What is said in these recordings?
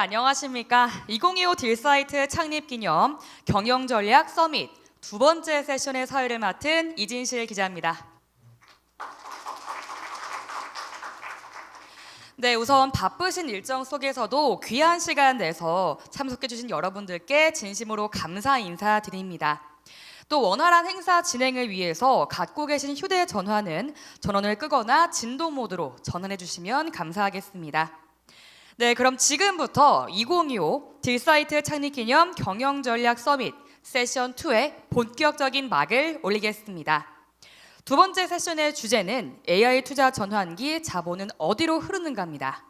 안녕하십니까. 2025 딜사이트 창립 기념 경영전략 서밋 두 번째 세션의 사회를 맡은 이진실 기자입니다. 네, 우선 바쁘신 일정 속에서도 귀한 시간 내서 참석해주신 여러분들께 진심으로 감사 인사드립니다. 또 원활한 행사 진행을 위해서 갖고 계신 휴대전화는 전원을 끄거나 진도 모드로 전환해 주시면 감사하겠습니다. 네, 그럼 지금부터 2025 딜사이트 창립기념 경영전략 서밋 세션 2의 본격적인 막을 올리겠습니다. 두 번째 세션의 주제는 AI 투자 전환기 자본은 어디로 흐르는가입니다.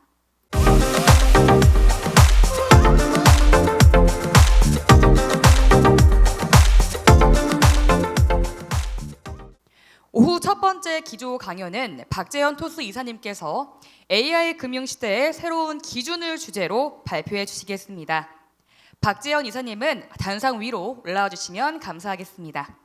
오후 첫 번째 기조 강연은 박재현 토스 이사님께서 AI 금융시대의 새로운 기준을 주제로 발표해 주시겠습니다. 박재현 이사님은 단상 위로 올라와 주시면 감사하겠습니다.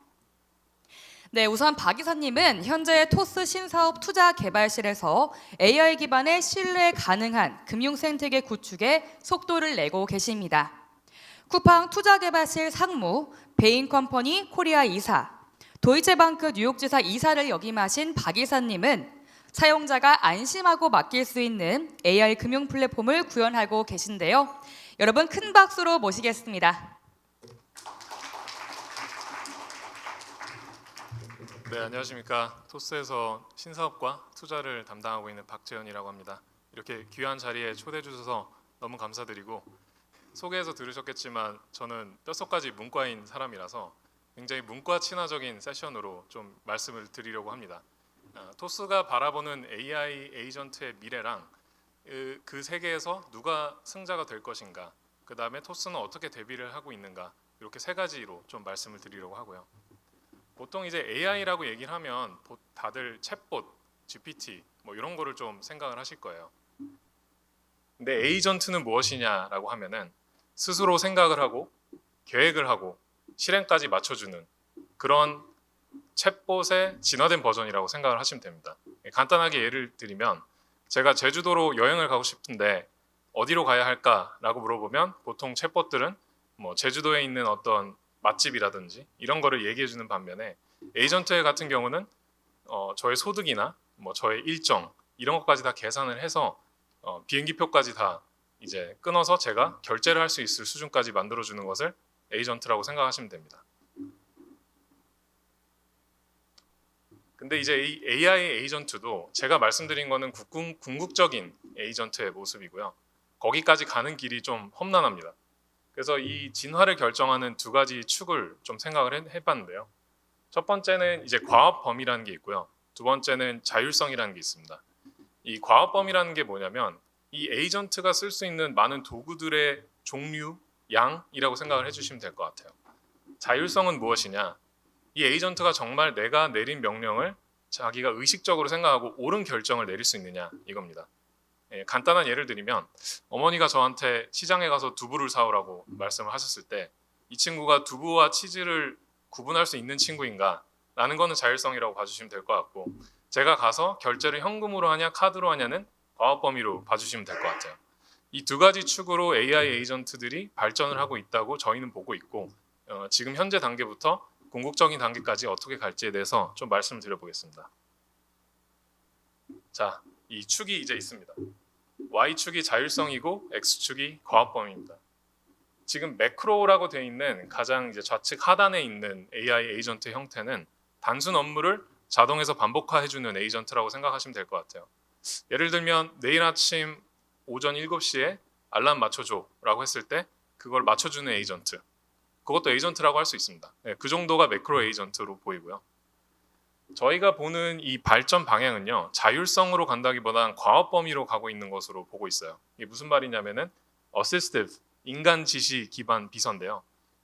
네, 우선 박 이사님은 현재 토스 신사업 투자개발실에서 AI 기반의 신뢰 가능한 금융생태계 구축에 속도를 내고 계십니다. 쿠팡 투자개발실 상무, 베인컴퍼니 코리아 이사, 도이체방크 뉴욕지사 이사를 역임하신 박 이사님은 사용자가 안심하고 맡길 수 있는 AI 금융 플랫폼을 구현하고 계신데요. 여러분 큰 박수로 모시겠습니다. 네, 안녕하십니까. 토스에서 신사업과 투자를 담당하고 있는 박재현이라고 합니다. 이렇게 귀한 자리에 초대해 주셔서 너무 감사드리고, 소개에서 들으셨겠지만 저는 뼛속까지 문과인 사람이라서 굉장히 문과 친화적인 세션으로 좀 말씀을 드리려고 합니다. 토스가 바라보는 AI 에이전트의 미래랑 그 세계에서 누가 승자가 될 것인가, 그 다음에 토스는 어떻게 대비를 하고 있는가, 이렇게 세 가지로 좀 말씀을 드리려고 하고요. 보통 이제 AI라고 얘기를 하면 다들 챗봇, GPT 뭐 이런 거를 좀 생각을 하실 거예요. 근데 에이전트는 무엇이냐라고 하면은 스스로 생각을 하고 계획을 하고 실행까지 맞춰주는 그런 챗봇의 진화된 버전이라고 생각을 하시면 됩니다. 간단하게 예를 들면 제가 제주도로 여행을 가고 싶은데 어디로 가야 할까라고 물어보면 보통 챗봇들은 뭐 제주도에 있는 어떤 맛집이라든지 이런 거를 얘기해 주는 반면에 에이전트 같은 경우는 저의 소득이나 뭐 저의 일정 이런 것까지 다 계산을 해서 비행기표까지 다 이제 끊어서 제가 결제를 할 수 있을 수준까지 만들어 주는 것을 에이전트라고 생각하시면 됩니다. 근데 이제 이 AI 에이전트도 제가 말씀드린 거는 궁극적인 에이전트의 모습이고요. 거기까지 가는 길이 좀 험난합니다. 그래서 이 진화를 결정하는 두 가지 축을 좀 생각을 해봤는데요. 첫 번째는 이제 과업 범위라는 게 있고요. 두 번째는 자율성이라는 게 있습니다. 이 과업 범위라는 게 뭐냐면 이 에이전트가 쓸 수 있는 많은 도구들의 종류, 양이라고 생각을 해주시면 될 것 같아요. 자율성은 무엇이냐? 이 에이전트가 정말 내가 내린 명령을 자기가 의식적으로 생각하고 옳은 결정을 내릴 수 있느냐 이겁니다. 간단한 예를 들면 어머니가 저한테 시장에 가서 두부를 사오라고 말씀을 하셨을 때 이 친구가 두부와 치즈를 구분할 수 있는 친구인가? 라는 거는 자율성이라고 봐주시면 될 것 같고, 제가 가서 결제를 현금으로 하냐 카드로 하냐는 과업 범위로 봐주시면 될 것 같아요. 이 두 가지 축으로 AI 에이전트들이 발전을 하고 있다고 저희는 보고 있고, 지금 현재 단계부터 궁극적인 단계까지 어떻게 갈지에 대해서 좀 말씀을 드려보겠습니다. 자, 이 축이 이제 있습니다. Y축이 자율성이고 X축이 과업 범위입니다. 지금 매크로라고 되어 있는 가장 이제 좌측 하단에 있는 AI 에이전트 형태는 단순 업무를 자동에서 반복화해주는 에이전트라고 생각하시면 될 것 같아요. 예를 들면 내일 아침 오전 7시에 알람 맞춰줘라고 했을 때 그걸 맞춰주는 에이전트, 그것도 에이전트라고 할 수 있습니다. 그 정도가 매크로 에이전트로 보이고요. 저희가 보는 이 발전 방향은요, 자율성으로 간다기보다는 과업 범위로 가고 있는 것으로 보고 있어요. 이게 무슨 말이냐면은 assistive, 인간 지시 기반 비서인데요.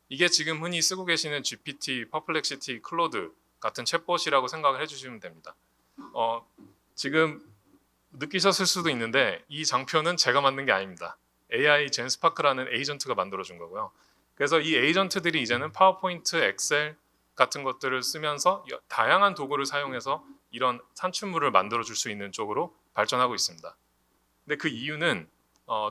이게 지금 흔히 쓰고 계시는 GPT, 퍼플렉시티, 클로드 같은 챗봇이라고 생각을 해주시면 됩니다. 지금 느끼셨을 수도 있는데 이 장표는 제가 만든 게 아닙니다. AI 젠스파크라는 에이전트가 만들어준 거고요. 그래서 이 에이전트들이 이제는 파워포인트, 엑셀 같은 것들을 쓰면서 다양한 도구를 사용해서 이런 산출물을 만들어줄 수 있는 쪽으로 발전하고 있습니다. 근데 그 이유는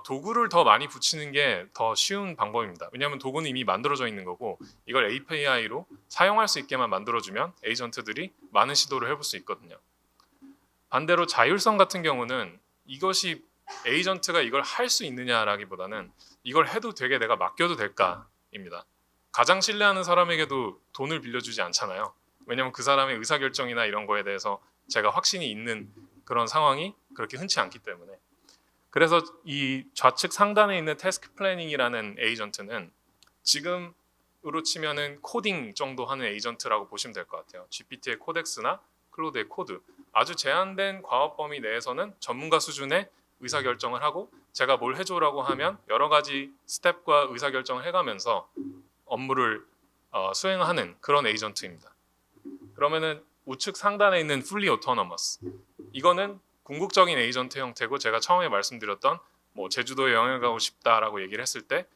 도구를 더 많이 붙이는 게 더 쉬운 방법입니다. 왜냐하면 도구는 이미 만들어져 있는 거고 이걸 API로 사용할 수 있게만 만들어주면 에이전트들이 많은 시도를 해볼 수 있거든요. 반대로 자율성 같은 경우는 이것이 에이전트가 이걸 할 수 있느냐라기보다는 이걸 해도 되게 내가 맡겨도 될까입니다. 가장 신뢰하는 사람에게도 돈을 빌려주지 않잖아요. 왜냐하면 그 사람의 의사결정이나 이런 거에 대해서 제가 확신이 있는 그런 상황이 그렇게 흔치 않기 때문에. 그래서 이 좌측 상단에 있는 태스크 플래닝이라는 에이전트는 지금으로 치면은 코딩 정도 하는 에이전트라고 보시면 될 것 같아요. GPT의 코덱스나 클로드의 코드, 아주 제한된 과업 범위 내에서는 전문가 수준의 의사결정을 하고 제가 뭘 해줘라고 하면 여러 가지 스텝과 의사결정을 해가면서 업무를 수행하는 그런 에이전트입니다. 그러면은 우측 상단에 있는 fully autonomous, 이거는 궁극적인 에이전트 형태고 제가 처음에 말씀드렸던 뭐 제주도에 여행을 가고 싶다라고 얘기를 했을 때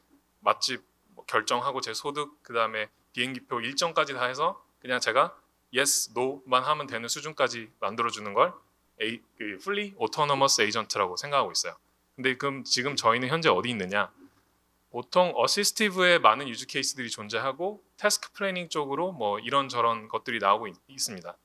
맛집 뭐 결정하고 제 소득 그다음에 비행기표 일정까지 다 해서 그냥 제가 yes, no만 하면 되는 수준까지 만들어주는 걸 fully autonomous agent라고 생각하고 있어요. 근데 그럼 지금 저희는 현재 어디 있느냐? 보통 어시스티브에 많은 유즈 케이스들이 존재하고 태스크 플래닝 쪽으로 뭐 이런저런 것들이 나오고 있습니다.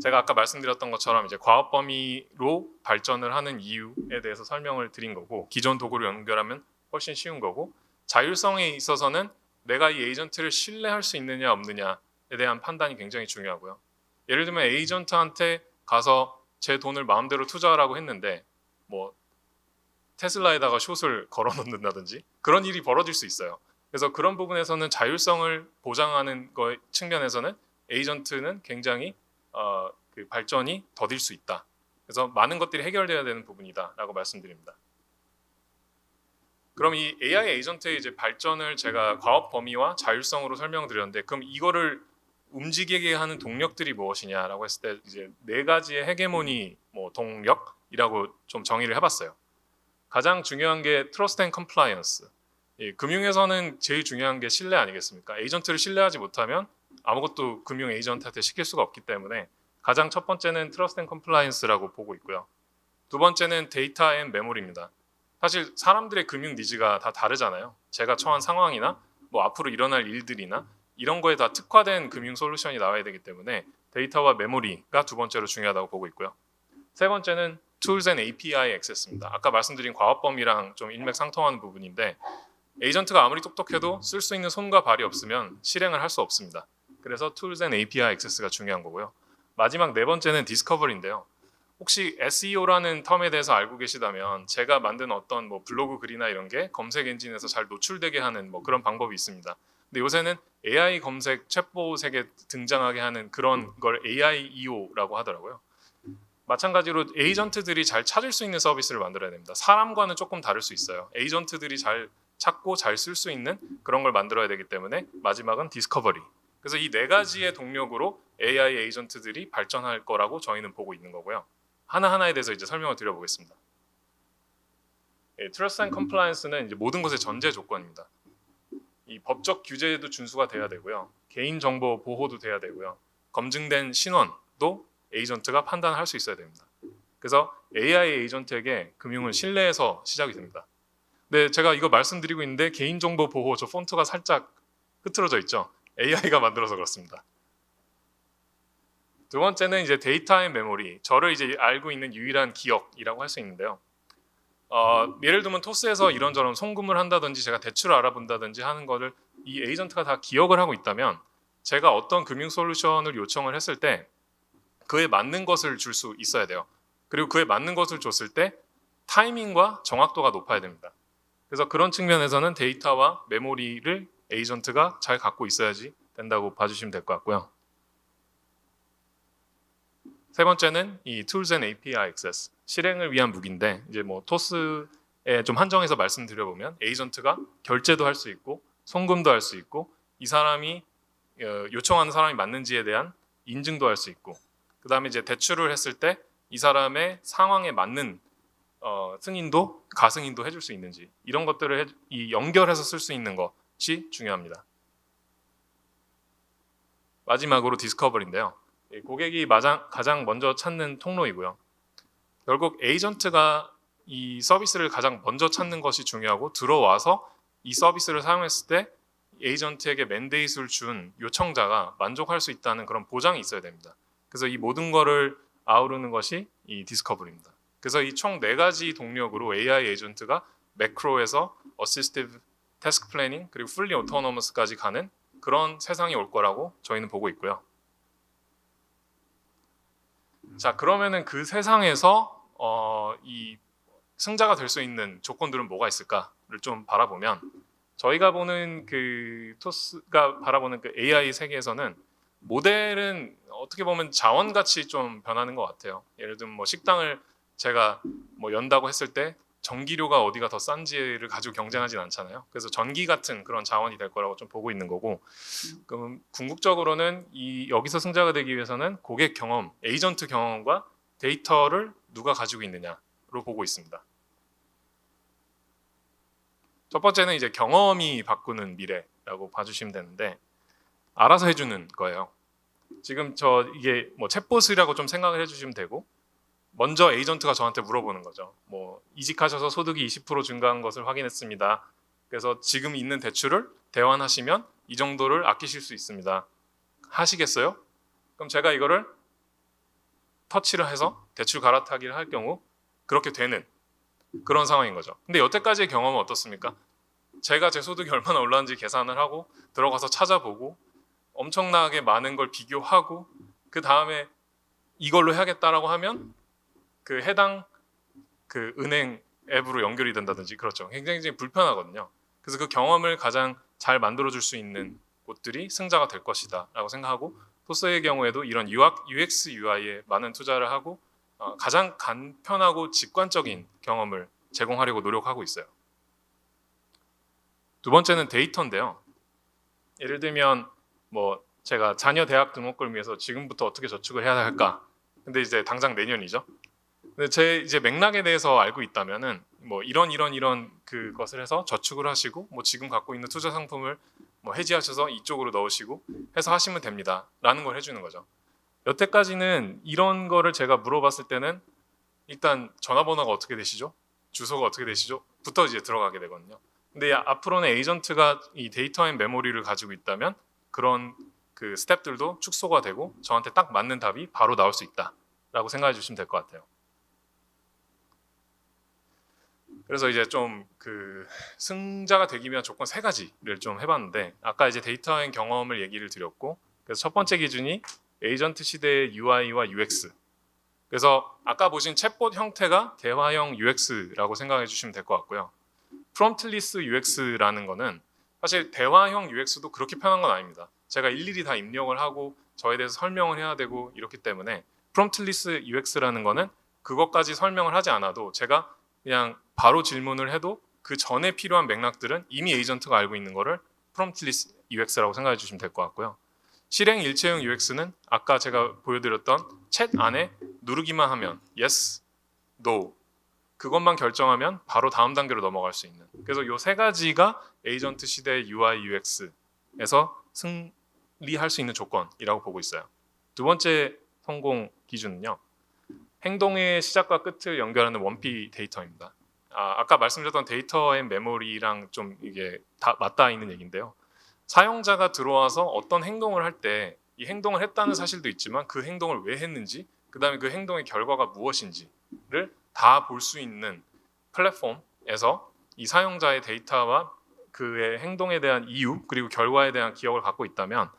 제가 아까 말씀드렸던 것처럼 이제 과업 범위로 발전을 하는 이유에 대해서 설명을 드린 거고 기존 도구를 연결하면 훨씬 쉬운 거고 자율성에 있어서는 내가 이 에이전트를 신뢰할 수 있느냐 없느냐에 대한 판단이 굉장히 중요하고요. 예를 들면 에이전트한테 가서 제 돈을 마음대로 투자하라고 했는데 뭐 테슬라에다가 숏을 걸어 놓는다든지 그런 일이 벌어질 수 있어요. 그래서 그런 부분에서는 자율성을 보장하는 거 측면에서는 에이전트는 굉장히 그 발전이 더딜 수 있다. 그래서 많은 것들이 해결돼야 되는 부분이다라고 말씀드립니다. 그럼 이 AI 에이전트의 이제 발전을 제가 과업 범위와 자율성으로 설명드렸는데 그럼 이거를 움직이게 하는 동력들이 무엇이냐라고 했을 때 이제 네 가지의 헤게모니 뭐 동력이라고 좀 정의를 해봤어요. 가장 중요한 게 트러스트 앤 컴플라이언스. 금융에서는 제일 중요한 게 신뢰 아니겠습니까? 에이전트를 신뢰하지 못하면 아무것도 금융 에이전트한테 시킬 수가 없기 때문에 가장 첫 번째는 트러스트 앤 컴플라이언스라고 보고 있고요. 두 번째는 데이터 앤 메모리입니다. 사실 사람들의 금융 니즈가 다 다르잖아요. 제가 처한 상황이나 뭐 앞으로 일어날 일들이나 이런 거에 다 특화된 금융 솔루션이 나와야 되기 때문에 데이터와 메모리가 두 번째로 중요하다고 보고 있고요. 세 번째는 Tools and API Access입니다. 아까 말씀드린 과업 범위랑 좀 일맥상통하는 부분인데 에이전트가 아무리 똑똑해도 쓸 수 있는 손과 발이 없으면 실행을 할 수 없습니다. 그래서 Tools and API Access가 중요한 거고요. 마지막 네 번째는 디스커버리인데요. 혹시 SEO라는 텀에 대해서 알고 계시다면 제가 만든 어떤 뭐 블로그 글이나 이런 게 검색 엔진에서 잘 노출되게 하는 뭐 그런 방법이 있습니다. 근데 요새는 AI 검색 챗봇에게 등장하게 하는 그런 걸 AI EO라고 하더라고요. 마찬가지로 에이전트들이 잘 찾을 수 있는 서비스를 만들어야 됩니다. 사람과는 조금 다를 수 있어요. 에이전트들이 잘 찾고 잘 쓸 수 있는 그런 걸 만들어야 되기 때문에 마지막은 디스커버리. 그래서 이 네 가지의 동력으로 AI 에이전트들이 발전할 거라고 저희는 보고 있는 거고요. 하나하나에 대해서 이제 설명을 드려보겠습니다. 트러스트 앤 컴플라이언스는 이제 모든 것의 전제 조건입니다. 이 법적 규제에도 준수가 돼야 되고요. 개인정보 보호도 돼야 되고요. 검증된 신원도 에이전트가 판단할 수 있어야 됩니다. 그래서 AI 에이전트에게 금융은 신뢰해서 시작이 됩니다. 근데 제가 이거 말씀드리고 있는데 개인정보 보호 저 폰트가 살짝 흐트러져 있죠. AI가 만들어서 그렇습니다. 두 번째는 이제 데이터 앤 메모리. 저를 이제 알고 있는 유일한 기억이라고 할 수 있는데요. 예를 들면 토스에서 이런저런 송금을 한다든지 제가 대출을 알아본다든지 하는 거를 이 에이전트가 다 기억을 하고 있다면 제가 어떤 금융 솔루션을 요청을 했을 때 그에 맞는 것을 줄 수 있어야 돼요. 그리고 그에 맞는 것을 줬을 때 타이밍과 정확도가 높아야 됩니다. 그래서 그런 측면에서는 데이터와 메모리를 에이전트가 잘 갖고 있어야지 된다고 봐주시면 될 것 같고요. 세 번째는 이 Tools and API Access, 실행을 위한 무기인데 이제 뭐 토스에 좀 한정해서 말씀드려보면 에이전트가 결제도 할 수 있고 송금도 할 수 있고 이 사람이 요청하는 사람이 맞는지에 대한 인증도 할 수 있고 그 다음에 이제 대출을 했을 때 이 사람의 상황에 맞는 승인도 가승인도 해줄 수 있는지 이런 것들을 연결해서 쓸 수 있는 것이 중요합니다. 마지막으로 디스커버리인데요. 고객이 가장 먼저 찾는 통로이고요. 결국 에이전트가 이 서비스를 가장 먼저 찾는 것이 중요하고 들어와서 이 서비스를 사용했을 때 에이전트에게 맨데이트를 준 요청자가 만족할 수 있다는 그런 보장이 있어야 됩니다. 그래서 이 모든 거를 아우르는 것이 이 디스커버리입니다. 그래서 이 총 4가지 동력으로 AI 에이전트가 매크로에서 어시스티브 태스크 플래닝 그리고 풀리 오토노머스까지 가는 그런 세상이 올 거라고 저희는 보고 있고요. 자, 그러면은 그 세상에서 이 승자가 될 수 있는 조건들은 뭐가 있을까를 좀 바라보면 저희가 보는 그 토스가 바라보는 그 AI 세계에서는 모델은 어떻게 보면 자원같이 좀 변하는 것 같아요. 예를 들면 뭐 식당을 제가 뭐 연다고 했을 때 전기료가 어디가 더 싼지를 가지고 경쟁하진 않잖아요. 그래서 전기 같은 그런 자원이 될 거라고 좀 보고 있는 거고, 그럼 궁극적으로는 이 여기서 승자가 되기 위해서는 고객 경험, 에이전트 경험과 데이터를 누가 가지고 있느냐로 보고 있습니다. 첫 번째는 이제 경험이 바꾸는 미래라고 봐주시면 되는데 알아서 해주는 거예요. 지금 이게 뭐 챗봇이라고 좀 생각을 해주시면 되고 먼저 에이전트가 저한테 물어보는 거죠. 뭐 이직하셔서 소득이 20% 증가한 것을 확인했습니다. 그래서 지금 있는 대출을 대환하시면 이 정도를 아끼실 수 있습니다. 하시겠어요? 그럼 제가 이거를 터치를 해서 대출 갈아타기를 할 경우 그렇게 되는 그런 상황인 거죠. 근데 여태까지의 경험은 어떻습니까? 제가 제 소득이 얼마나 올랐는지 계산을 하고 들어가서 찾아보고 엄청나게 많은 걸 비교하고 그 다음에 이걸로 해야겠다라고 하면 그 해당 그 은행 앱으로 연결이 된다든지 그렇죠. 굉장히 불편하거든요. 그래서 그 경험을 가장 잘 만들어줄 수 있는 곳들이 승자가 될 것이다라고 생각하고 토스의 경우에도 이런 UX, UI에 많은 투자를 하고 가장 간편하고 직관적인 경험을 제공하려고 노력하고 있어요. 두 번째는 데이터인데요. 예를 들면 뭐 제가 자녀 대학 등록금을 위해서 지금부터 어떻게 저축을 해야 할까? 근데 이제 당장 내년이죠. 근데 제 이제 맥락에 대해서 알고 있다면은 뭐 이런 그것을 해서 저축을 하시고 뭐 지금 갖고 있는 투자 상품을 뭐 해지하셔서 이쪽으로 넣으시고 해서 하시면 됩니다라는 걸 해주는 거죠. 여태까지는 이런 거를 제가 물어봤을 때는 일단 전화번호가 어떻게 되시죠? 주소가 어떻게 되시죠? 부터 이제 들어가게 되거든요. 근데 앞으로는 에이전트가 이 데이터 앤 메모리를 가지고 있다면 그런 그 스텝들도 축소가 되고 저한테 딱 맞는 답이 바로 나올 수 있다라고 생각해 주시면 될 것 같아요. 그래서 이제 좀 그 승자가 되기 위한 조건 3가지를 좀 해봤는데 아까 이제 데이터 앤 경험을 얘기를 드렸고 그래서 첫 번째 기준이 에이전트 시대의 UI와 UX. 그래서 아까 보신 챗봇 형태가 대화형 UX라고 생각해 주시면 될 것 같고요. 프롬프트리스 UX라는 거는 사실 대화형 UX도 그렇게 편한 건 아닙니다. 제가 일일이 다 입력을 하고 저에 대해서 설명을 해야 되고 이렇기 때문에 프롬프트리스 UX라는 거는 그것까지 설명을 하지 않아도 제가 그냥 바로 질문을 해도 그 전에 필요한 맥락들은 이미 에이전트가 알고 있는 거를 프롬프트리스 UX라고 생각해 주시면 될 것 같고요. 실행 일체형 UX는 아까 제가 보여드렸던 챗 안에 누르기만 하면 yes, no 그것만 결정하면 바로 다음 단계로 넘어갈 수 있는 그래서 이 3가지가 에이전트 시대의 UI, UX에서 승리할 수 있는 조건이라고 보고 있어요. 두 번째 성공 기준은요. 행동의 시작과 끝을 연결하는 원피 데이터입니다. 아까 말씀드렸던 데이터 앤 메모리랑 좀 이게 다 맞닿아 있는 얘기인데요. 사용자가 들어와서 어떤 행동을 할 때 이 행동을 했다는 사실도 있지만 그 행동을 왜 했는지 그 다음에 그 행동의 결과가 무엇인지를 다 볼 수 있는 플랫폼에서 이 사용자의 데이터와 그의 행동에 대한 이유 그리고 결과에 대한 기억을 갖고 있다면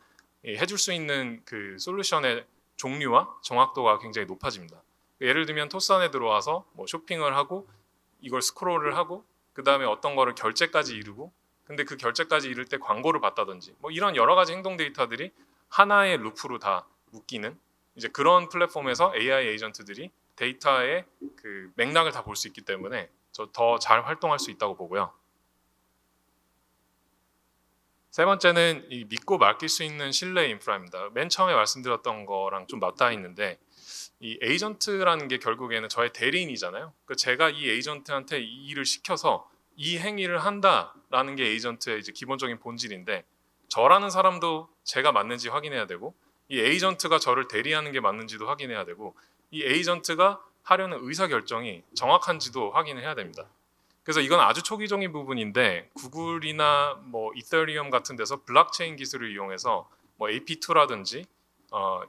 해줄 수 있는 그 솔루션의 종류와 정확도가 굉장히 높아집니다. 예를 들면 토스 안에 들어와서 뭐 쇼핑을 하고 이걸 스크롤을 하고 그 다음에 어떤 거를 결제까지 이루고 근데 그 결제까지 이룰 때 광고를 받다든지 뭐 이런 여러 가지 행동 데이터들이 하나의 루프로 다 묶이는 이제 그런 플랫폼에서 AI 에이전트들이 데이터의 그 맥락을 다 볼 수 있기 때문에 더 잘 활동할 수 있다고 보고요. 세 번째는 이 믿고 맡길 수 있는 신뢰 인프라입니다. 맨 처음에 말씀드렸던 거랑 좀 맞닿아 있는데 이 에이전트라는 게 결국에는 저의 대리인이잖아요. 그러니까 제가 이 에이전트한테 이 일을 시켜서 이 행위를 한다라는 게 에이전트의 이제 기본적인 본질인데 저라는 사람도 제가 맞는지 확인해야 되고 이 에이전트가 저를 대리하는 게 맞는지도 확인해야 되고 이 에이전트가 하려는 의사결정이 정확한지도 확인을 해야 됩니다. 그래서 이건 아주 초기적인 부분인데 구글이나 뭐 이더리움 같은 데서 블록체인 기술을 이용해서 뭐 AP2라든지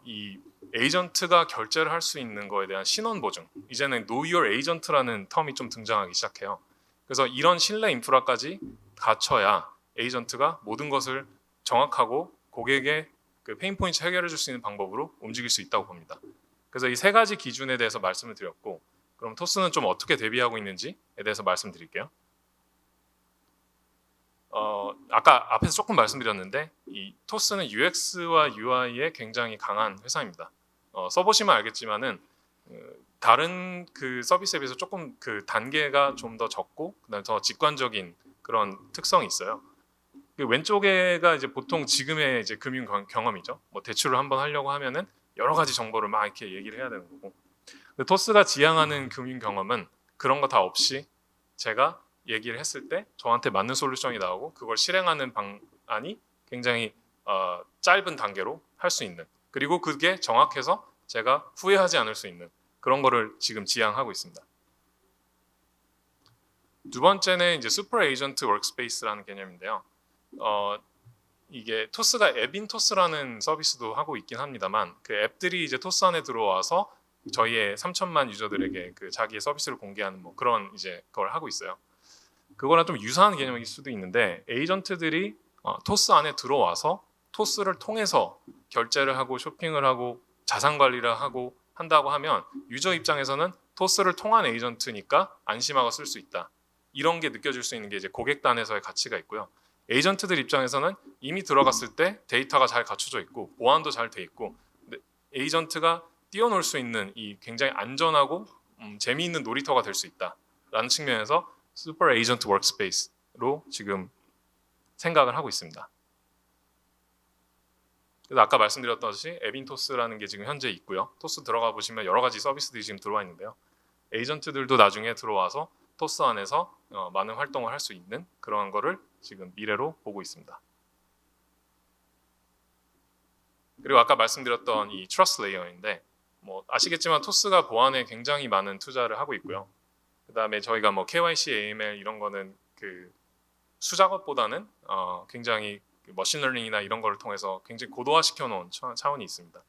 이 에이전트가 결제를 할 수 있는 거에 대한 신원 보증, 이제는 Know Your Agent라는 텀이 좀 등장하기 시작해요. 그래서 이런 신뢰 인프라까지 갖춰야 에이전트가 모든 것을 정확하고 고객의 그 페인 포인트 해결해 줄 수 있는 방법으로 움직일 수 있다고 봅니다. 그래서 이 세 가지 기준에 대해서 말씀을 드렸고, 그럼 토스는 좀 어떻게 대비하고 있는지에 대해서 말씀드릴게요. 아까 앞에서 조금 말씀드렸는데 이 토스는 UX와 UI에 굉장히 강한 회사입니다. 써보시면 알겠지만은 다른 그 서비스에 비해서 조금 그 단계가 좀 더 적고 그다음에 더 직관적인 그런 특성이 있어요. 그 왼쪽에가 이제 보통 지금의 이제 금융 경험이죠. 뭐 대출을 한번 하려고 하면은 여러 가지 정보를 막 이렇게 얘기를 해야 되는 거고. 토스가 지향하는 금융 경험은 그런 거 다 없이 제가 얘기를 했을 때 저한테 맞는 솔루션이 나오고 그걸 실행하는 방안이 굉장히 짧은 단계로 할 수 있는, 그리고 그게 정확해서 제가 후회하지 않을 수 있는 그런 거를 지금 지향하고 있습니다. 두 번째는 이제 슈퍼 에이전트 워크스페이스라는 개념인데요. 이게 토스가 앱인 토스라는 서비스도 하고 있긴 합니다만 그 앱들이 이제 토스 안에 들어와서 저희의 3천만 유저들에게 그 자기의 서비스를 공개하는 뭐 그런 이제 그걸 하고 있어요. 그거랑 좀 유사한 개념일 수도 있는데 에이전트들이 토스 안에 들어와서 토스를 통해서 결제를 하고 쇼핑을 하고 자산 관리를 하고 한다고 하면 유저 입장에서는 토스를 통한 에이전트니까 안심하고 쓸 수 있다. 이런 게 느껴질 수 있는 게 이제 고객단에서의 가치가 있고요. 에이전트들 입장에서는 이미 들어갔을 때 데이터가 잘 갖춰져 있고 보안도 잘 돼 있고 에이전트가 뛰어놀 수 있는 이 굉장히 안전하고 재미있는 놀이터가 될 수 있다라는 측면에서 슈퍼 에이전트 워크스페이스로 지금 생각을 하고 있습니다. 그래서 아까 말씀드렸듯이 앱인토스라는 게 지금 현재 있고요. 토스 들어가 보시면 여러 가지 서비스들이 지금 들어와 있는데요. 에이전트들도 나중에 들어와서 토스 안에서 많은 활동을 할 수 있는 그런 거를 지금 미래로 보고 있습니다. 그리고 아까 말씀드렸던 이 트러스트 레이어인데 뭐 아시겠지만 토스가 보안에 굉장히 많은 투자를 하고 있고요. 그다음에 저희가 뭐 KYC, AML 이런 거는 그 수작업보다는 굉장히 머신러닝이나 이런 거를 통해서 굉장히 고도화시켜 놓은 차원이 있습니다.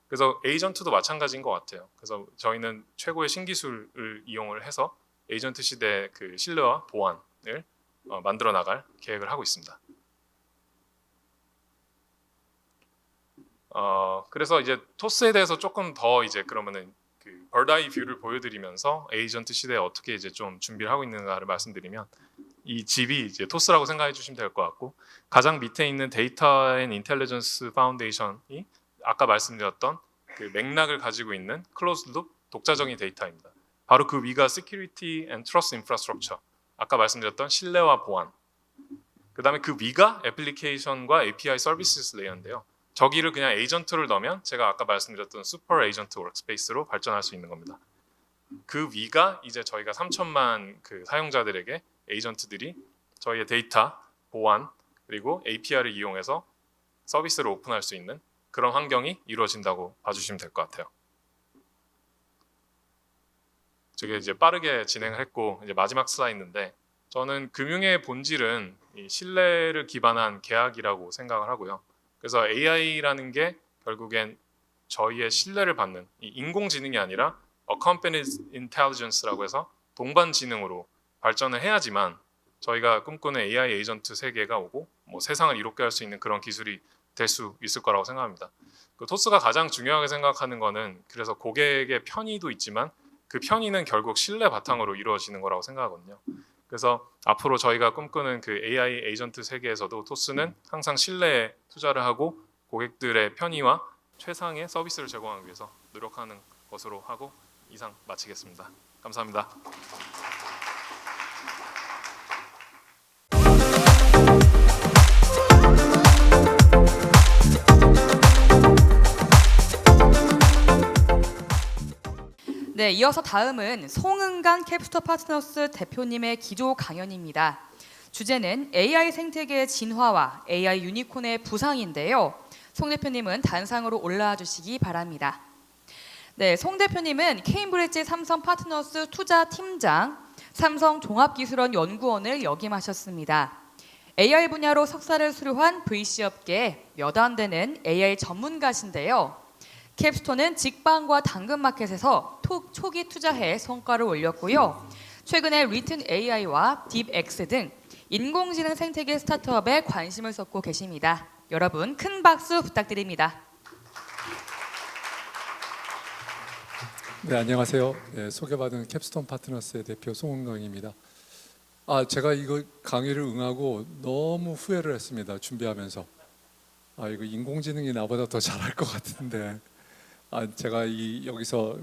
그래서 에이전트도 마찬가지인 것 같아요. 그래서 저희는 최고의 신기술을 이용을 해서 에이전트 시대 그 신뢰와 보안을 만들어 나갈 계획을 하고 있습니다. 그래서 이제 토스에 대해서 조금 더 이제 그러면은 그 버드아이 뷰를 보여드리면서 에이전트 시대에 어떻게 이제 좀 준비를 하고 있는가를 말씀드리면 이 집이 이제 토스라고 생각해 주시면 될 것 같고 가장 밑에 있는 데이터 앤 인텔리전스 파운데이션이 아까 말씀드렸던 그 맥락을 가지고 있는 클로즈 룹 독자적인 데이터입니다. 바로 그 위가 Security and Trust Infrastructure, 아까 말씀드렸던 신뢰와 보안. 그 다음에 그 위가 애플리케이션과 API 서비스 레이어인데요. 저기를 그냥 에이전트를 넣으면 제가 아까 말씀드렸던 슈퍼 에이전트 워크스페이스로 발전할 수 있는 겁니다. 그 위가 이제 저희가 3천만 그 사용자들에게 에이전트들이 저희의 데이터, 보안, 그리고 API를 이용해서 서비스를 오픈할 수 있는 그런 환경이 이루어진다고 봐주시면 될 것 같아요. 저게 이제 빠르게 진행을 했고 이제 마지막 슬라이드인데 저는 금융의 본질은 이 신뢰를 기반한 계약이라고 생각을 하고요. 그래서 AI라는 게 결국엔 저희의 신뢰를 받는 이 인공지능이 아니라 Accompanied Intelligence라고 해서 동반지능으로 발전을 해야지만 저희가 꿈꾸는 AI 에이전트 세계가 오고 뭐 세상을 이롭게 할 수 있는 그런 기술이 될 수 있을 거라고 생각합니다. 그 토스가 가장 중요하게 생각하는 거는 그래서 고객의 편의도 있지만 그 편의는 결국 신뢰 바탕으로 이루어지는 거라고 생각하거든요. 그래서 앞으로 저희가 꿈꾸는 그 AI 에이전트 세계에서도 토스는 항상 신뢰에 투자를 하고 고객들의 편의와 최상의 서비스를 제공하기 위해서 노력하는 것으로 하고 이상 마치겠습니다. 감사합니다. 네, 이어서 다음은 송은간 캡스터 파트너스 대표님의 기조 강연입니다. 주제는 AI 생태계의 진화와 AI 유니콘의 부상인데요. 송 대표님은 단상으로 올라와 주시기 바랍니다. 네, 송 대표님은 케임브리지 삼성 파트너스 투자팀장, 삼성 종합기술원 연구원을 역임하셨습니다. AI 분야로 석사를 수료한 VC 업계에 몇 안 되는 AI 전문가신데요. 캡스톤은 직방과 당근마켓에서 초기 투자해 성과를 올렸고요. 최근에 리튼 AI와 딥X 등 인공지능 생태계 스타트업에 관심을 쏟고 계십니다. 여러분 큰 박수 부탁드립니다. 네, 안녕하세요. 소개받은 캡스톤 파트너스의 대표 송은광입니다. 제가 이거 강의를 응하고 너무 후회를 했습니다. 준비하면서. 이거 인공지능이 나보다 더 잘할 것 같은데. 제가 여기서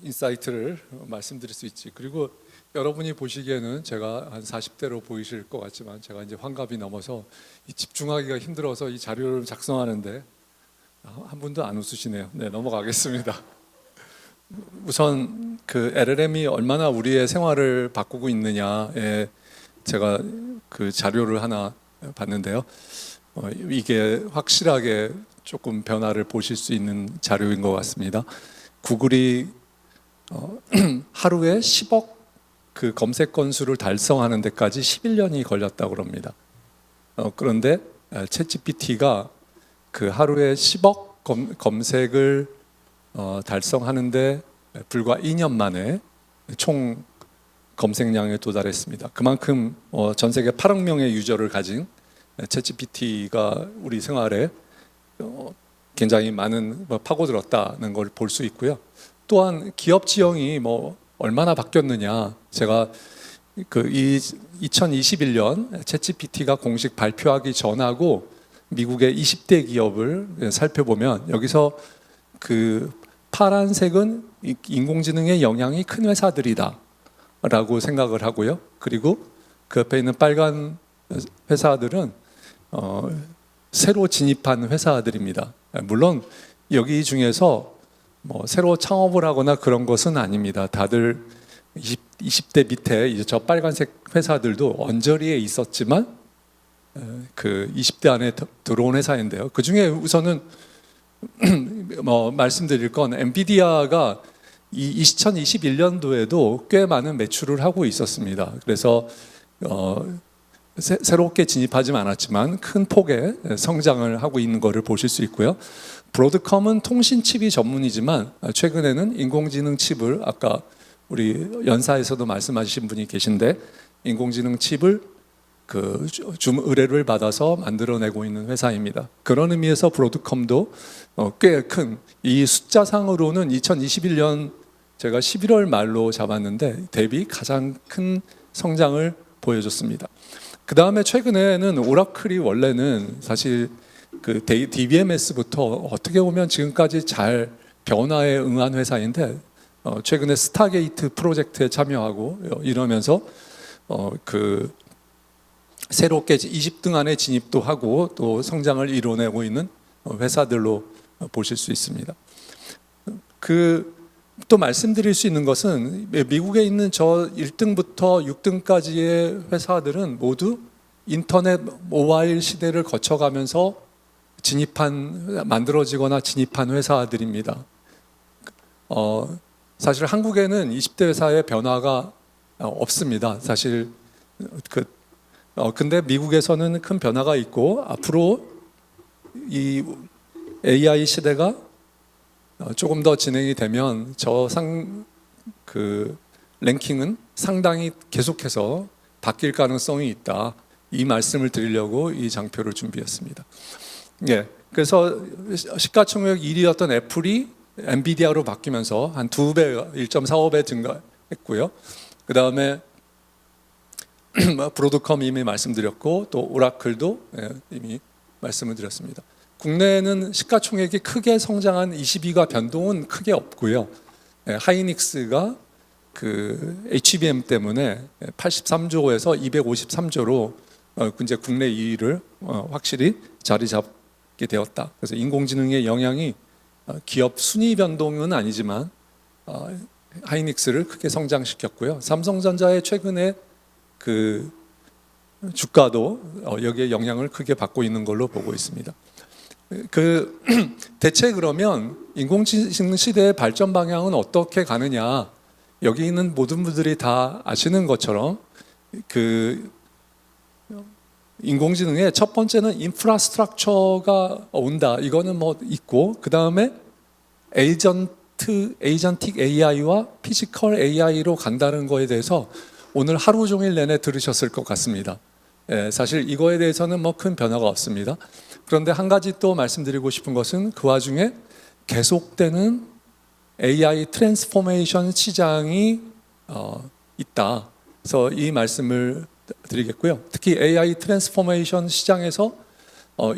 인사이트를 말씀드릴 수 있지. 그리고 여러분이 보시기에는 제가 한 40대로 보이실 것 같지만 제가 이제 환갑이 넘어서 집중하기가 힘들어서 이 자료를 작성하는데 한 분도 안 웃으시네요. 네, 넘어가겠습니다. 우선 LLM이 얼마나 우리의 생활을 바꾸고 있느냐에 제가 그 자료를 하나 봤는데요. 이게 확실하게 조금 변화를 보실 수 있는 자료인 것 같습니다. 구글이 하루에 10억 그 검색 건수를 달성하는 데까지 11년이 걸렸다고 합니다. 그런데 챗GPT가 그 하루에 10억 검색을 달성하는데 불과 2년 만에 총 검색량에 도달했습니다. 그만큼 전 세계 8억 명의 유저를 가진 챗GPT가 우리 생활에 굉장히 많은 파고들었다는 걸 볼 수 있고요. 또한 기업 지형이 얼마나 바뀌었느냐, 제가 2021년 챗GPT가 공식 발표하기 전하고 미국의 20대 기업을 살펴보면 여기서 그 파란색은 인공지능의 영향이 큰 회사들이다 라고 생각을 하고요. 그리고 그 옆에 있는 빨간 회사들은 새로 진입한 회사들입니다. 물론 여기 중에서 새로 창업을 하거나 그런 것은 아닙니다. 다들 20대 밑에 이제 저 빨간색 회사들도 언저리에 있었지만 그 20대 안에 들어온 회사인데요. 그 중에 우선은 말씀드릴 건 엔비디아가 2021년도에도 꽤 많은 매출을 하고 있었습니다. 그래서 새롭게 진입하지는 않았지만 큰 폭의 성장을 하고 있는 것을 보실 수 있고요. 브로드컴은 통신 칩이 전문이지만 최근에는 인공지능 칩을, 아까 우리 연사에서도 말씀하신 분이 계신데 인공지능 칩을 줌 의뢰를 받아서 만들어내고 있는 회사입니다. 그런 의미에서 브로드컴도 꽤 큰, 이 숫자상으로는 2021년 제가 11월 말로 잡았는데 대비 가장 큰 성장을 보여줬습니다. 그 다음에 최근에는 오라클이 원래는 사실 그 DBMS부터 어떻게 보면 지금까지 잘 변화에 응한 회사인데 최근에 스타게이트 프로젝트에 참여하고 이러면서 새롭게 20등 안에 진입도 하고 또 성장을 이뤄내고 있는 회사들로 보실 수 있습니다. 또 말씀드릴 수 있는 것은 미국에 있는 저 1등부터 6등까지의 회사들은 모두 인터넷 모바일 시대를 거쳐가면서 만들어지거나 진입한 회사들입니다. 사실 한국에는 20대 회사의 변화가 없습니다. 사실 근데 미국에서는 큰 변화가 있고 앞으로 이 AI 시대가 조금 더 진행이 되면 랭킹은 상당히 계속해서 바뀔 가능성이 있다. 이 말씀을 드리려고 이 장표를 준비했습니다. 예, 그래서 시가총액 1위였던 애플이 엔비디아로 바뀌면서 한 2배, 1.45배 증가했고요. 그 다음에 브로드컴 이미 말씀드렸고 또 오라클도 이미 말씀을 드렸습니다. 국내에는 시가총액이 크게 성장한 22가 변동은 크게 없고요. 하이닉스가 HBM 때문에 83조에서 253조로 이제 국내 2위를 확실히 자리 잡게 되었다. 그래서 인공지능의 영향이 기업 순위 변동은 아니지만 하이닉스를 크게 성장시켰고요. 삼성전자의 최근에 주가도 여기에 영향을 크게 받고 있는 걸로 보고 있습니다. 그 대체 그러면 인공지능 시대의 발전 방향은 어떻게 가느냐? 여기 있는 모든 분들이 다 아시는 것처럼 그 인공지능의 첫 번째는 인프라스트럭처가 온다. 이거는 뭐 있고 그 다음에 에이전틱 AI와 피지컬 AI로 간다는 거에 대해서 오늘 하루 종일 내내 들으셨을 것 같습니다. 사실 이거에 대해서는 뭐 큰 변화가 없습니다. 그런데 한 가지 또 말씀드리고 싶은 것은 그 와중에 계속되는 AI 트랜스포메이션 시장이 있다. 그래서 이 말씀을 드리겠고요. 특히 AI 트랜스포메이션 시장에서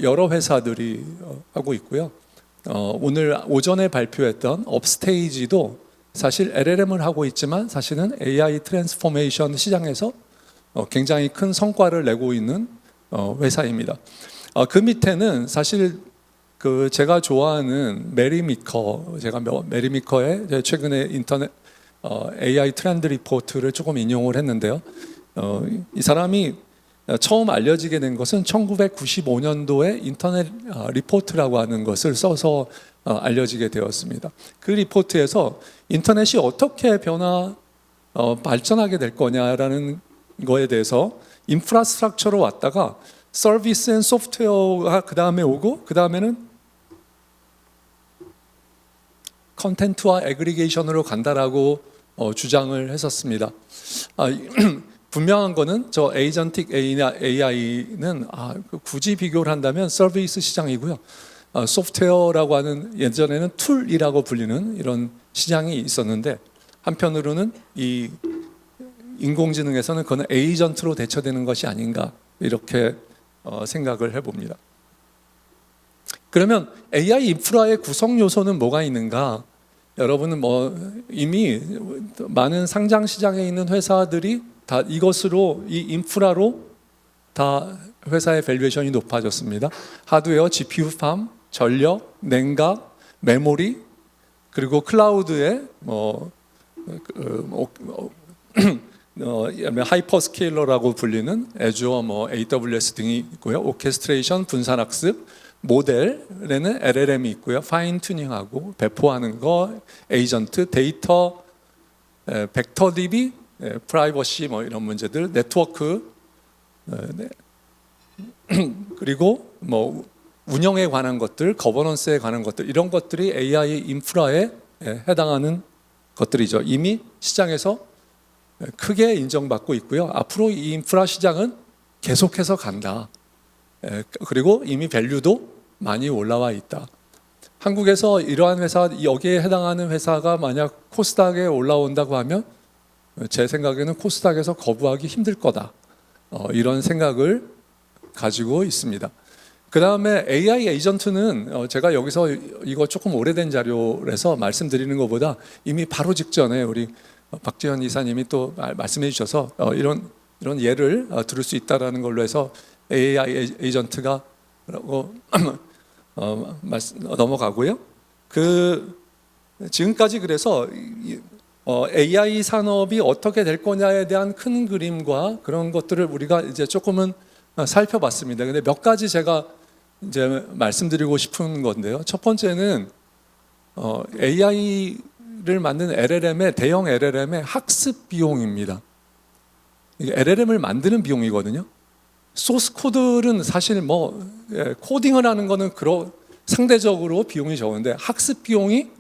여러 회사들이 하고 있고요. 오늘 오전에 발표했던 업스테이지도 사실 LLM을 하고 있지만 사실은 AI 트랜스포메이션 시장에서 굉장히 큰 성과를 내고 있는 회사입니다. 그 밑에는 사실 그 제가 좋아하는 메리 미커, 제가 메리 미커의 최근에 인터넷 AI 트렌드 리포트를 조금 인용을 했는데요. 이 사람이 처음 알려지게 된 것은 1995년도에 인터넷 리포트라고 하는 것을 써서 알려지게 되었습니다. 그 리포트에서 인터넷이 어떻게 발전하게 될 거냐라는 거에 대해서 인프라스트럭처로 왔다가 서비스 앤 소프트웨어가 그 다음에 오고 그 다음에는 컨텐츠와 애그리게이션으로 간다라고 주장을 했었습니다. 분명한 거는 저 에이전틱 AI는 굳이 비교를 한다면 서비스 시장이고요. 소프트웨어라고 하는 예전에는 툴이라고 불리는 이런 시장이 있었는데 한편으로는 이 인공지능에서는 그건 에이전트로 대처되는 것이 아닌가 이렇게 생각을 해봅니다. 그러면 AI 인프라의 구성 요소는 뭐가 있는가? 여러분은 이미 많은 상장 시장에 있는 회사들이 다 이것으로 이 인프라로 다 회사의 밸류에이션이 높아졌습니다. 하드웨어, GPU 팜, 전력, 냉각, 메모리 그리고 클라우드에 하이퍼스케일러라고 불리는 애주어, AWS 등이 있고요. 오케스트레이션, 분산학습, 모델에는 LLM이 있고요. 파인 튜닝하고 배포하는 거, 에이전트, 데이터, 벡터 DB, 프라이버시 이런 문제들, 네트워크, 그리고 운영에 관한 것들, 거버넌스에 관한 것들 이런 것들이 AI 인프라에 해당하는 것들이죠. 이미 시장에서 크게 인정받고 있고요. 앞으로 이 인프라 시장은 계속해서 간다. 그리고 이미 밸류도 많이 올라와 있다. 한국에서 이러한 회사, 여기에 해당하는 회사가 만약 코스닥에 올라온다고 하면 제 생각에는 코스닥에서 거부하기 힘들 거다. 이런 생각을 가지고 있습니다. 그 다음에 AI 에이전트는 제가 여기서 이거 조금 오래된 자료라서 말씀드리는 것보다 이미 바로 직전에 우리 박지현 이사님이 또 말씀해 주셔서 이런 예를 들을 수 있다라는 걸로 해서 AI 에이전트가 넘어가고요. 지금까지 그래서 AI 산업이 어떻게 될 거냐에 대한 큰 그림과 그런 것들을 우리가 이제 조금은 살펴봤습니다. 근데 몇 가지 제가 이제 말씀드리고 싶은 건데요. 첫 번째는 AI를 만든 LLM의 대형 LLM의 학습 비용입니다. 이게 LLM을 만드는 비용이거든요. 소스 코드는 사실 코딩을 하는 거는 상대적으로 비용이 적은데 학습 비용이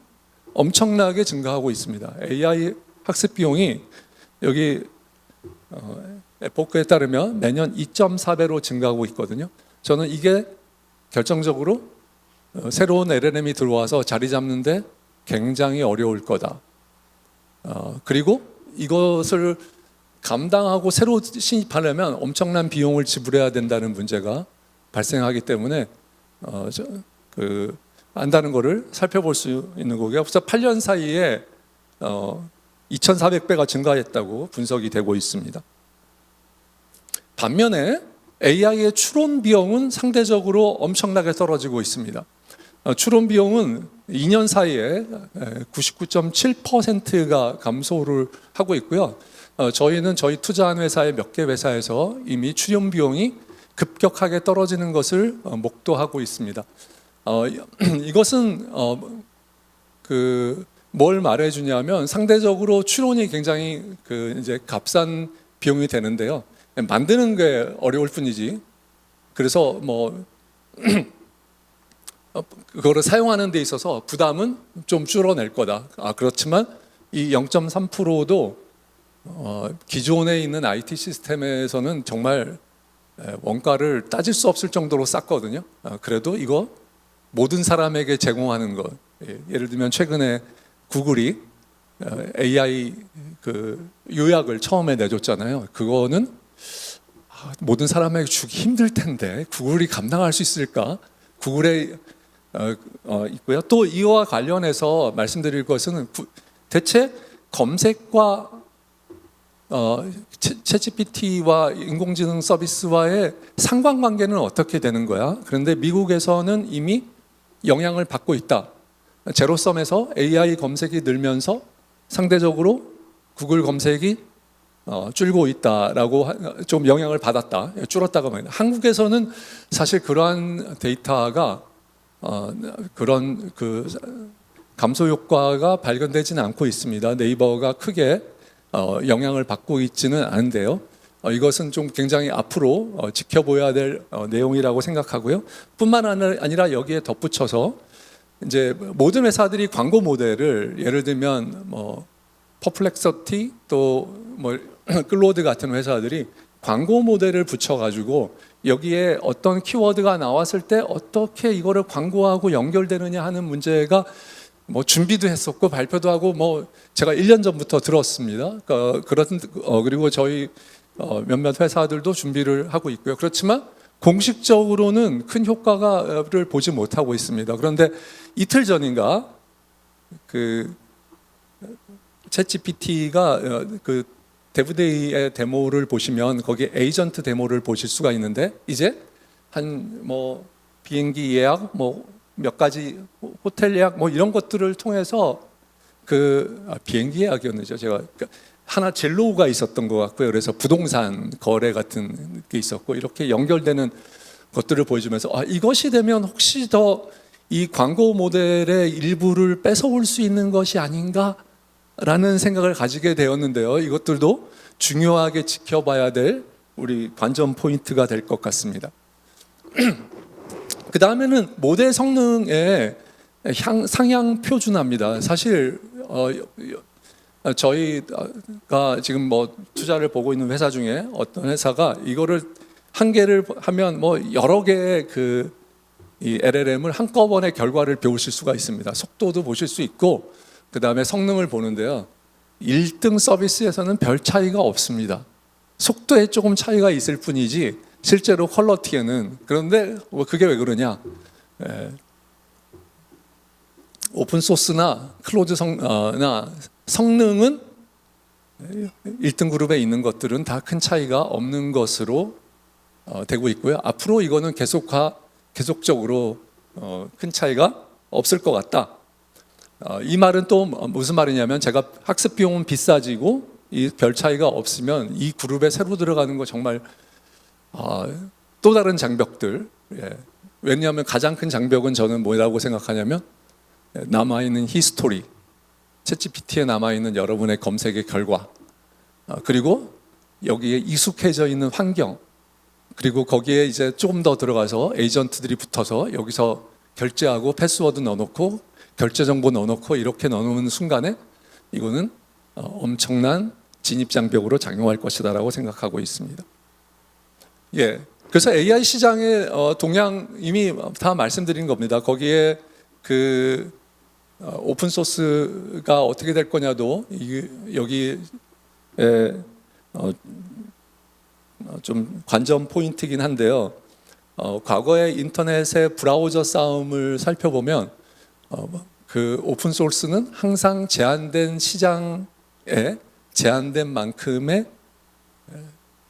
엄청나게 증가하고 있습니다. AI 학습 비용이 여기 에포크에 따르면 매년 2.4배로 증가하고 있거든요. 저는 이게 결정적으로 새로운 LLM이 들어와서 자리 잡는데 굉장히 어려울 거다. 그리고 이것을 감당하고 새로 신입하려면 엄청난 비용을 지불해야 된다는 문제가 발생하기 때문에 안다는 것을 살펴볼 수 있는 거고요. 그래서 8년 사이에 2,400배가 증가했다고 분석이 되고 있습니다. 반면에 AI의 추론 비용은 상대적으로 엄청나게 떨어지고 있습니다. 추론 비용은 2년 사이에 99.7%가 감소를 하고 있고요. 저희는 저희 투자한 회사의 몇 개 회사에서 이미 추론 비용이 급격하게 떨어지는 것을 목도하고 있습니다. 이것은 그 뭘 말해주냐면 상대적으로 추론이 굉장히 그 이제 값싼 비용이 되는데요. 만드는 게 어려울 뿐이지. 그래서 뭐 그거를 사용하는 데 있어서 부담은 좀 줄어낼 거다. 그렇지만 이 0.3%도 기존에 있는 IT 시스템에서는 정말 원가를 따질 수 없을 정도로 쌌거든요. 그래도 이거 모든 사람에게 제공하는 것. 예를 들면 최근에 구글이 AI 그 요약을 처음에 내줬잖아요. 그거는 모든 사람에게 주기 힘들 텐데 구글이 감당할 수 있을까? 구글에 있고요. 또 이와 관련해서 말씀드릴 것은 대체 검색과 챗GPT와 인공지능 서비스와의 상관관계는 어떻게 되는 거야? 그런데 미국에서는 이미 영향을 받고 있다. 제로섬에서 AI 검색이 늘면서 상대적으로 구글 검색이 줄고 있다라고 좀 영향을 받았다. 줄었다고 말합니다. 한국에서는 사실 그러한 데이터가 그런 그 감소 효과가 발견되지는 않고 있습니다. 네이버가 크게 영향을 받고 있지는 않은데요. 이것은 좀 굉장히 앞으로 지켜봐야 될 내용이라고 생각하고요. 뿐만 아니라 여기에 덧붙여서 이제 모든 회사들이 광고 모델을 예를 들면 뭐 퍼플렉서티 또 뭐 클로드 같은 회사들이 광고 모델을 붙여가지고 여기에 어떤 키워드가 나왔을 때 어떻게 이거를 광고하고 연결되느냐 하는 문제가 뭐 준비도 했었고 발표도 하고 뭐 제가 1년 전부터 들었습니다. 그리고 저희 몇몇 회사들도 준비를 하고 있고요. 그렇지만 공식적으로는 큰 효과를 보지 못하고 있습니다. 그런데 이틀 전인가 그 챗GPT가 그 데브데이의 데모를 보시면 거기에 에이전트 데모를 보실 수가 있는데 이제 한 뭐 비행기 예약 뭐 몇 가지 호텔 예약 뭐 이런 것들을 통해서 비행기 예약이었는죠. 제가 하나 젤로우가 있었던 것 같고요. 그래서 부동산 거래 같은 게 있었고 이렇게 연결되는 것들을 보여주면서 이것이 되면 혹시 더 이 광고 모델의 일부를 뺏어올 수 있는 것이 아닌가라는 생각을 가지게 되었는데요. 이것들도 중요하게 지켜봐야 될 우리 관전 포인트가 될 것 같습니다. 그 다음에는 모델 성능의 상향 표준화입니다. 사실 저희가 지금 뭐 투자를 보고 있는 회사 중에 어떤 회사가 이거를 한 개를 하면 뭐 여러 개의 이 LLM을 한꺼번에 결과를 배우실 수가 있습니다. 속도도 보실 수 있고 그 다음에 성능을 보는데요. 1등 서비스에서는 별 차이가 없습니다. 속도에 조금 차이가 있을 뿐이지 실제로 퀄러티에는. 그런데 그게 왜 그러냐? 오픈 소스나 클로즈나 성능은 1등 그룹에 있는 것들은 다 큰 차이가 없는 것으로 되고 있고요. 앞으로 이거는 계속적으로 큰 차이가 없을 것 같다. 이 말은 또 무슨 말이냐면 제가 학습 비용은 비싸지고 이 별 차이가 없으면 이 그룹에 새로 들어가는 거 정말 또 다른 장벽들. 왜냐하면 가장 큰 장벽은 저는 뭐라고 생각하냐면 남아있는 히스토리, 챗GPT에 남아있는 여러분의 검색의 결과, 그리고 여기에 익숙해져 있는 환경, 그리고 거기에 이제 조금 더 들어가서 에이전트들이 붙어서 여기서 결제하고 패스워드 넣어놓고 결제 정보 넣어놓고 이렇게 넣어놓는 순간에 이거는 엄청난 진입장벽으로 작용할 것이다라고 생각하고 있습니다. 그래서 AI 시장의 동향 이미 다 말씀드린 겁니다. 거기에 오픈 소스가 어떻게 될 거냐도 여기에 좀 관전 포인트이긴 한데요. 과거의 인터넷의 브라우저 싸움을 살펴보면 오픈 소스는 항상 제한된 시장에 제한된 만큼의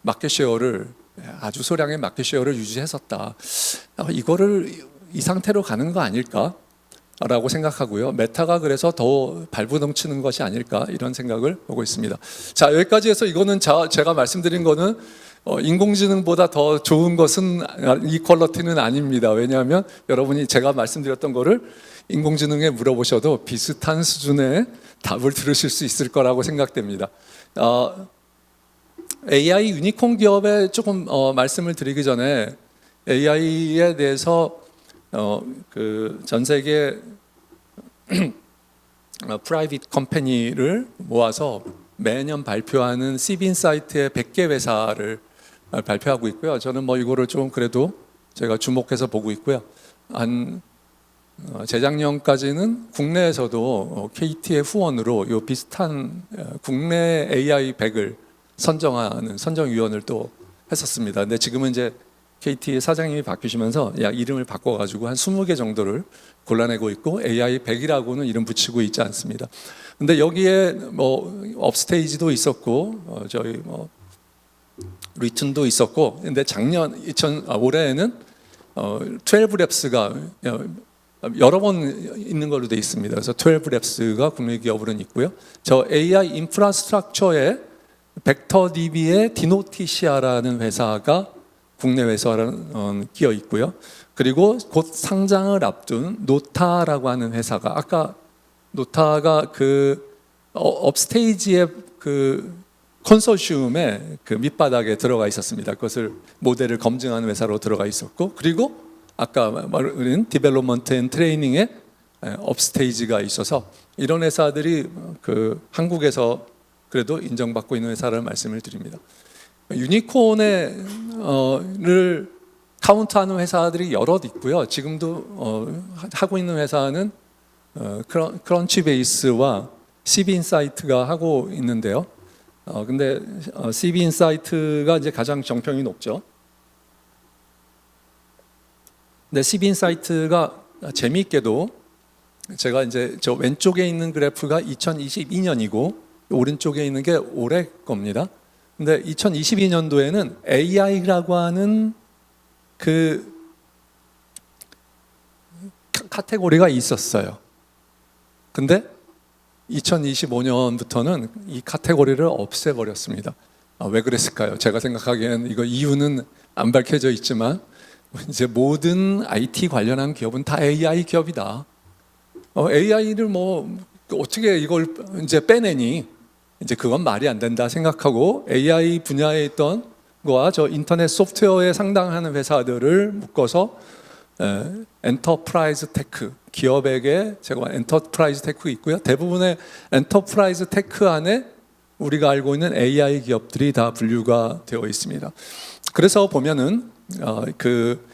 마켓 쉐어를 아주 소량의 마켓 쉐어를 유지했었다. 이거를 이 상태로 가는 거 아닐까라고 생각하고요. 메타가 그래서 더 발부동치는 것이 아닐까 이런 생각을 보고 있습니다. 자, 여기까지 해서 이거는 제가 말씀드린 거는 인공지능보다 더 좋은 것은 이퀄러티는 아닙니다. 왜냐하면 여러분이 제가 말씀드렸던 거를 인공지능에 물어보셔도 비슷한 수준의 답을 들으실 수 있을 거라고 생각됩니다. AI 유니콘 기업에 조금 말씀을 드리기 전에 AI에 대해서 그 전 세계 프라이빗 컴퍼니를 모아서 매년 발표하는 시빈사이트의 100개 회사를 발표하고 있고요. 저는 뭐 이거를 좀 그래도 제가 주목해서 보고 있고요. 한 재작년까지는 국내에서도 KT의 후원으로 이 비슷한 국내 AI 100을 선정하는 선정위원을 또 했었습니다. 근데 지금은 이제 KT 사장님이 바뀌시면서 이름을 바꿔가지고 한 20개 정도를 골라내고 있고 AI 100이라고는 이름 붙이고 있지 않습니다. 근데 여기에 뭐 업스테이지도 있었고 저희 뭐 리튼도 있었고, 근데 작년 올해에는 12랩스가 여러 번 있는 걸로 돼 있습니다. 그래서 12랩스가 국내 기업으로는 있고요. 저 AI 인프라스트럭처에 벡터DB의 디노티시아라는 회사가 국내 회사라는 끼어 있고요. 그리고 곧 상장을 앞둔 노타라고 하는 회사가, 아까 노타가 그 업스테이지의 그 컨소시움의 그 밑바닥에 들어가 있었습니다. 그것을 모델을 검증하는 회사로 들어가 있었고, 그리고 아까 말한 디벨롭먼트 앤 트레이닝에 업스테이지가 있어서 이런 회사들이 그 한국에서 그래도 인정받고 있는 회사라는 말씀을 드립니다. 유니콘을 카운트하는 회사들이 여럿 있고요. 지금도 하고 있는 회사는 크런치베이스와 CB인사이트가 하고 있는데요. 근데 CB인사이트가 이제 가장 정평이 높죠. 근데 CB인사이트가 재미있게도 제가 이제 저 왼쪽에 있는 그래프가 2022년이고 오른쪽에 있는 게 올해 겁니다. 근데 2022년도에는 AI라고 하는 그 카테고리가 있었어요. 근데 2025년부터는 이 카테고리를 없애버렸습니다. 왜 그랬을까요? 제가 생각하기에는 이거 이유는 안 밝혀져 있지만 이제 모든 IT 관련한 기업은 다 AI 기업이다. AI를 뭐 어떻게 이걸 이제 빼내니? 이제 그건 말이 안 된다 생각하고 AI 분야에 있던 거와 저 인터넷 소프트웨어에 상당하는 회사들을 묶어서 엔터프라이즈 테크 기업에게 제가 엔터프라이즈 테크 있고요. 대부분의 엔터프라이즈 테크 안에 우리가 알고 있는 AI 기업들이 다 분류가 되어 있습니다. 그래서 보면은 그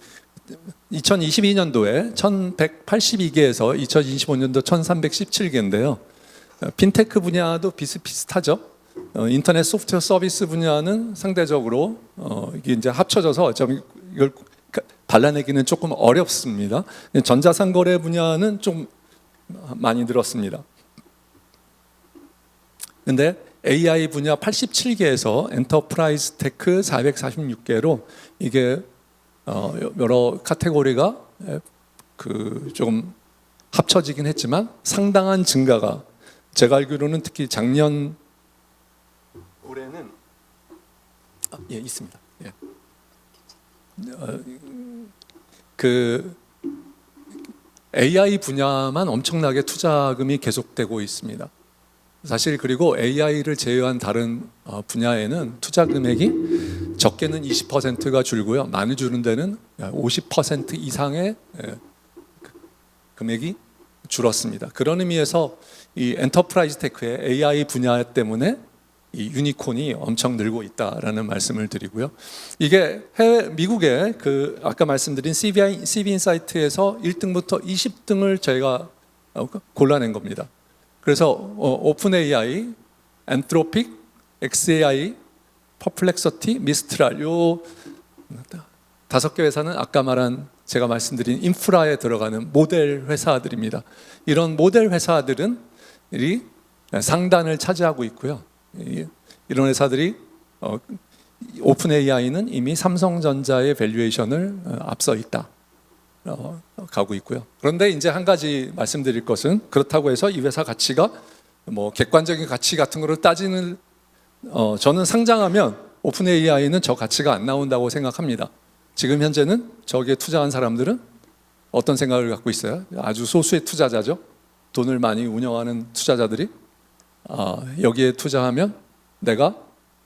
2022년도에 1182개에서 2025년도 1317개인데요. 핀테크 분야도 비슷비슷하죠. 인터넷 소프트웨어 서비스 분야는 상대적으로 이게 이제 합쳐져서 좀 이걸 발라내기는 조금 어렵습니다. 전자상거래 분야는 좀 많이 늘었습니다. 근데 AI 분야 87개에서 엔터프라이즈 테크 446개로 이게 여러 카테고리가 그 좀 합쳐지긴 했지만 상당한 증가가, 제가 알기로는 특히 작년 올해는 예 있습니다. 예. 그 AI 분야만 엄청나게 투자금이 계속되고 있습니다. 사실 그리고 AI를 제외한 다른 분야에는 투자 금액이 적게는 20%가 줄고요, 많이 주는 데는 50% 이상의 금액이 줄었습니다. 그런 의미에서 이 엔터프라이즈 테크의 AI 분야 때문에 이 유니콘이 엄청 늘고 있다라는 말씀을 드리고요. 이게 미국의 그 아까 말씀드린 CB인사이트에서 1등부터 20등을 저희가 골라낸 겁니다. 그래서 오픈 AI, 엔트로픽, XAI, 퍼플렉서티, 미스트랄 요 5개 회사는 아까 말한 제가 말씀드린 인프라에 들어가는 모델 회사들입니다. 이런 모델 회사들은 상단을 차지하고 있고요. 이런 회사들이 오픈 AI는 이미 삼성전자의 밸류에이션을 앞서 있다. 가고 있고요. 그런데 이제 한 가지 말씀드릴 것은, 그렇다고 해서 이 회사 가치가 뭐 객관적인 가치 같은 거를 따지는 저는 상장하면 오픈 AI는 저 가치가 안 나온다고 생각합니다. 지금 현재는 저기에 투자한 사람들은 어떤 생각을 갖고 있어요? 아주 소수의 투자자죠. 돈을 많이 운영하는 투자자들이 여기에 투자하면 내가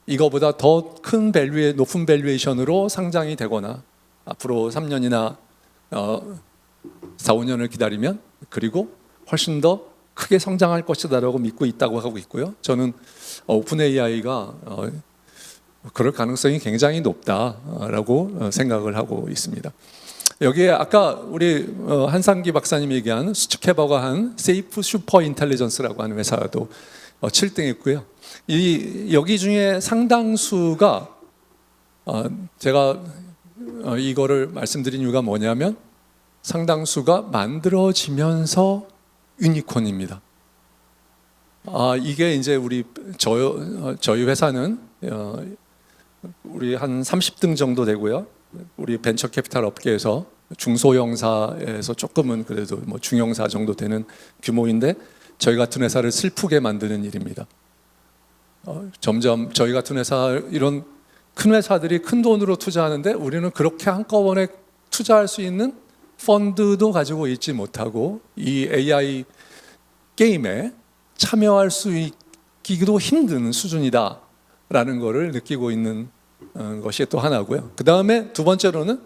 이거보다 더 큰 밸류에 높은 밸류에이션으로 상장이 되거나 앞으로 3년이나 4, 5년을 기다리면 그리고 훨씬 더 크게 성장할 것이다라고 믿고 있다고 하고 있고요. 저는 오픈 AI가 그럴 가능성이 굉장히 높다라고 생각을 하고 있습니다. 여기에 아까 우리 한상기 박사님이 얘기한 수축해버가 한 세이프 슈퍼 인텔리전스라고 하는 회사도 7등했고요. 여기 중에 상당수가 제가 이거를 말씀드린 이유가 뭐냐면 상당수가 만들어지면서 유니콘입니다. 이게 이제 저희 회사는 우리 한 30등 정도 되고요. 우리 벤처 캐피탈 업계에서 중소형사에서 조금은 그래도 뭐 중형사 정도 되는 규모인데 저희 같은 회사를 슬프게 만드는 일입니다. 점점 저희 같은 회사 이런 큰 회사들이 큰 돈으로 투자하는데 우리는 그렇게 한꺼번에 투자할 수 있는 펀드도 가지고 있지 못하고 이 AI 게임에 참여할 수 있기도 힘든 수준이다라는 것을 느끼고 있는 것이 또 하나고요. 그 다음에 두 번째로는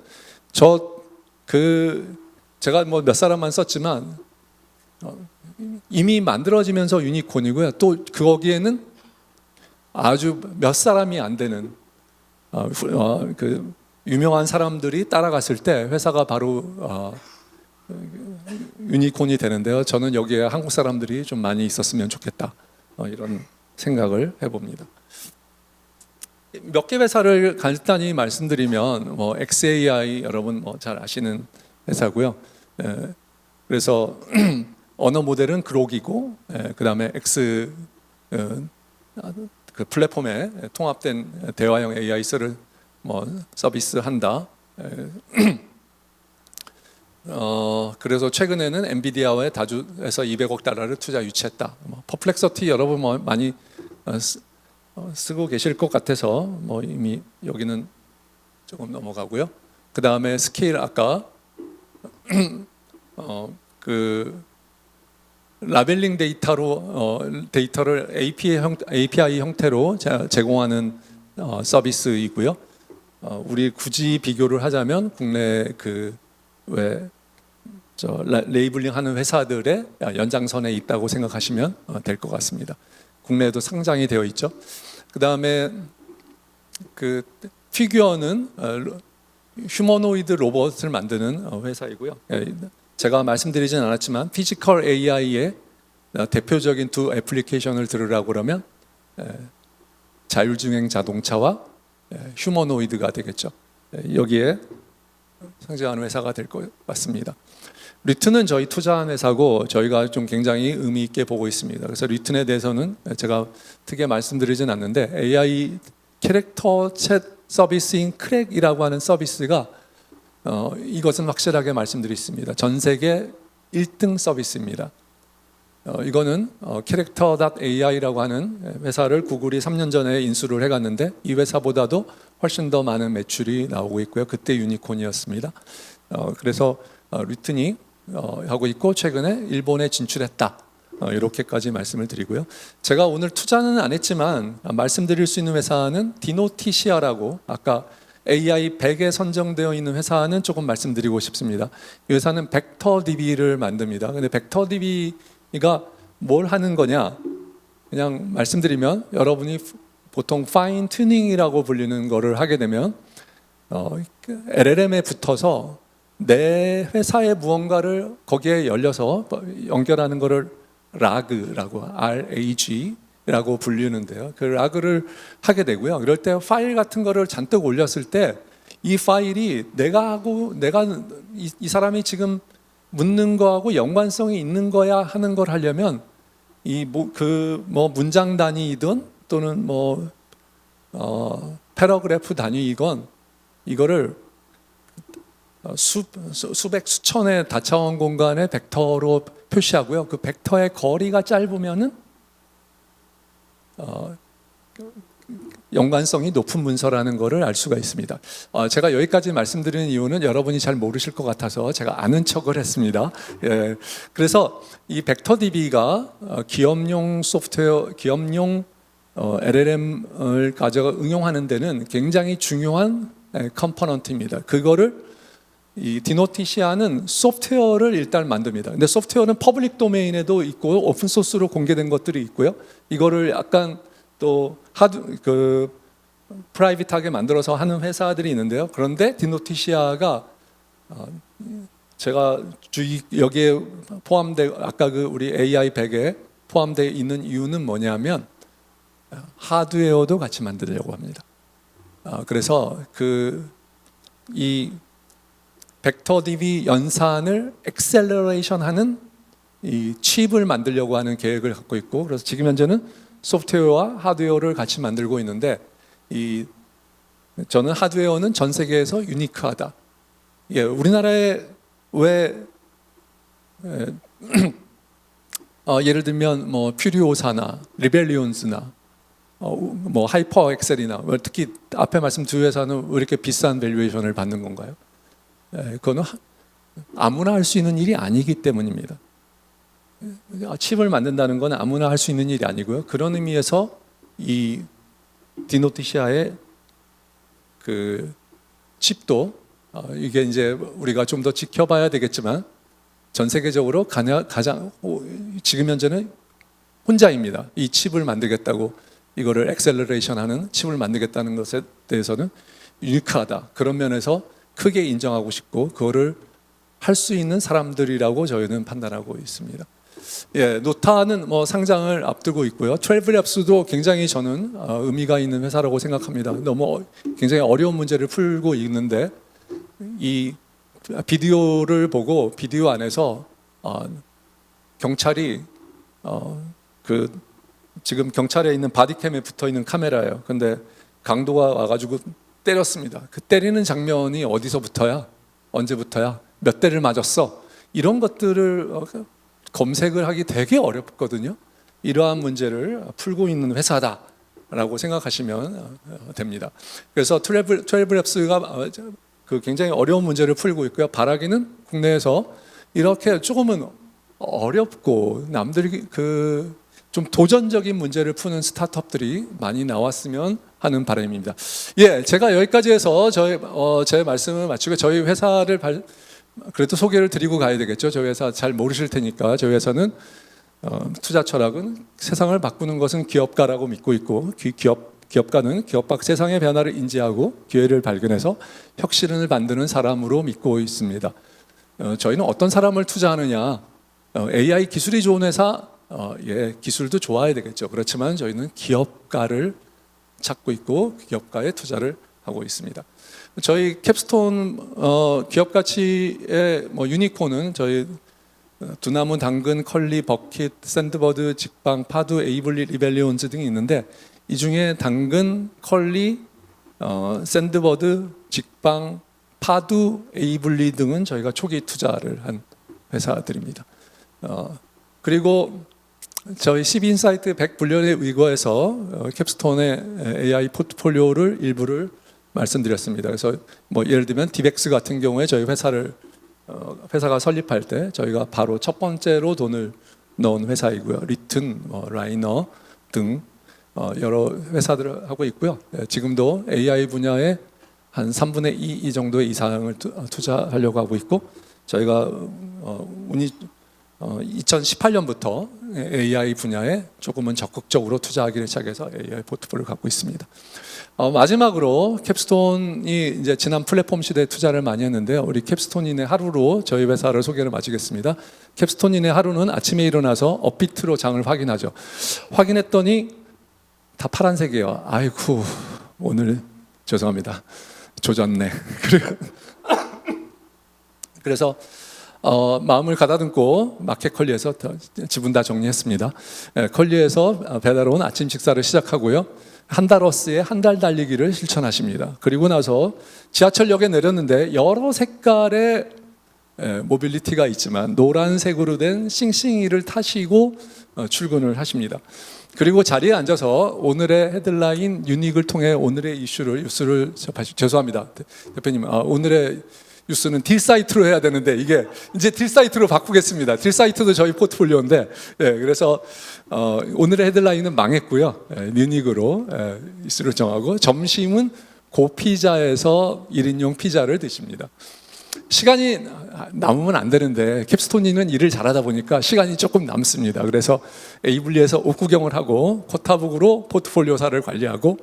제가 뭐 몇 사람만 썼지만 이미 만들어지면서 유니콘이고요. 또 거기에는 아주 몇 사람이 안 되는 그 유명한 사람들이 따라갔을 때 회사가 바로 유니콘이 되는데요. 저는 여기에 한국 사람들이 좀 많이 있었으면 좋겠다 이런 생각을 해봅니다. 몇 개 회사를 간단히 말씀드리면 뭐 XAI 여러분 잘 아시는 회사고요. 그래서 언어 모델은 그록이고 그 다음에 그 플랫폼에 통합된 대화형 AI를 서비스한다. 그래서 최근에는 엔비디아와의 다주에서 200억 달러를 투자 유치했다. 퍼플렉서티 여러분 많이 쓰고 계실 것 같아서 이미 여기는 조금 넘어가고요. 그 다음에 스케일 아까 그 라벨링 데이터를 API 형태로 제공하는 서비스이고요. 우리 굳이 비교를 하자면 국내 레이블링 하는 회사들의 연장선에 있다고 생각하시면 될 것 같습니다. 국내에도 상장이 되어 있죠. 그 다음에 그 피규어는 휴머노이드 로봇을 만드는 회사이고요. 제가 말씀드리진 않았지만 피지컬 AI의 대표적인 두 애플리케이션을 들으라고 그러면 자율주행 자동차와 휴머노이드가 되겠죠. 여기에 상장하는 회사가 될 것 같습니다. 리튼은 저희 투자한 회사고 저희가 좀 굉장히 의미 있게 보고 있습니다. 그래서 리튼에 대해서는 제가 특히 말씀드리진 않는데 AI 캐릭터 챗 서비스인 크랙이라고 하는 서비스가 이것은 확실하게 말씀드리겠습니다. 전 세계 1등 서비스입니다. 이거는 캐릭터.ai라고 하는 회사를 구글이 3년 전에 인수를 해갔는데 이 회사보다도 훨씬 더 많은 매출이 나오고 있고요. 그때 유니콘이었습니다. 그래서 리튼이 하고 있고 최근에 일본에 진출했다. 이렇게까지 말씀을 드리고요. 제가 오늘 투자는 안 했지만 말씀드릴 수 있는 회사는 디노티시아라고 아까 AI 100에 선정되어 있는 회사는 조금 말씀드리고 싶습니다. 이 회사는 벡터DB를 만듭니다. 근데 벡터DB가 뭘 하는 거냐? 그냥 말씀드리면 여러분이 보통 파인 튜닝이라고 불리는 거를 하게 되면 LLM에 붙어서 내 회사의 무언가를 거기에 열려서 연결하는 거를 RAG라고 RAG라고 불리는데요. 그 RAG를 하게 되고요. 그럴 때 파일 같은 거를 잔뜩 올렸을 때 이 파일이 내가 이 사람이 지금 묻는 거하고 연관성이 있는 거야 하는 걸 하려면 문장 단위이든 또는 패러그래프 단위이건 이거를 수백 수천의 다차원 공간의 벡터로 표시하고요. 그 벡터의 거리가 짧으면은 연관성이 높은 문서라는 것을 알 수가 있습니다. 제가 여기까지 말씀드리는 이유는 여러분이 잘 모르실 것 같아서 제가 아는 척을 했습니다. 예, 그래서 이 벡터DB가 기업용 소프트웨어, 기업용 LLM을 가져가 응용하는 데는 굉장히 중요한 컴포넌트입니다. 그거를 이 디노티시아는 소프트웨어를 일단 만듭니다. 근데 소프트웨어는 퍼블릭 도메인에도 있고 오픈 소스로 공개된 것들이 있고요. 이거를 약간 또 프라이빗하게 만들어서 하는 회사들이 있는데요. 그런데 디노티시아가 제가 여기에 포함돼 아까 우리 AI 100에 포함되어 있는 이유는 뭐냐면 하드웨어도 같이 만들려고 합니다. 그래서 이 벡터DB 연산을 엑셀러레이션하는 이 칩을 만들려고 하는 계획을 갖고 있고, 그래서 지금 현재는 소프트웨어와 하드웨어를 같이 만들고 있는데, 저는 하드웨어는 전 세계에서 유니크하다. 예, 우리나라에 왜 예를 들면 뭐 퓨리오사나 리벨리온스나 뭐 하이퍼 엑셀이나 특히 앞에 말씀 두 회사는 왜 이렇게 비싼 밸류에이션을 받는 건가요? 그거는 아무나 할 수 있는 일이 아니기 때문입니다. 칩을 만든다는 건 아무나 할 수 있는 일이 아니고요. 그런 의미에서 이 디노티시아의 그 칩도 이게 이제 우리가 좀 더 지켜봐야 되겠지만 전 세계적으로 가장 지금 현재는 혼자입니다. 이 칩을 만들겠다고, 이거를 엑셀러레이션하는 칩을 만들겠다는 것에 대해서는 유니크하다. 그런 면에서 크게 인정하고 싶고 그거를 할 수 있는 사람들이라고 저희는 판단하고 있습니다. 예, 노타는 뭐 상장을 앞두고 있고요. 트래블랩스도 굉장히 저는 의미가 있는 회사라고 생각합니다. 너무 굉장히 어려운 문제를 풀고 있는데 이 비디오를 보고 비디오 안에서 경찰이 지금 경찰에 있는 바디캠에 붙어 있는 카메라예요. 근데 강도가 와가지고 때렸습니다. 그 때리는 장면이 어디서부터야? 언제부터야? 몇 대를 맞았어? 이런 것들을 검색을 하기 되게 어렵거든요. 이러한 문제를 풀고 있는 회사다라고 생각하시면 됩니다. 그래서 트래블랩스가 굉장히 어려운 문제를 풀고 있고요. 바라기는 국내에서 이렇게 조금은 어렵고 남들이 좀 도전적인 문제를 푸는 스타트업들이 많이 나왔으면 하는 바람입니다. 예, 제가 여기까지 해서 제 말씀을 마치고 저희 회사를 그래도 소개를 드리고 가야 되겠죠. 저희 회사 잘 모르실 테니까. 저희 회사는 투자 철학은 세상을 바꾸는 것은 기업가라고 믿고 있고, 기업가는 기업 밖 세상의 변화를 인지하고 기회를 발견해서 혁신을 만드는 사람으로 믿고 있습니다. 저희는 어떤 사람을 투자하느냐? AI 기술이 좋은 회사, 예, 기술도 좋아야 되겠죠. 그렇지만 저희는 기업가를 찾고 있고 기업가에 투자를 하고 있습니다. 저희 캡스톤 기업 가치의 유니콘은 저희 두나무, 당근, 컬리, 버킷, 샌드버드, 직방, 파두, 에이블리, 리벨리온즈 등이 있는데 이 중에 당근, 컬리, 샌드버드, 직방, 파두, 에이블리 등은 저희가 초기 투자를 한 회사들입니다. 그리고 저희 CB인사이트 100분열에 의거해서 캡스톤의 AI 포트폴리오를 일부를 말씀드렸습니다. 그래서 예를 들면 디벡스 같은 경우에 저희 회사가 설립할 때 저희가 바로 첫 번째로 돈을 넣은 회사이고요. 리튼, 라이너 등 여러 회사들을 하고 있고요. 지금도 AI 분야에 한 3분의 2 정도의 이상을 투자하려고 하고 있고, 저희가 2018년부터 AI 분야에 조금은 적극적으로 투자하기를 시작해서 AI 포트폴리오를 갖고 있습니다. 마지막으로 캡스톤이 이제 지난 플랫폼 시대에 투자를 많이 했는데요. 우리 캡스톤인의 하루로 저희 회사를 소개를 마치겠습니다. 캡스톤인의 하루는 아침에 일어나서 업비트로 장을 확인하죠. 확인했더니 다 파란색이에요. 아이고, 오늘 죄송합니다. 조졌네. 그래서 마음을 가다듬고 마켓컬리에서 지분 다 정리했습니다. 컬리에서 배달 온 아침 식사를 시작하고요. 한달어스의 한 달 달리기를 실천하십니다. 그리고 나서 지하철역에 내렸는데 여러 색깔의 모빌리티가 있지만 노란색으로 된 싱싱이를 타시고 출근을 하십니다. 그리고 자리에 앉아서 오늘의 헤드라인 유닉을 통해 오늘의 뉴스를 죄송합니다. 대표님, 오늘의 뉴스는 딜 사이트로 해야 되는데 이게 이제 딜 사이트로 바꾸겠습니다. 딜 사이트도 저희 포트폴리오인데, 그래서 오늘의 헤드라인은 망했고요. 유닉으로 뉴스를 정하고 점심은 고피자에서 1인용 피자를 드십니다. 시간이 남으면 안 되는데 캡스톤이는 일을 잘하다 보니까 시간이 조금 남습니다. 그래서 에이블리에서 옷 구경을 하고 코타북으로 포트폴리오사를 관리하고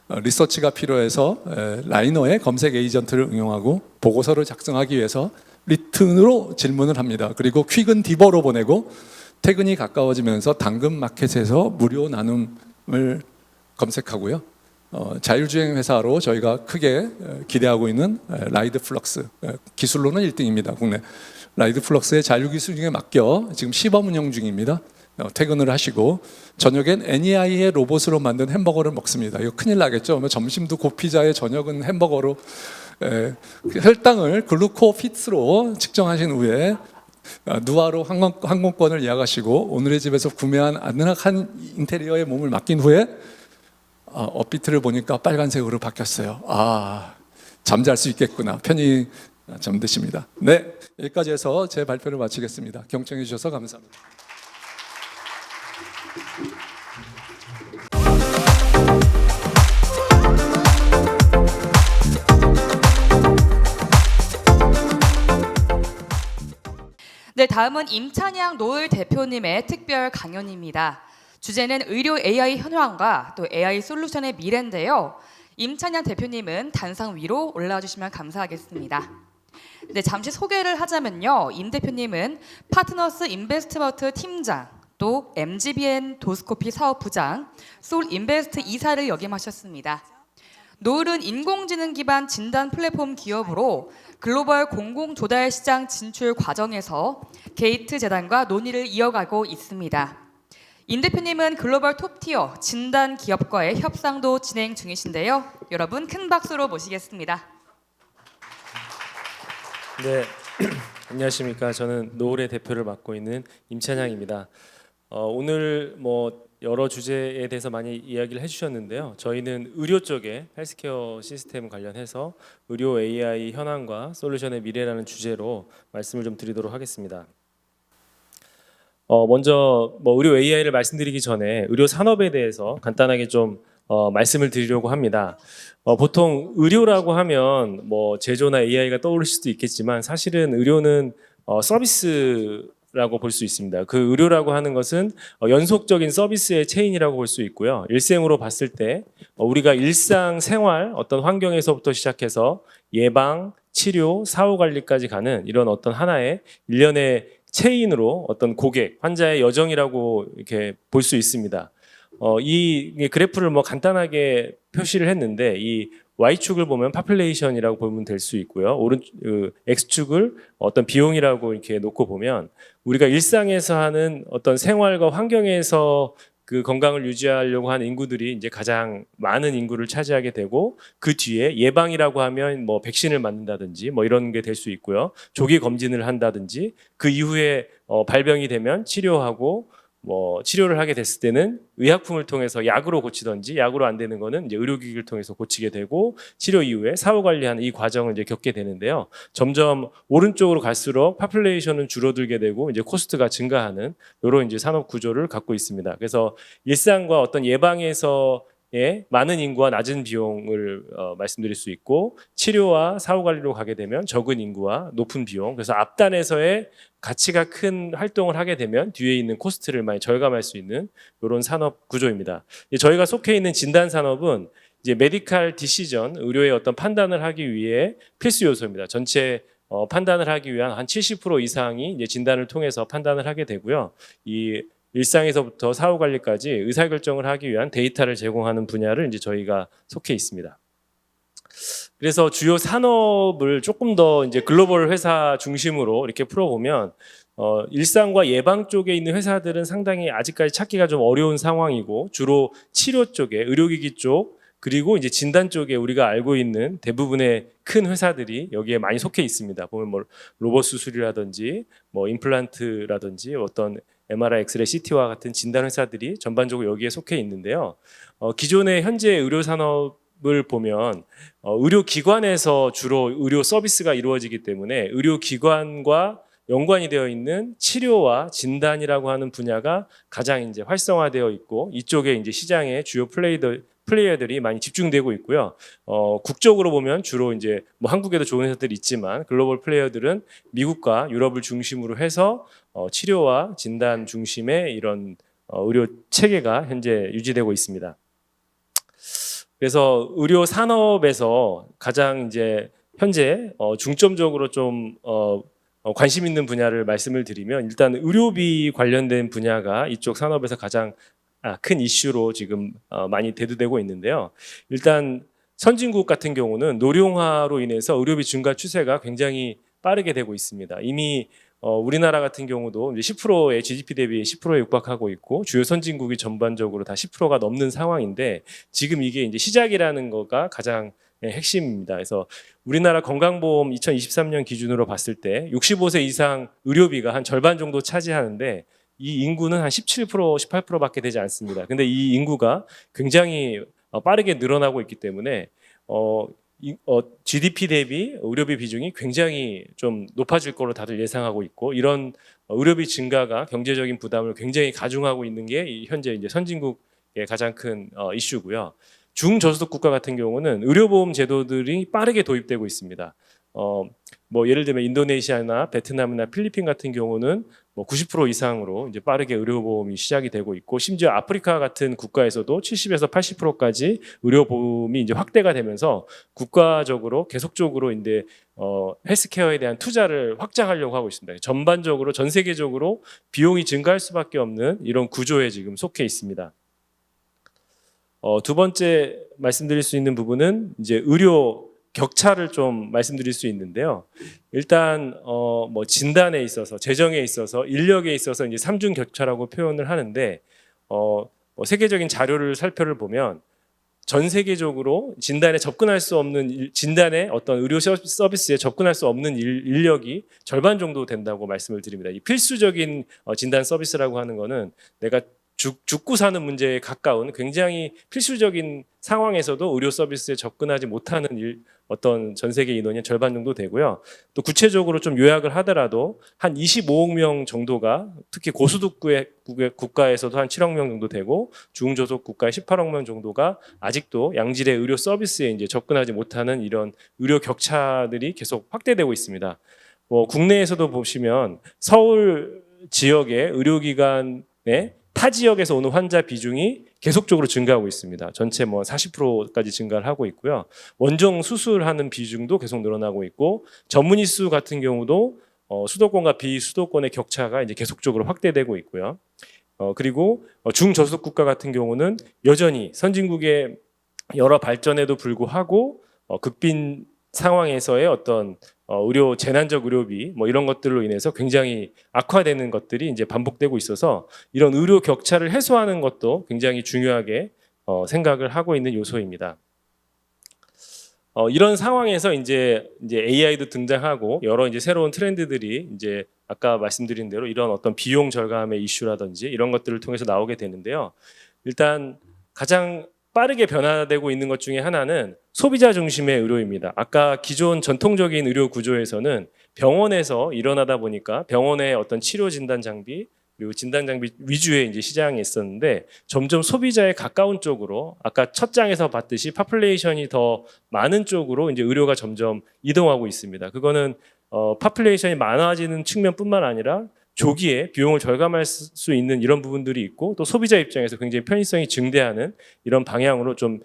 리서치가 필요해서 라이너의 검색 에이전트를 응용하고 보고서를 작성하기 위해서 리튼으로 질문을 합니다. 그리고 퀵은 디버로 보내고 퇴근이 가까워지면서 당근마켓에서 무료 나눔을 검색하고요. 자율주행 회사로 저희가 크게 기대하고 있는 라이드플럭스, 기술로는 1등입니다. 국내 라이드플럭스의 자율기술 중에 맡겨 지금 시범 운영 중입니다. 퇴근을 하시고 저녁엔 NEI의 로봇으로 만든 햄버거를 먹습니다. 이거 큰일 나겠죠. 점심도 고피자에 저녁은 햄버거로 혈당을 글루코핏으로 측정하신 후에 누아로 항공권을 예약하시고 오늘의 집에서 구매한 아늑한 인테리어에 몸을 맡긴 후에 업비트를 보니까 빨간색으로 바뀌었어요. 잠잘 수 있겠구나. 편히 잠드십니다. 네, 여기까지 해서 제 발표를 마치겠습니다. 경청해 주셔서 감사합니다. 네, 다음은 임찬양 노을 대표님의 특별 강연입니다. 주제는 의료 AI 현황과 또 AI 솔루션의 미래인데요. 임찬양 대표님은 단상 위로 올라와 주시면 감사하겠습니다. 네, 잠시 소개를 하자면요. 임 대표님은 파트너스 인베스트먼트 팀장, 또 MGBN 도스코피 사업부장, 솔 인베스트 이사를 역임하셨습니다. 노을은 인공지능 기반 진단 플랫폼 기업으로 글로벌 공공조달 시장 진출 과정에서 게이트 재단과 논의를 이어가고 있습니다. 임 대표님은 글로벌 톱티어 진단 기업과의 협상도 진행 중이신데요. 여러분 큰 박수로 모시겠습니다. 네, 안녕하십니까. 저는 노을의 대표를 맡고 있는 임찬양입니다. 오늘 여러 주제에 대해서 많이 이야기를 해주셨는데요. 저희는 의료 쪽에 헬스케어 시스템 관련해서 의료 AI 현황과 솔루션의 미래라는 주제로 말씀을 좀 드리도록 하겠습니다. 먼저 의료 AI를 말씀드리기 전에 의료 산업에 대해서 간단하게 좀 말씀을 드리려고 합니다. 보통 의료라고 하면 제조나 AI가 떠오르실 수도 있겠지만 사실은 의료는 서비스라고 볼 수 있습니다. 그 의료라고 하는 것은 연속적인 서비스의 체인이라고 볼 수 있고요. 일생으로 봤을 때 우리가 일상 생활 어떤 환경에서부터 시작해서 예방, 치료, 사후 관리까지 가는 이런 어떤 하나의 일련의 체인으로 어떤 고객, 환자의 여정이라고 이렇게 볼 수 있습니다. 이 그래프를 간단하게 표시를 했는데 이 Y축을 보면 population이라고 보면 될 수 있고요. X축을 어떤 비용이라고 이렇게 놓고 보면 우리가 일상에서 하는 어떤 생활과 환경에서 그 건강을 유지하려고 하는 인구들이 이제 가장 많은 인구를 차지하게 되고 그 뒤에 예방이라고 하면 백신을 맞는다든지 이런 게 될 수 있고요. 조기 검진을 한다든지 그 이후에 발병이 되면 치료하고 치료를 하게 됐을 때는 의약품을 통해서 약으로 고치든지 약으로 안 되는 거는 이제 의료기기를 통해서 고치게 되고 치료 이후에 사후 관리하는 이 과정을 이제 겪게 되는데요. 점점 오른쪽으로 갈수록 파퓰레이션은 줄어들게 되고 이제 코스트가 증가하는 이런 이제 산업 구조를 갖고 있습니다. 그래서 일상과 어떤 예방에서 많은 인구와 낮은 비용을 말씀드릴 수 있고 치료와 사후 관리로 가게 되면 적은 인구와 높은 비용. 그래서 앞단에서의 가치가 큰 활동을 하게 되면 뒤에 있는 코스트를 많이 절감할 수 있는 이런 산업 구조입니다. 저희가 속해 있는 진단 산업은 이제 메디칼 디시전, 의료의 어떤 판단을 하기 위해 필수 요소입니다. 전체 판단을 하기 위한 한 70% 이상이 이제 진단을 통해서 판단을 하게 되고요. 이 일상에서부터 사후 관리까지 의사결정을 하기 위한 데이터를 제공하는 분야를 이제 저희가 속해 있습니다. 그래서 주요 산업을 조금 더 이제 글로벌 회사 중심으로 이렇게 풀어보면 일상과 예방 쪽에 있는 회사들은 상당히 아직까지 찾기가 좀 어려운 상황이고 주로 치료 쪽에 의료기기 쪽 그리고 이제 진단 쪽에 우리가 알고 있는 대부분의 큰 회사들이 여기에 많이 속해 있습니다. 보면 로봇 수술이라든지 임플란트라든지 어떤 MRI, 엑스레이, CT와 같은 진단 회사들이 전반적으로 여기에 속해 있는데요. 기존의 현재 의료 산업을 보면 의료기관에서 주로 의료 서비스가 이루어지기 때문에 의료기관과 연관이 되어 있는 치료와 진단이라고 하는 분야가 가장 이제 활성화되어 있고 이쪽에 이제 시장의 주요 플레이어들이 많이 집중되고 있고요. 국적으로 보면 주로 이제 뭐 한국에도 좋은 회사들이 있지만 글로벌 플레이어들은 미국과 유럽을 중심으로 해서 치료와 진단 중심의 이런 의료 체계가 현재 유지되고 있습니다. 그래서 의료 산업에서 가장 이제 현재 중점적으로 좀 관심 있는 분야를 말씀을 드리면 일단 의료비 관련된 분야가 이쪽 산업에서 가장 큰 이슈로 지금 많이 대두되고 있는데요. 일단 선진국 같은 경우는 노령화로 인해서 의료비 증가 추세가 굉장히 빠르게 되고 있습니다. 이미 우리나라 같은 경우도 이제 10%의 GDP 대비 10%에 육박하고 있고 주요 선진국이 전반적으로 다 10%가 넘는 상황인데 지금 이게 이제 시작이라는 거가 가장 핵심입니다. 그래서 우리나라 건강보험 2023년 기준으로 봤을 때 65세 이상 의료비가 한 절반 정도 차지하는데 이 인구는 한 17%, 18%밖에 되지 않습니다. 근데 이 인구가 굉장히 빠르게 늘어나고 있기 때문에 GDP 대비 의료비 비중이 굉장히 좀 높아질 거로 다들 예상하고 있고 이런 의료비 증가가 경제적인 부담을 굉장히 가중하고 있는 게 현재 이제 선진국의 가장 큰 이슈고요. 중저소득 국가 같은 경우는 의료보험 제도들이 빠르게 도입되고 있습니다. 뭐 예를 들면 인도네시아나 베트남이나 필리핀 같은 경우는 뭐 90% 이상으로 이제 빠르게 의료보험이 시작이 되고 있고 심지어 아프리카 같은 국가에서도 70에서 80%까지 의료보험이 이제 확대가 되면서 국가적으로 계속적으로 이제 헬스케어에 대한 투자를 확장하려고 하고 있습니다. 전반적으로 전 세계적으로 비용이 증가할 수밖에 없는 이런 구조에 지금 속해 있습니다. 두 번째 말씀드릴 수 있는 부분은 이제 의료 격차를 좀 말씀드릴 수 있는데요. 일단 뭐 진단에 있어서 재정에 있어서 인력에 있어서 이제 삼중 격차라고 표현을 하는데 뭐 세계적인 자료를 살펴보면 전 세계적으로 진단에 접근할 수 없는 진단의 어떤 의료 서비스에 접근할 수 없는 인력이 절반 정도 된다고 말씀을 드립니다. 이 필수적인 진단 서비스라고 하는 거는 내가 죽고 사는 문제에 가까운 굉장히 필수적인 상황에서도 의료 서비스에 접근하지 못하는 어떤 전 세계 인원이 절반 정도 되고요. 또 구체적으로 좀 요약을 하더라도 한 25억 명 정도가 특히 고소득 국가에서도 한 7억 명 정도 되고 중저소득 국가의 18억 명 정도가 아직도 양질의 의료 서비스에 이제 접근하지 못하는 이런 의료 격차들이 계속 확대되고 있습니다. 뭐 국내에서도 보시면 서울 지역의 의료기관에 타 지역에서 오는 환자 비중이 계속적으로 증가하고 있습니다. 전체 뭐 40%까지 증가를 하고 있고요. 원정 수술하는 비중도 계속 늘어나고 있고 전문의 수 같은 경우도 수도권과 비수도권의 격차가 이제 계속적으로 확대되고 있고요. 그리고 중저소득 국가 같은 경우는 여전히 선진국의 여러 발전에도 불구하고 극빈 상황에서의 어떤 의료 재난적 의료비 뭐 이런 것들로 인해서 굉장히 악화되는 것들이 이제 반복되고 있어서 이런 의료 격차를 해소하는 것도 굉장히 중요하게 생각을 하고 있는 요소입니다. 이런 상황에서 이제 AI도 등장하고 여러 이제 새로운 트렌드들이 이제 아까 말씀드린 대로 이런 어떤 비용 절감의 이슈라든지 이런 것들을 통해서 나오게 되는데요. 일단 가장 빠르게 변화되고 있는 것 중에 하나는 소비자 중심의 의료입니다. 아까 기존 전통적인 의료 구조에서는 병원에서 일어나다 보니까 병원의 어떤 치료 진단 장비 그리고 진단 장비 위주의 이제 시장이 있었는데 점점 소비자에 가까운 쪽으로 아까 첫 장에서 봤듯이 파퓰레이션이 더 많은 쪽으로 이제 의료가 점점 이동하고 있습니다. 그거는 파퓰레이션이 많아지는 측면뿐만 아니라 조기에 비용을 절감할 수 있는 이런 부분들이 있고 또 소비자 입장에서 굉장히 편의성이 증대하는 이런 방향으로 좀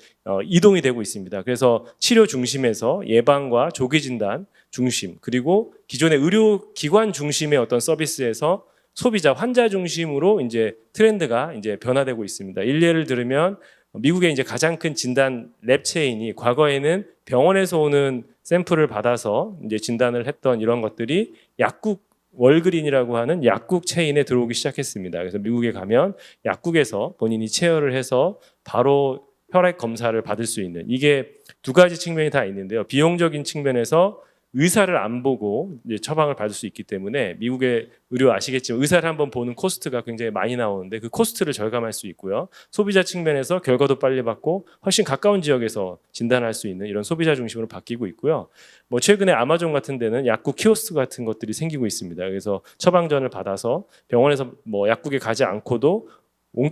이동이 되고 있습니다. 그래서 치료 중심에서 예방과 조기 진단 중심 그리고 기존의 의료기관 중심의 어떤 서비스에서 소비자 환자 중심으로 이제 트렌드가 이제 변화되고 있습니다. 일례를 들으면 미국의 이제 가장 큰 진단 랩 체인이 과거에는 병원에서 오는 샘플을 받아서 이제 진단을 했던 이런 것들이 약국 월그린이라고 하는 약국 체인에 들어오기 시작했습니다. 그래서 미국에 가면 약국에서 본인이 체열을 해서 바로 혈액 검사를 받을 수 있는 이게 두 가지 측면이 다 있는데요. 비용적인 측면에서 의사를 안 보고 이제 처방을 받을 수 있기 때문에 미국의 의료 아시겠지만 의사를 한번 보는 코스트가 굉장히 많이 나오는데 그 코스트를 절감할 수 있고요. 소비자 측면에서 결과도 빨리 받고 훨씬 가까운 지역에서 진단할 수 있는 이런 소비자 중심으로 바뀌고 있고요. 뭐 최근에 아마존 같은 데는 약국 키오스크 같은 것들이 생기고 있습니다. 그래서 처방전을 받아서 병원에서 뭐 약국에 가지 않고도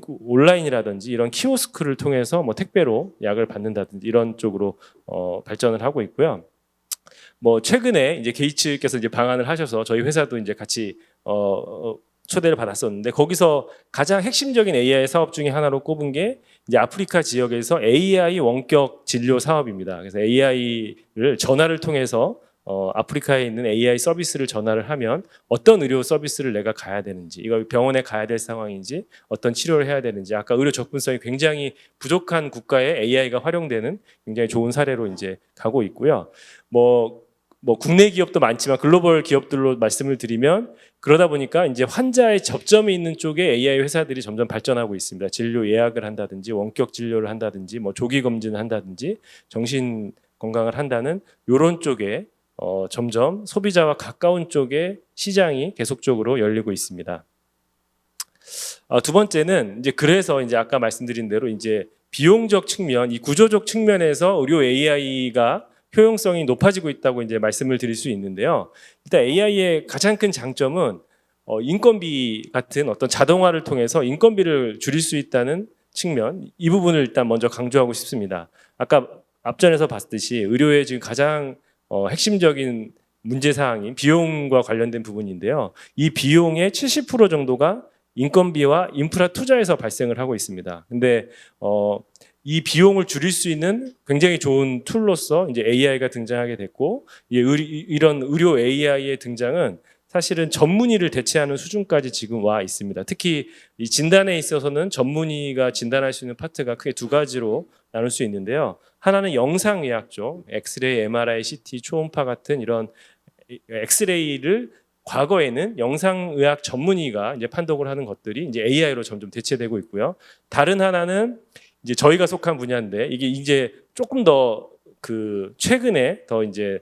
온라인이라든지 이런 키오스크를 통해서 뭐 택배로 약을 받는다든지 이런 쪽으로 발전을 하고 있고요. 뭐 최근에 이제 게이츠께서 이제 방한을 하셔서 저희 회사도 이제 같이 초대를 받았었는데 거기서 가장 핵심적인 AI 사업 중에 하나로 꼽은 게 이제 아프리카 지역에서 AI 원격 진료 사업입니다. 그래서 AI를 전화를 통해서 아프리카에 있는 AI 서비스를 전화를 하면 어떤 의료 서비스를 내가 가야 되는지, 이거 병원에 가야 될 상황인지, 어떤 치료를 해야 되는지, 아까 의료 접근성이 굉장히 부족한 국가에 AI가 활용되는 굉장히 좋은 사례로 이제 가고 있고요. 뭐 국내 기업도 많지만 글로벌 기업들로 말씀을 드리면 그러다 보니까 이제 환자의 접점이 있는 쪽에 AI 회사들이 점점 발전하고 있습니다. 진료 예약을 한다든지 원격 진료를 한다든지 뭐 조기 검진을 한다든지 정신 건강을 한다는 이런 쪽에 점점 소비자와 가까운 쪽에 시장이 계속적으로 열리고 있습니다. 두 번째는 이제 그래서 이제 아까 말씀드린 대로 이제 비용적 측면, 이 구조적 측면에서 의료 AI가 효용성이 높아지고 있다고 이제 말씀을 드릴 수 있는데요. 일단 AI의 가장 큰 장점은 인건비 같은 어떤 자동화를 통해서 인건비를 줄일 수 있다는 측면, 이 부분을 일단 먼저 강조하고 싶습니다. 아까 앞전에서 봤듯이 의료의 지금 가장 핵심적인 문제사항인 비용과 관련된 부분인데요. 이 비용의 70% 정도가 인건비와 인프라 투자에서 발생을 하고 있습니다. 근데 이 비용을 줄일 수 있는 굉장히 좋은 툴로서 이제 AI가 등장하게 됐고, 이런 의료 AI의 등장은 사실은 전문의를 대체하는 수준까지 지금 와 있습니다. 특히 이 진단에 있어서는 전문의가 진단할 수 있는 파트가 크게 두 가지로 나눌 수 있는데요. 하나는 영상의학 쪽, 엑스레이, MRI, CT, 초음파 같은 이런 엑스레이를 과거에는 영상의학 전문의가 이제 판독을 하는 것들이 이제 AI로 점점 대체되고 있고요. 다른 하나는 이제 저희가 속한 분야인데 이게 이제 조금 더 최근에 더 이제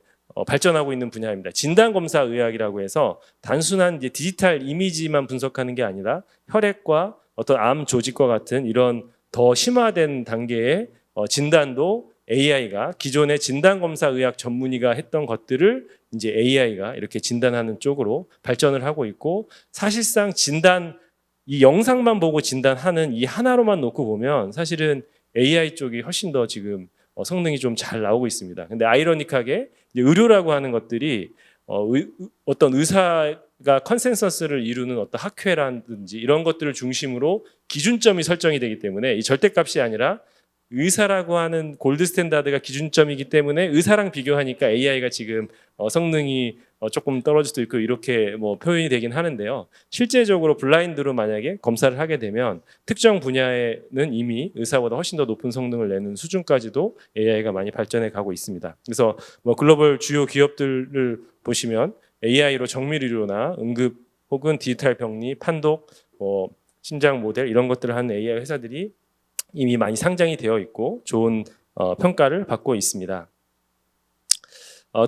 발전하고 있는 분야입니다. 진단검사 의학이라고 해서 단순한 이제 디지털 이미지만 분석하는 게 아니라 혈액과 어떤 암 조직과 같은 이런 더 심화된 단계의 진단도 AI가 기존의 진단검사 의학 전문의가 했던 것들을 이제 AI가 이렇게 진단하는 쪽으로 발전을 하고 있고, 사실상 이 영상만 보고 진단하는 이 하나로만 놓고 보면 사실은 AI 쪽이 훨씬 더 지금 성능이 좀 잘 나오고 있습니다. 근데 아이러니하게 이제 의료라고 하는 것들이 어떤 의사가 컨센서스를 이루는 어떤 학회라든지 이런 것들을 중심으로 기준점이 설정이 되기 때문에 이 절대값이 아니라 의사라고 하는 골드 스탠다드가 기준점이기 때문에 의사랑 비교하니까 AI가 지금 성능이 조금 떨어질 수도 있고 이렇게 뭐 표현이 되긴 하는데요. 실제적으로 블라인드로 만약에 검사를 하게 되면 특정 분야에는 이미 의사보다 훨씬 더 높은 성능을 내는 수준까지도 AI가 많이 발전해 가고 있습니다. 그래서 뭐 글로벌 주요 기업들을 보시면 AI로 정밀의료나 응급 혹은 디지털 병리, 판독, 심장 모델 이런 것들을 하는 AI 회사들이 이미 많이 상장이 되어 있고 좋은 평가를 받고 있습니다.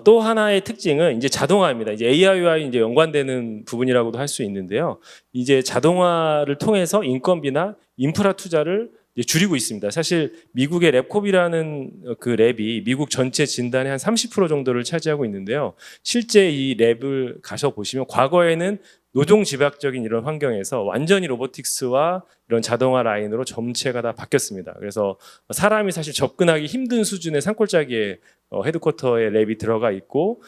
또 하나의 특징은 이제 자동화입니다. 이제 AI와 이제 연관되는 부분이라고도 할 수 있는데요. 이제 자동화를 통해서 인건비나 인프라 투자를 이제 줄이고 있습니다. 사실 미국의 랩콥이라는 그 랩이 미국 전체 진단의 한 30% 정도를 차지하고 있는데요. 실제 이 랩을 가서 보시면 과거에는 노동집약적인 이런 환경에서 완전히 로보틱스와 이런 자동화 라인으로 전체가 다 바뀌었습니다. 그래서 사람이 사실 접근하기 힘든 수준의 산골짜기에 헤드쿼터에 랩이 들어가 있고,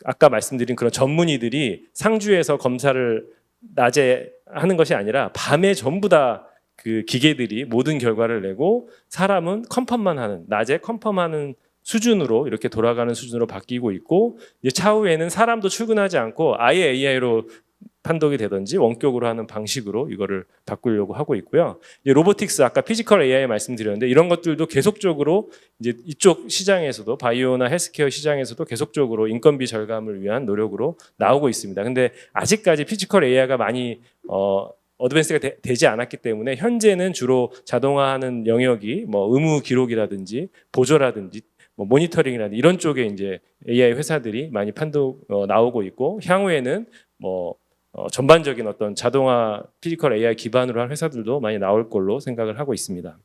아까 말씀드린 그런 전문의들이 상주에서 검사를 낮에 하는 것이 아니라 밤에 전부 다 그 기계들이 모든 결과를 내고 사람은 컨펌만 하는, 낮에 컨펌하는 수준으로 이렇게 돌아가는 수준으로 바뀌고 있고, 이제 차후에는 사람도 출근하지 않고 아예 AI로 판독이 되든지 원격으로 하는 방식으로 이거를 바꾸려고 하고 있고요. 이제 로보틱스, 아까 피지컬 AI 말씀드렸는데 이런 것들도 계속적으로 이제 이쪽 시장에서도 바이오나 헬스케어 시장에서도 계속적으로 인건비 절감을 위한 노력으로 나오고 있습니다. 근데 아직까지 피지컬 AI가 많이 어드밴스가 되지 않았기 때문에 현재는 주로 자동화하는 영역이 뭐 의무 기록이라든지 보조라든지 뭐 모니터링이라든지 이런 쪽에 이제 AI 회사들이 많이 나오고 있고 향후에는 뭐 전반적인 어떤 자동화 피지컬 AI 기반으로 한 회사들도 많이 나올 걸로 생각을 하고 있습니다.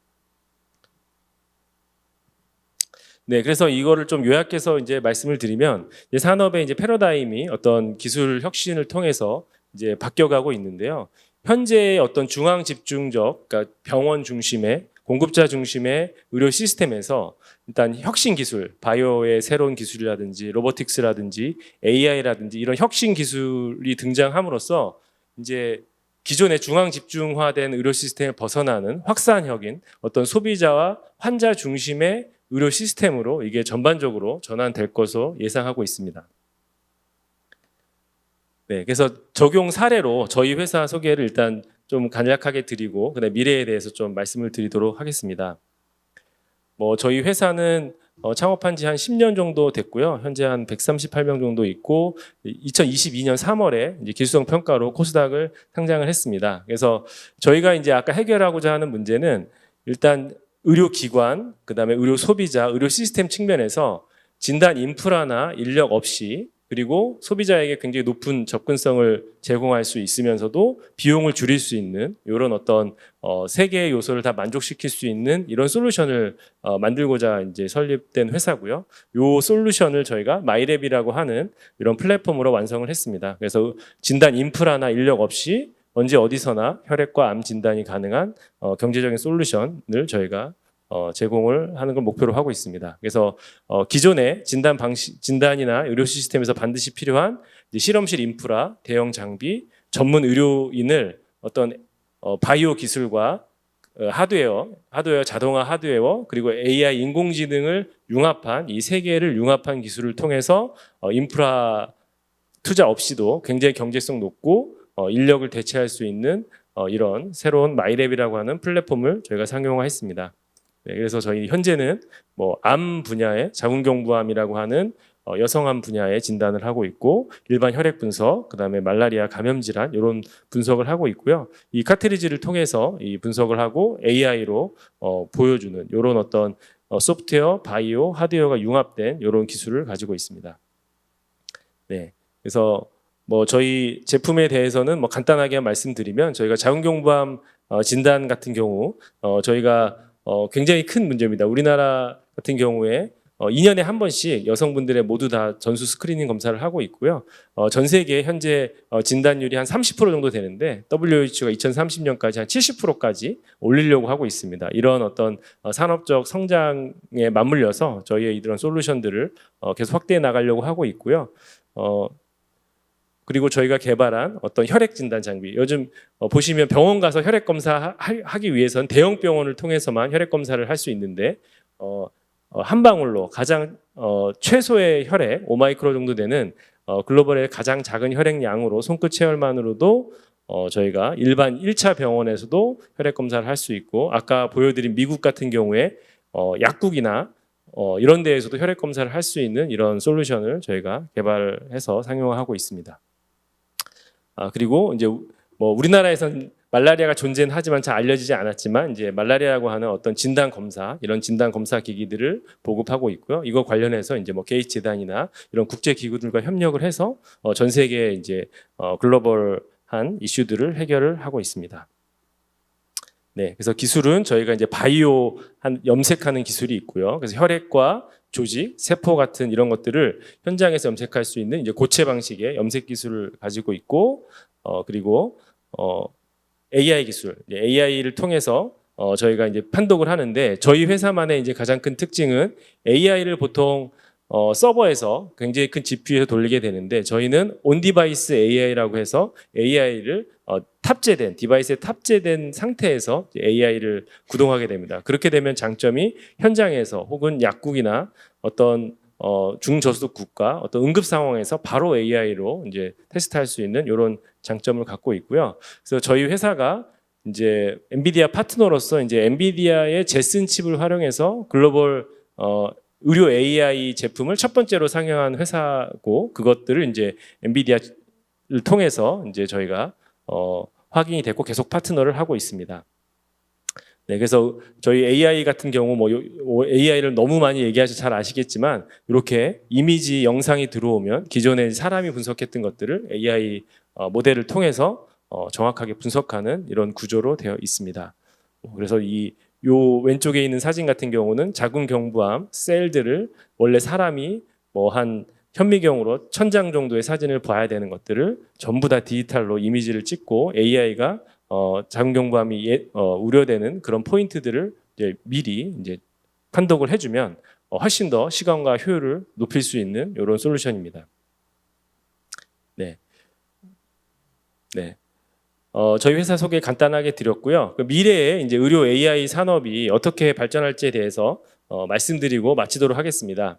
네, 그래서 이거를 좀 요약해서 이제 말씀을 드리면 이제 산업의 이제 패러다임이 어떤 기술 혁신을 통해서 이제 바뀌어가고 있는데요. 현재의 어떤 중앙 집중적, 그러니까 병원 중심의 공급자 중심의 의료 시스템에서 일단 혁신 기술, 바이오의 새로운 기술이라든지 로보틱스라든지 AI라든지 이런 혁신 기술이 등장함으로써 이제 기존의 중앙 집중화된 의료 시스템을 벗어나는 확산형인 어떤 소비자와 환자 중심의 의료 시스템으로 이게 전반적으로 전환될 것으로 예상하고 있습니다. 네, 그래서 적용 사례로 저희 회사 소개를 일단 좀 간략하게 드리고 그다음에 미래에 대해서 좀 말씀을 드리도록 하겠습니다. 뭐 저희 회사는 창업한 지 한 10년 정도 됐고요. 현재 한 138명 정도 있고 2022년 3월에 이제 기술성 평가로 코스닥을 상장을 했습니다. 그래서 저희가 이제 아까 해결하고자 하는 문제는 일단 의료기관, 그다음에 의료 소비자, 의료 시스템 측면에서 진단 인프라나 인력 없이 그리고 소비자에게 굉장히 높은 접근성을 제공할 수 있으면서도 비용을 줄일 수 있는 이런 어떤 세 개의 요소를 다 만족시킬 수 있는 이런 솔루션을 만들고자 이제 설립된 회사고요. 이 솔루션을 저희가 마이랩이라고 하는 이런 플랫폼으로 완성을 했습니다. 그래서 진단 인프라나 인력 없이 언제 어디서나 혈액과 암 진단이 가능한 경제적인 솔루션을 저희가 제공을 하는 걸 목표로 하고 있습니다. 그래서 기존의 진단이나 의료 시스템에서 반드시 필요한 이제 실험실 인프라, 대형 장비, 전문 의료인을 어떤 바이오 기술과 하드웨어, 자동화 하드웨어, 그리고 AI 인공지능을 융합한 이 세 개를 융합한 기술을 통해서 인프라 투자 없이도 굉장히 경제성 높고 인력을 대체할 수 있는 이런 새로운 마이랩이라고 하는 플랫폼을 저희가 상용화했습니다. 네, 그래서 저희 현재는 뭐 암 분야의 자궁경부암이라고 하는 여성암 분야의 진단을 하고 있고 일반 혈액 분석, 그다음에 말라리아 감염 질환 이런 분석을 하고 있고요. 이 카트리지를 통해서 이 분석을 하고 AI로 보여주는 이런 어떤 소프트웨어, 바이오, 하드웨어가 융합된 이런 기술을 가지고 있습니다. 네, 그래서 뭐 저희 제품에 대해서는 뭐 간단하게 말씀드리면 저희가 자궁경부암 진단 같은 경우 저희가 굉장히 큰 문제입니다. 우리나라 같은 경우에 2년에 한 번씩 여성분들의 모두 다 전수 스크리닝 검사를 하고 있고요. 전 세계 현재 진단율이 한 30% 정도 되는데 WHO가 2030년까지 한 70%까지 올리려고 하고 있습니다. 이런 어떤 산업적 성장에 맞물려서 저희의 이런 솔루션들을 계속 확대해 나가려고 하고 있고요. 그리고 저희가 개발한 어떤 혈액 진단 장비. 요즘 보시면 병원 가서 혈액 검사 하기 위해서는 대형 병원을 통해서만 혈액 검사를 할 수 있는데 한 방울로 가장 최소의 혈액 5마이크로 정도 되는 글로벌의 가장 작은 혈액량으로 손끝 체열만으로도 저희가 일반 1차 병원에서도 혈액 검사를 할 수 있고 아까 보여드린 미국 같은 경우에 약국이나 이런 데에서도 혈액 검사를 할 수 있는 이런 솔루션을 저희가 개발해서 상용화하고 있습니다. 그리고 이제 뭐 우리나라에선 말라리아가 존재는 하지만 잘 알려지지 않았지만 이제 말라리아라고 하는 어떤 진단 검사 이런 진단 검사 기기들을 보급하고 있고요. 이거 관련해서 이제 뭐 게이츠 재단이나 이런 국제 기구들과 협력을 해서 전 세계 이제 글로벌한 이슈들을 해결을 하고 있습니다. 네, 그래서 기술은 저희가 이제 바이오 염색하는 기술이 있고요. 그래서 혈액과 조직, 세포 같은 이런 것들을 현장에서 염색할 수 있는 이제 고체 방식의 염색 기술을 가지고 있고, 그리고 AI 기술, AI를 통해서 저희가 이제 판독을 하는데 저희 회사만의 이제 가장 큰 특징은 AI를 보통 서버에서 굉장히 큰 GPU에서 돌리게 되는데 저희는 온 디바이스 AI라고 해서 AI를 탑재된 디바이스에 탑재된 상태에서 AI를 구동하게 됩니다. 그렇게 되면 장점이 현장에서 혹은 약국이나 어떤 중저수국과 어떤 응급 상황에서 바로 AI로 이제 테스트할 수 있는 이런 장점을 갖고 있고요. 그래서 저희 회사가 이제 엔비디아 파트너로서 이제 엔비디아의 제슨 칩을 활용해서 글로벌 의료 AI 제품을 첫 번째로 상용한 회사고 그것들을 이제 엔비디아를 통해서 이제 저희가 확인이 됐고 계속 파트너를 하고 있습니다. 네, 그래서 저희 AI 같은 경우 AI를 너무 많이 얘기하셔서 잘 아시겠지만 이렇게 이미지 영상이 들어오면 기존에 사람이 분석했던 것들을 AI 모델을 통해서 정확하게 분석하는 이런 구조로 되어 있습니다. 그래서 요 왼쪽에 있는 사진 같은 경우는 자궁경부암 셀들을 원래 사람이 한 현미경으로 1000장 정도의 사진을 봐야 되는 것들을 전부 다 디지털로 이미지를 찍고 AI가 자궁경부암이 우려되는 그런 포인트들을 이제 미리 이제 판독을 해주면 훨씬 더 시간과 효율을 높일 수 있는 이런 솔루션입니다. 네. 네. 저희 회사 소개 간단하게 드렸고요. 그 미래에 이제 의료 AI 산업이 어떻게 발전할지에 대해서 말씀드리고 마치도록 하겠습니다.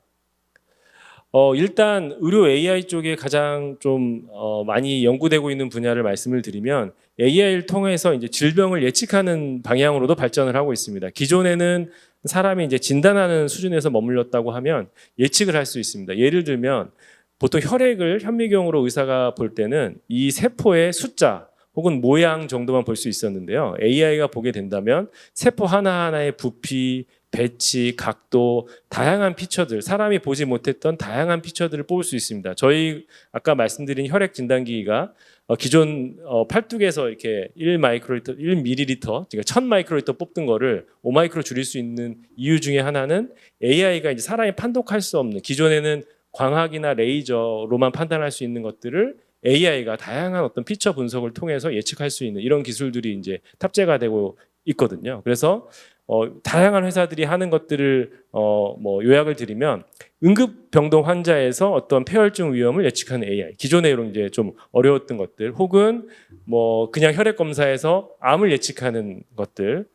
일단 의료 AI 쪽에 가장 좀 많이 연구되고 있는 분야를 말씀을 드리면 AI를 통해서 이제 질병을 예측하는 방향으로도 발전을 하고 있습니다. 기존에는 사람이 이제 진단하는 수준에서 머물렀다고 하면 예측을 할 수 있습니다. 예를 들면 보통 혈액을 현미경으로 의사가 볼 때는 이 세포의 숫자 혹은 모양 정도만 볼 수 있었는데요. AI가 보게 된다면 세포 하나하나의 부피, 배치, 각도, 다양한 피처들, 사람이 보지 못했던 다양한 피처들을 뽑을 수 있습니다. 저희 아까 말씀드린 혈액 진단기기가 기존 팔뚝에서 이렇게 1ml, 그러니까 1000마이크로리터 뽑던 거를 5마이크로 줄일 수 있는 이유 중에 하나는 AI가 이제 사람이 판독할 수 없는, 기존에는 광학이나 레이저로만 판단할 수 있는 것들을 AI가 다양한 어떤 피처 분석을 통해서 예측할 수 있는 이런 기술들이 이제 탑재가 되고 있거든요. 그래서 다양한 회사들이 하는 것들을 요약을 드리면 응급병동 환자에서 어떤 폐혈증 위험을 예측하는 AI, 기존에 이런 이제 좀 어려웠던 것들, 혹은 그냥 혈액 검사에서 암을 예측하는 것들,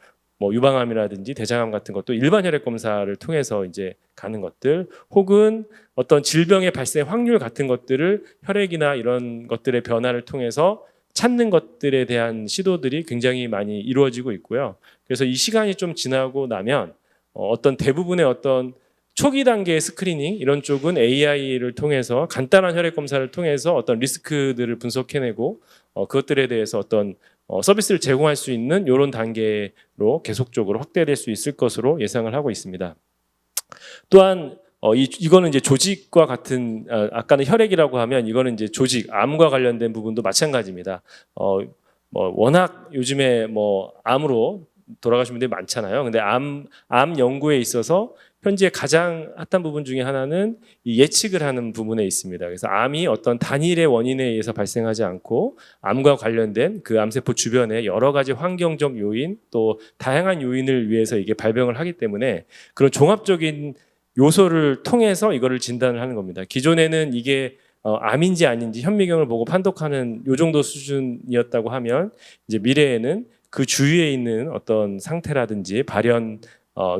유방암이라든지 대장암 같은 것도 일반 혈액 검사를 통해서 이제 가는 것들, 혹은 어떤 질병의 발생 확률 같은 것들을 혈액이나 이런 것들의 변화를 통해서 찾는 것들에 대한 시도들이 굉장히 많이 이루어지고 있고요. 그래서 이 시간이 좀 지나고 나면 어떤 대부분의 어떤 초기 단계의 스크리닝 이런 쪽은 AI를 통해서 간단한 혈액 검사를 통해서 어떤 리스크들을 분석해내고 그것들에 대해서 어떤 서비스를 제공할 수 있는 이런 단계로 계속적으로 확대될 수 있을 것으로 예상을 하고 있습니다. 또한 이거는 이제 조직과 같은, 아까는 혈액이라고 하면 이거는 이제 조직, 암과 관련된 부분도 마찬가지입니다. 워낙 요즘에 암으로 돌아가신 분들이 많잖아요. 근데 암 연구에 있어서 현재 가장 핫한 부분 중에 하나는 이 예측을 하는 부분에 있습니다. 그래서 암이 어떤 단일의 원인에 의해서 발생하지 않고 암과 관련된 그 암세포 주변에 여러 가지 환경적 요인 또 다양한 요인을 위해서 이게 발병을 하기 때문에 그런 종합적인 요소를 통해서 이거를 진단을 하는 겁니다. 기존에는 이게 암인지 아닌지 현미경을 보고 판독하는 요 정도 수준이었다고 하면 이제 미래에는 그 주위에 있는 어떤 상태라든지 발현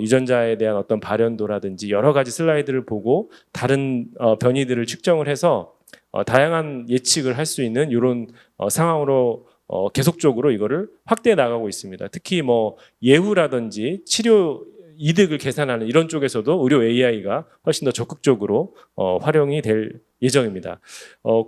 유전자에 대한 어떤 발현도라든지 여러 가지 슬라이드를 보고 다른 변이들을 측정을 해서 다양한 예측을 할 수 있는 이런 상황으로 계속적으로 이거를 확대해 나가고 있습니다. 특히 예후라든지 치료 이득을 계산하는 이런 쪽에서도 의료 AI가 훨씬 더 적극적으로 활용이 될 예정입니다.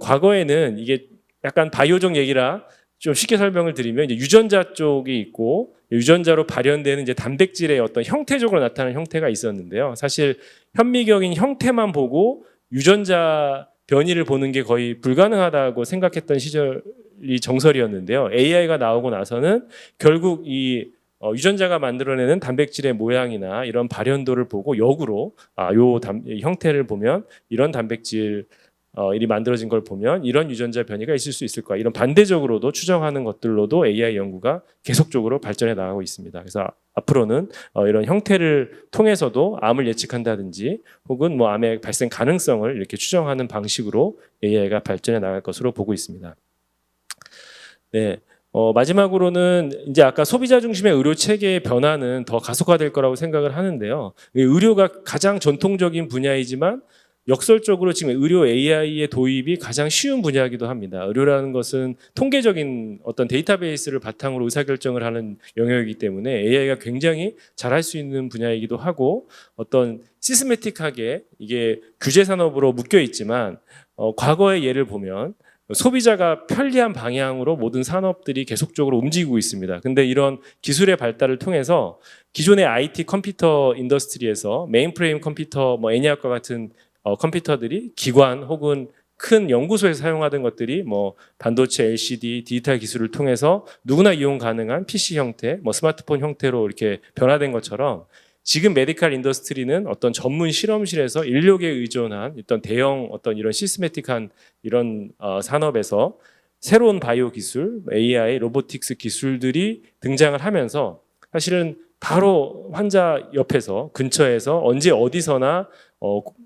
과거에는 이게 약간 바이오적 얘기라 좀 쉽게 설명을 드리면 이제 유전자 쪽이 있고 유전자로 발현되는 이제 단백질의 어떤 형태적으로 나타나는 형태가 있었는데요. 사실 현미경인 형태만 보고 유전자 변이를 보는 게 거의 불가능하다고 생각했던 시절이 정설이었는데요. AI가 나오고 나서는 결국 이 유전자가 만들어내는 단백질의 모양이나 이런 발현도를 보고 역으로 형태를 보면 이런 단백질 일이 만들어진 걸 보면 이런 유전자 변이가 있을 수 있을 거야. 이런 반대적으로도 추정하는 것들로도 AI 연구가 계속적으로 발전해 나가고 있습니다. 그래서 앞으로는 이런 형태를 통해서도 암을 예측한다든지 혹은 암의 발생 가능성을 이렇게 추정하는 방식으로 AI가 발전해 나갈 것으로 보고 있습니다. 네. 마지막으로는 이제 아까 소비자 중심의 의료 체계의 변화는 더 가속화될 거라고 생각을 하는데요. 의료가 가장 전통적인 분야이지만 역설적으로 지금 의료 AI의 도입이 가장 쉬운 분야이기도 합니다. 의료라는 것은 통계적인 어떤 데이터베이스를 바탕으로 의사결정을 하는 영역이기 때문에 AI가 굉장히 잘할 수 있는 분야이기도 하고 어떤 시스테마틱하게 이게 규제 산업으로 묶여 있지만 과거의 예를 보면 소비자가 편리한 방향으로 모든 산업들이 계속적으로 움직이고 있습니다. 근데 이런 기술의 발달을 통해서 기존의 IT 컴퓨터 인더스트리에서 메인프레임 컴퓨터, 뭐 애니악과 같은 컴퓨터들이 기관 혹은 큰 연구소에서 사용하던 것들이 뭐 반도체, LCD, 디지털 기술을 통해서 누구나 이용 가능한 PC 형태, 뭐 스마트폰 형태로 이렇게 변화된 것처럼 지금 메디컬 인더스트리는 어떤 전문 실험실에서 인력에 의존한 어떤 대형 어떤 이런 시스테마틱한 이런 산업에서 새로운 바이오 기술, AI, 로보틱스 기술들이 등장을 하면서 사실은 바로 환자 옆에서 근처에서 언제 어디서나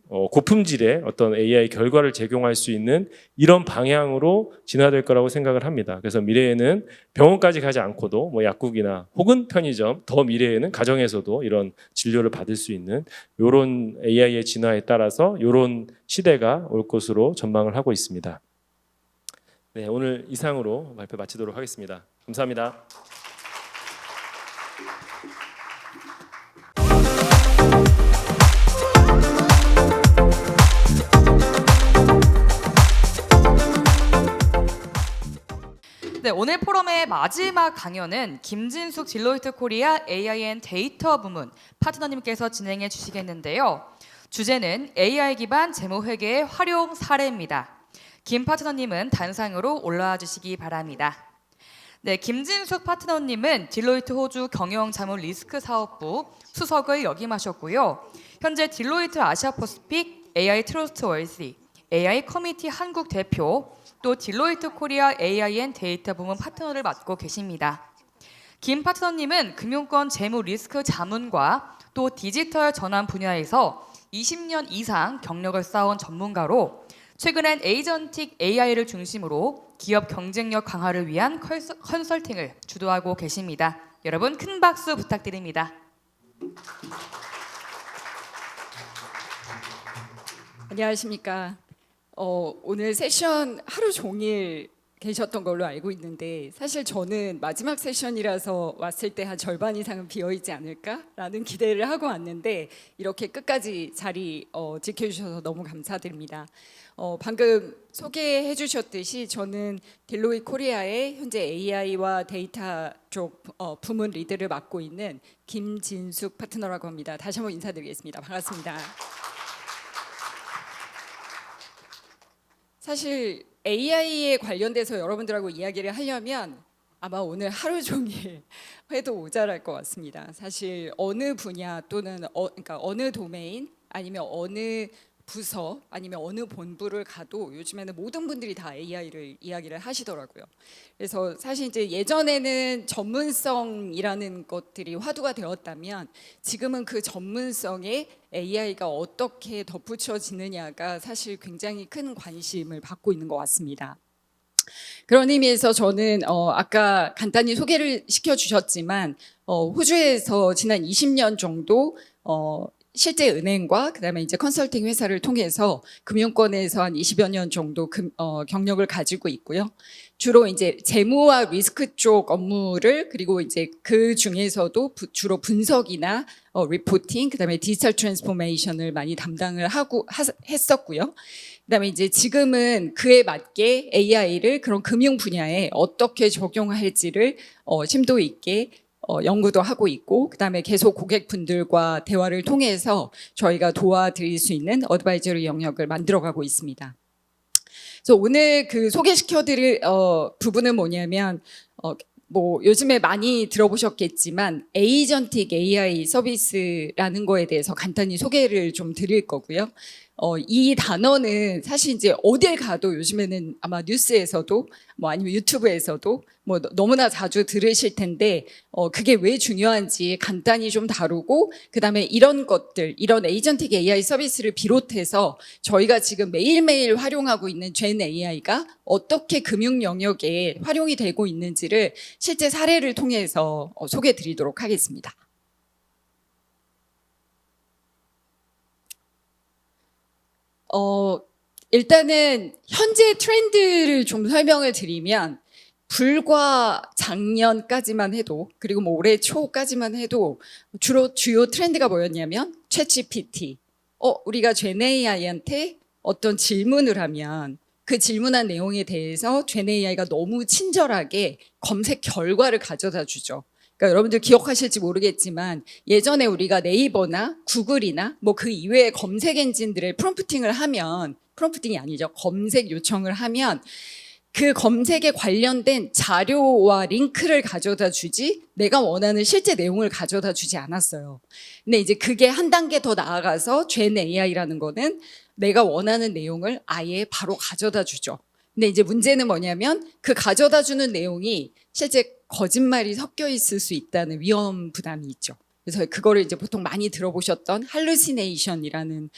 고품질의 어떤 AI 결과를 제공할 수 있는 이런 방향으로 진화될 거라고 생각을 합니다. 그래서 미래에는 병원까지 가지 않고도 뭐 약국이나 혹은 편의점, 더 미래에는 가정에서도 이런 진료를 받을 수 있는 이런 AI의 진화에 따라서 이런 시대가 올 것으로 전망을 하고 있습니다. 네, 오늘 이상으로 발표 마치도록 하겠습니다. 감사합니다. 네, 오늘 포럼의 마지막 강연은 김진숙 딜로이트 코리아 AI 앤 데이터 부문 파트너님께서 진행해 주시겠는데요. 주제는 AI 기반 재무회계의 활용 사례입니다. 김 파트너님은 단상으로 올라와 주시기 바랍니다. 네, 김진숙 파트너님은 딜로이트 호주 경영자문 리스크 사업부 수석을 역임하셨고요. 현재 딜로이트 아시아 퍼시픽 AI 트러스트 월시 AI 커미티 한국 대표, 또 딜로이트 코리아 AI 앤 데이터 부문 파트너를 맡고 계십니다. 김 파트너님은 금융권 재무 리스크 자문과 또 디지털 전환 분야에서 20년 이상 경력을 쌓아온 전문가로 최근엔 에이전틱 AI를 중심으로 기업 경쟁력 강화를 위한 컨설팅을 주도하고 계십니다. 여러분 큰 박수 부탁드립니다. 안녕하십니까. 오늘 세션 하루 종일 계셨던 걸로 알고 있는데 사실 저는 마지막 세션이라서 왔을 때 한 절반 이상은 비어있지 않을까라는 기대를 하고 왔는데 이렇게 끝까지 자리 지켜주셔서 너무 감사드립니다. 방금 소개해 주셨듯이 저는 딜로이트 코리아의 현재 AI와 데이터 쪽 부문 리드를 맡고 있는 김진숙 파트너라고 합니다. 다시 한번 인사드리겠습니다. 반갑습니다. 사실 AI에 관련돼서 여러분들하고 이야기를 하려면 아마 오늘 하루 종일 회도 모자랄 것 같습니다. 사실 어느 분야 또는 그러니까 어느 도메인 아니면 어느 부서 아니면 어느 본부를 가도 요즘에는 모든 분들이 다 AI를 이야기를 하시더라고요. 그래서 사실 이제 예전에는 전문성이라는 것들이 화두가 되었다면 지금은 그 전문성에 AI가 어떻게 덧붙여지느냐가 사실 굉장히 큰 관심을 받고 있는 것 같습니다. 그런 의미에서 저는 아까 간단히 소개를 시켜주셨지만 호주에서 지난 20년 정도 실제 은행과 그다음에 이제 컨설팅 회사를 통해서 금융권에서 한 20여 년 정도 경력을 가지고 있고요. 주로 이제 재무와 리스크 쪽 업무를 그리고 이제 그 중에서도 주로 분석이나 리포팅 그다음에 디지털 트랜스포메이션을 많이 담당을 했었고요. 그다음에 이제 지금은 그에 맞게 AI를 그런 금융 분야에 어떻게 적용할지를 심도 있게 연구도 하고 있고 그다음에 계속 고객분들과 대화를 통해서 저희가 도와드릴 수 있는 어드바이저리 영역을 만들어가고 있습니다. 그래서 오늘 그 소개시켜드릴 부분은 뭐냐면 뭐 요즘에 많이 들어보셨겠지만 에이전틱 AI 서비스라는 거에 대해서 간단히 소개를 좀 드릴 거고요. 이 단어는 사실 이제 어딜 가도 요즘에는 아마 뉴스에서도 뭐 아니면 유튜브에서도 뭐 너무나 자주 들으실 텐데 그게 왜 중요한지 간단히 좀 다루고 그다음에 이런 것들 이런 에이전틱 AI 서비스를 비롯해서 저희가 지금 매일매일 활용하고 있는 젠 AI가 어떻게 금융 영역에 활용이 되고 있는지를 실제 사례를 통해서 소개해 드리도록 하겠습니다. 일단은 현재 트렌드를 좀 설명을 드리면 불과 작년까지만 해도 그리고 뭐 올해 초까지만 해도 주로 주요 트렌드가 뭐였냐면 챗GPT. 우리가 젠 AI한테 어떤 질문을 하면 그 질문한 내용에 대해서 젠 AI가 너무 친절하게 검색 결과를 가져다 주죠. 그러니까 여러분들 기억하실지 모르겠지만 예전에 우리가 네이버나 구글이나 뭐 그 이외의 검색 엔진들의 프롬프팅을 하면, 프롬프팅이 아니죠, 검색 요청을 하면 그 검색에 관련된 자료와 링크를 가져다 주지 내가 원하는 실제 내용을 가져다 주지 않았어요. 근데 이제 그게 한 단계 더 나아가서 젠 AI라는 거는 내가 원하는 내용을 아예 바로 가져다 주죠. 근데 이제 문제는 뭐냐면 그 가져다 주는 내용이 실제 거짓말이 섞여 있을 수 있다는 위험 부담이 있죠. 그래서 그거를 이제 보통 많이 들어보셨던 할루시네이션이라는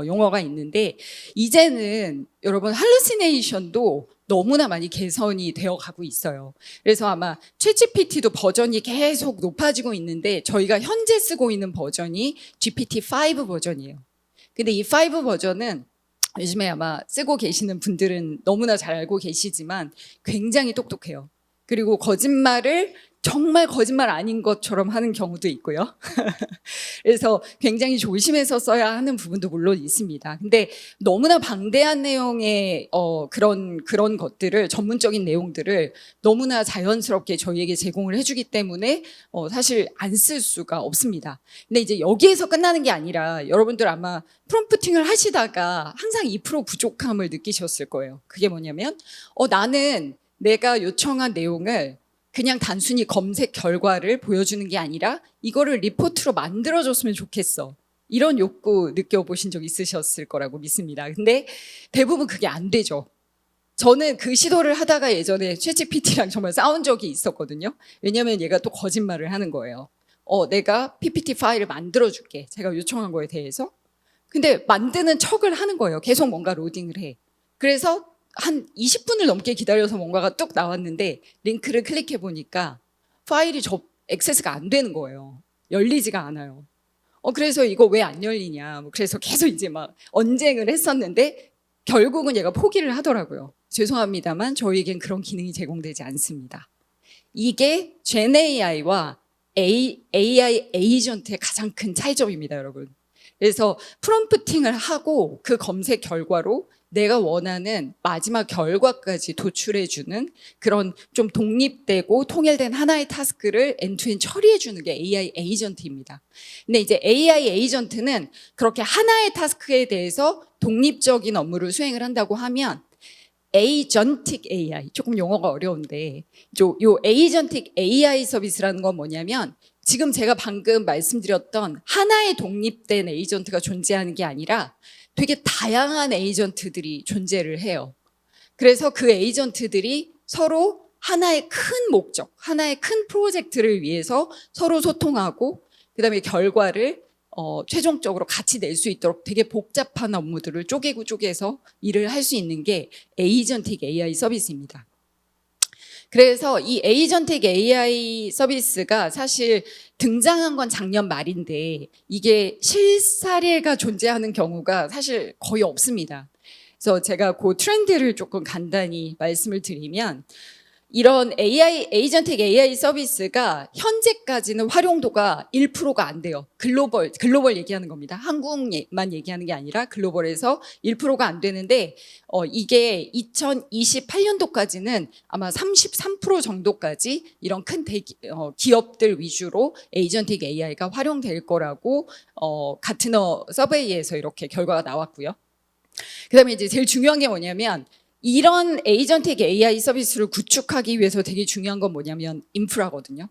용어가 있는데, 이제는 여러분 할루시네이션도 너무나 많이 개선이 되어 가고 있어요. 그래서 아마 챗GPT도 버전이 계속 높아지고 있는데 저희가 현재 쓰고 있는 버전이 GPT-5 버전이에요. 근데 이 5 버전은 요즘에 아마 쓰고 계시는 분들은 너무나 잘 알고 계시지만 굉장히 똑똑해요. 그리고 거짓말을 정말 거짓말 아닌 것처럼 하는 경우도 있고요. 그래서 굉장히 조심해서 써야 하는 부분도 물론 있습니다. 근데 너무나 방대한 내용의 그런 것들을, 전문적인 내용들을 너무나 자연스럽게 저희에게 제공을 해주기 때문에 사실 안 쓸 수가 없습니다. 근데 이제 여기에서 끝나는 게 아니라 여러분들 아마 프롬프팅을 하시다가 항상 2% 부족함을 느끼셨을 거예요. 그게 뭐냐면 나는 내가 요청한 내용을 그냥 단순히 검색 결과를 보여주는 게 아니라 이거를 리포트로 만들어줬으면 좋겠어. 이런 욕구 느껴보신 적 있으셨을 거라고 믿습니다. 근데 대부분 그게 안 되죠. 저는 그 시도를 하다가 예전에 챗GPT랑 정말 싸운 적이 있었거든요. 왜냐하면 얘가 또 거짓말을 하는 거예요. 내가 PPT 파일을 만들어줄게, 제가 요청한 거에 대해서. 근데 만드는 척을 하는 거예요. 계속 뭔가 로딩을 해. 그래서 한 20분을 넘게 기다려서 뭔가가 뚝 나왔는데 링크를 클릭해 보니까 파일이 액세스가 안 되는 거예요. 열리지가 않아요. 그래서 이거 왜 안 열리냐. 그래서 계속 이제 막 언쟁을 했었는데 결국은 얘가 포기를 하더라고요. 죄송합니다만 저희에겐 그런 기능이 제공되지 않습니다. 이게 젠 AI와 AI 에이전트의 가장 큰 차이점입니다, 여러분. 그래서 프롬프팅을 하고 그 검색 결과로 내가 원하는 마지막 결과까지 도출해주는 그런 좀 독립되고 통일된 하나의 타스크를 엔투엔 처리해주는 게 AI 에이전트입니다. 근데 이제 AI 에이전트는 그렇게 하나의 타스크에 대해서 독립적인 업무를 수행을 한다고 하면 에이전틱 AI, 조금 용어가 어려운데 요 에이전틱 AI 서비스라는 건 뭐냐면 지금 제가 방금 말씀드렸던 하나의 독립된 에이전트가 존재하는 게 아니라 되게 다양한 에이전트들이 존재를 해요. 그래서 그 에이전트들이 서로 하나의 큰 목적, 하나의 큰 프로젝트를 위해서 서로 소통하고 그다음에 결과를 최종적으로 같이 낼 수 있도록 되게 복잡한 업무들을 쪼개서 일을 할 수 있는 게 에이전틱 AI 서비스입니다. 그래서 이 에이전틱 AI 서비스가 사실 등장한 건 작년 말인데 이게 실사례가 존재하는 경우가 사실 거의 없습니다. 그래서 제가 그 트렌드를 조금 간단히 말씀을 드리면 이런 에이전틱 AI 서비스가 현재까지는 활용도가 1%가 안 돼요. 글로벌 얘기하는 겁니다. 한국만 얘기하는 게 아니라 글로벌에서 1%가 안 되는데 이게 2028년도까지는 아마 33% 정도까지 이런 큰 기업들 위주로 에이전틱 AI가 활용될 거라고 가트너 서베이에서 이렇게 결과가 나왔고요. 그다음에 이제 제일 중요한 게 뭐냐면 이런 에이전틱 AI 서비스를 구축하기 위해서 되게 중요한 건 뭐냐면 인프라거든요.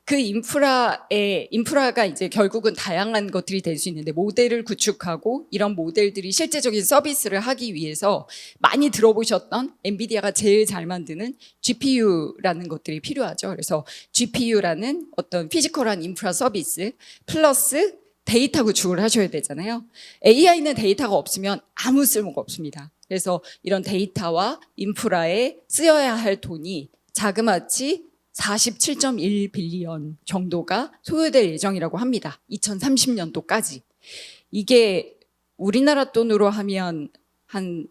그 인프라가 이제 결국은 다양한 것들이 될 수 있는데 모델을 구축하고 이런 모델들이 실제적인 서비스를 하기 위해서 많이 들어보셨던 엔비디아가 제일 잘 만드는 GPU라는 것들이 필요하죠. 그래서 GPU라는 어떤 피지컬한 인프라 서비스 플러스 데이터 구축을 하셔야 되잖아요. AI는 데이터가 없으면 아무 쓸모가 없습니다. 그래서 이런 데이터와 인프라에 쓰여야 할 돈이 자그마치 47.1 빌리언 정도가 소요될 예정이라고 합니다. 2030년도까지. 이게 우리나라 돈으로 하면 한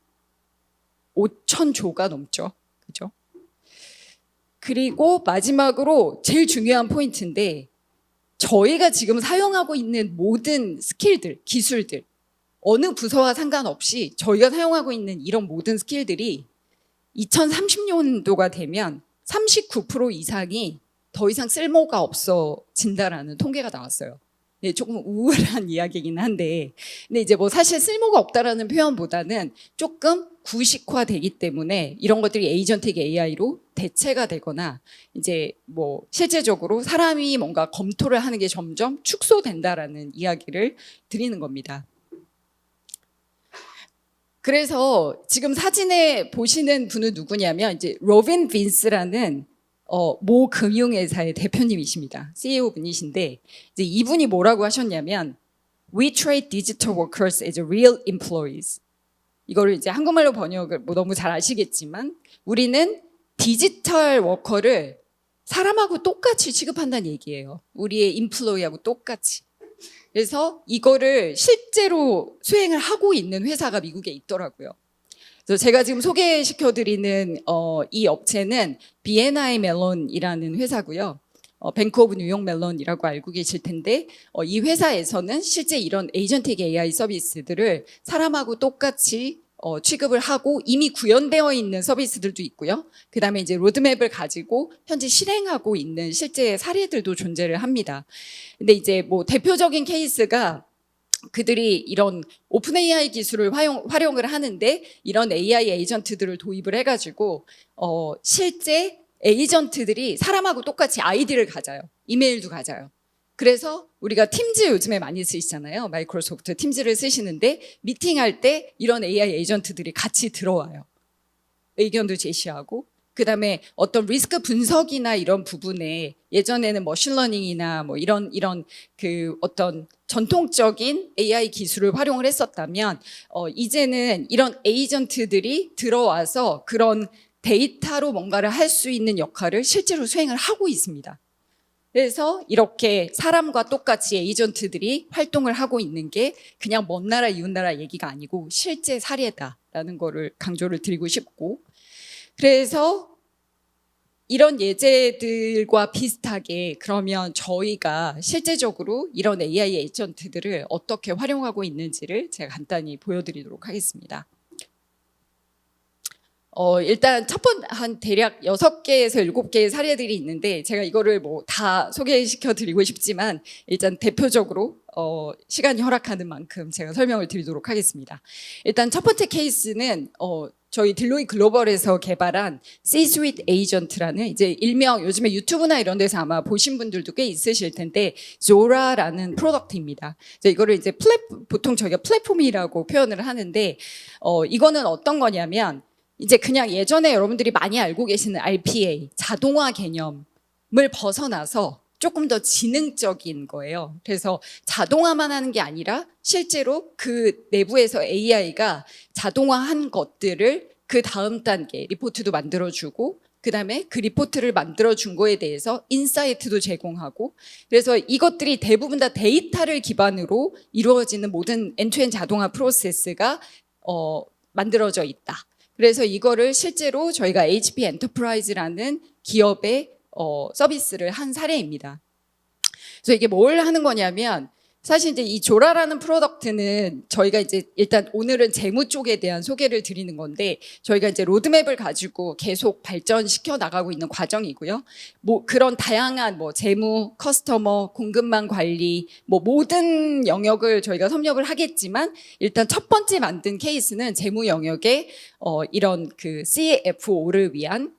5,000조가 넘죠. 그죠? 그리고 마지막으로 제일 중요한 포인트인데 저희가 지금 사용하고 있는 모든 스킬들, 기술들 어느 부서와 상관없이 저희가 사용하고 있는 이런 모든 스킬들이 2030년도가 되면 39% 이상이 더 이상 쓸모가 없어진다라는 통계가 나왔어요. 네, 조금 우울한 이야기이긴 한데, 근데 이제 뭐 사실 쓸모가 없다라는 표현보다는 조금 구식화되기 때문에 이런 것들이 에이전틱 AI로 대체가 되거나 이제 뭐 실제적으로 사람이 뭔가 검토를 하는 게 점점 축소된다라는 이야기를 드리는 겁니다. 그래서 지금 사진에 보시는 분은 누구냐면 이제 로빈 빈스라는 모 금융회사의 대표님이십니다. CEO 분이신데 이제 이분이 뭐라고 하셨냐면 We trade digital workers as real employees. 이거를 이제 한국말로 번역을 뭐 너무 잘 아시겠지만 우리는 디지털 워커를 사람하고 똑같이 취급한다는 얘기예요. 우리의 인플로이하고 똑같이. 그래서 이거를 실제로 수행을 하고 있는 회사가 미국에 있더라고요. 그래서 제가 지금 소개시켜드리는 이 업체는 B&I 멜론이라는 회사고요. 뱅크 오브 뉴욕 멜론이라고 알고 계실 텐데 이 회사에서는 실제 이런 에이전틱 AI 서비스들을 사람하고 똑같이 취급을 하고 이미 구현되어 있는 서비스들도 있고요. 그 다음에 이제 로드맵을 가지고 현재 실행하고 있는 실제 사례들도 존재를 합니다. 근데 이제 뭐 대표적인 케이스가 그들이 이런 오픈 AI 기술을 활용을 하는데 이런 AI 에이전트들을 도입을 해가지고 실제 에이전트들이 사람하고 똑같이 아이디를 가져요. 이메일도 가져요. 그래서 우리가 팀즈 요즘에 많이 쓰시잖아요. 마이크로소프트 팀즈를 쓰시는데 미팅할 때 이런 AI 에이전트들이 같이 들어와요. 의견도 제시하고 그다음에 어떤 리스크 분석이나 이런 부분에 예전에는 머신러닝이나 뭐 이런 그 어떤 전통적인 AI 기술을 활용을 했었다면 이제는 이런 에이전트들이 들어와서 그런 데이터로 뭔가를 할 수 있는 역할을 실제로 수행을 하고 있습니다. 그래서 이렇게 사람과 똑같이 에이전트들이 활동을 하고 있는 게 그냥 먼 나라 이웃 나라 얘기가 아니고 실제 사례다라는 거를 강조를 드리고 싶고 그래서 이런 예제들과 비슷하게 그러면 저희가 실제적으로 이런 AI 에이전트들을 어떻게 활용하고 있는지를 제가 간단히 보여드리도록 하겠습니다. 일단 한 대략 6개에서 7개의 사례들이 있는데 제가 이거를 뭐 다 소개시켜 드리고 싶지만 일단 대표적으로 시간이 허락하는 만큼 제가 설명을 드리도록 하겠습니다. 일단 첫 번째 케이스는 저희 딜로이 글로벌에서 개발한 C-Suite 에이전트라는 이제 일명 요즘에 유튜브나 이런 데서 아마 보신 분들도 꽤 있으실 텐데 조라라는 프로덕트입니다. 이거를 이제 보통 저희가 플랫폼이라고 표현을 하는데 이거는 어떤 거냐면 이제 그냥 예전에 여러분들이 많이 알고 계시는 RPA, 자동화 개념을 벗어나서 조금 더 지능적인 거예요. 그래서 자동화만 하는 게 아니라 실제로 그 내부에서 AI가 자동화한 것들을 그 다음 단계 리포트도 만들어주고 그 다음에 그 리포트를 만들어준 거에 대해서 인사이트도 제공하고 그래서 이것들이 대부분 다 데이터를 기반으로 이루어지는 모든 엔투엔드 자동화 프로세스가 만들어져 있다. 그래서 이거를 실제로 저희가 HP 엔터프라이즈라는 기업에 서비스를 한 사례입니다. 그래서 이게 뭘 하는 거냐면 사실 이제 이 조라라는 프로덕트는 저희가 이제 일단 오늘은 재무 쪽에 대한 소개를 드리는 건데 저희가 이제 로드맵을 가지고 계속 발전시켜 나가고 있는 과정이고요. 뭐 그런 다양한 뭐 재무, 커스터머, 공급망 관리 뭐 모든 영역을 저희가 섭렵을 하겠지만 일단 첫 번째 만든 케이스는 재무 영역에 이런 그 CFO를 위한